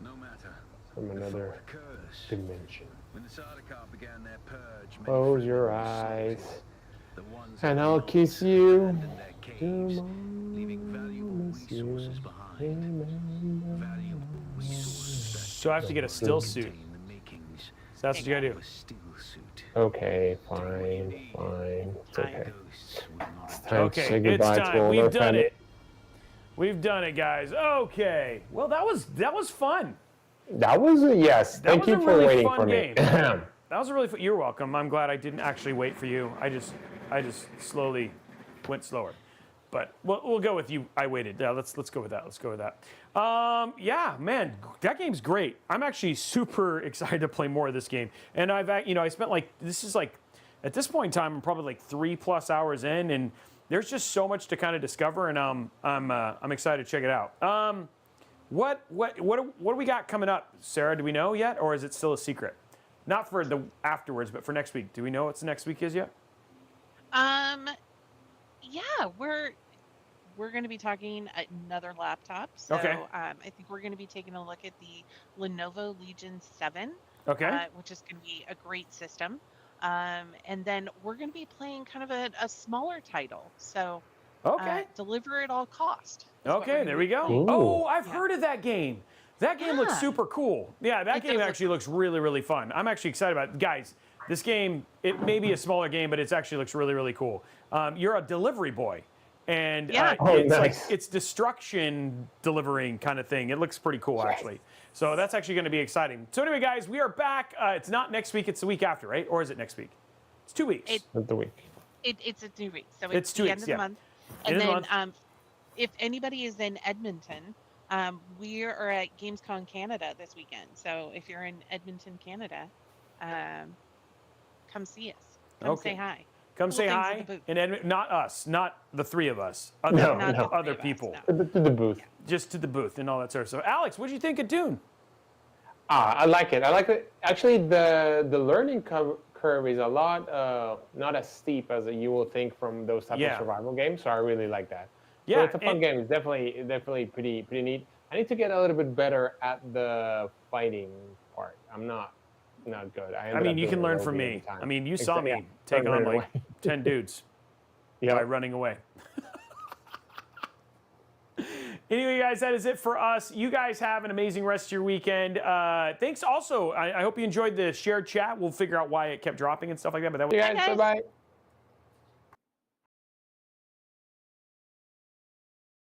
No matter. From The another fourth curse. dimension. When the Sardaukar began their purge, many Close your friends eyes, sought the ones and who I'll loved kiss you. abandoned their caves, leaving valuable resources behind. Valuable resources that So I have to get a still suit. contain the makings So that's what you gotta of do. a still suit. Okay, fine. It's okay. Ghosts will not It's time to Okay, say it's goodbye to time. all We've our done family. it. We've done it, guys. Okay. Well, that was fun. That was a yes. That Thank was you a for really waiting fun for me. game. That was a really fun. You're welcome. I'm glad I didn't actually wait for you. I just slowly went slower. But we'll go with you. I waited. Yeah, let's go with that. Let's go with that. Yeah, man, that game's great. I'm actually super excited to play more of this game. And I spent at this point in time, I'm probably like 3+ hours in, and there's just so much to kind of discover, and I'm excited to check it out. What do we got coming up, Sarah? Do we know yet, or is it still a secret? Not for the afterwards, but for next week. Do we know what the next week is yet? Yeah, we're going to be talking another laptop. So Okay. I think we're going to be taking a look at the Lenovo Legion 7, Okay. which is going to be a great system. And then we're going to be playing kind of a smaller title. So Okay. Deliver at all cost. is what we're Okay, gonna there be we go. playing. Oh, I've Yeah. heard of that game. That game looks Yeah. super cool. Yeah, that It game does look actually looks really, really fun. I'm actually excited about it. Guys, this game, it may be a smaller game, but it actually looks really, really cool. You're a delivery boy. And Yeah. it's nice. like it's destruction delivering kind of thing. It looks pretty cool, actually. So that's actually going to be exciting. So anyway, guys, we are back. It's not next week. It's the week after, right? Or is it next week? It's 2 weeks. Of the week. It's a 2 weeks, so It's it's 2 the weeks, end of yeah. the month. End And of the then, if anybody is in Edmonton, we are at Gamescom Canada this weekend. So if you're in Edmonton, Canada, come see us. Come Okay. say hi. Come Cool say things at hi. the booth. And not us, not the three of us. No, Not no. the three Other of us, people. no. To the booth. Just to the booth and all that sort of stuff. Alex, what did you think of Dune? I like it. I like it. Actually, the learning curve is a lot not as steep as you will think from those type Yeah. of survival games. So I really like that. Yeah, So it's a fun and- game. It's definitely pretty neat. I need to get a little bit better at the fighting part. I'm not good. I mean, you can learn from me. I mean, you saw me Exactly, yeah. take on Running like away. 10 dudes Yeah. by running away. Anyway, guys, that is it for us. You guys have an amazing rest of your weekend. Thanks also. I hope you enjoyed the shared chat. We'll figure out why it kept dropping and stuff like that. But that was You guys, guys. bye bye.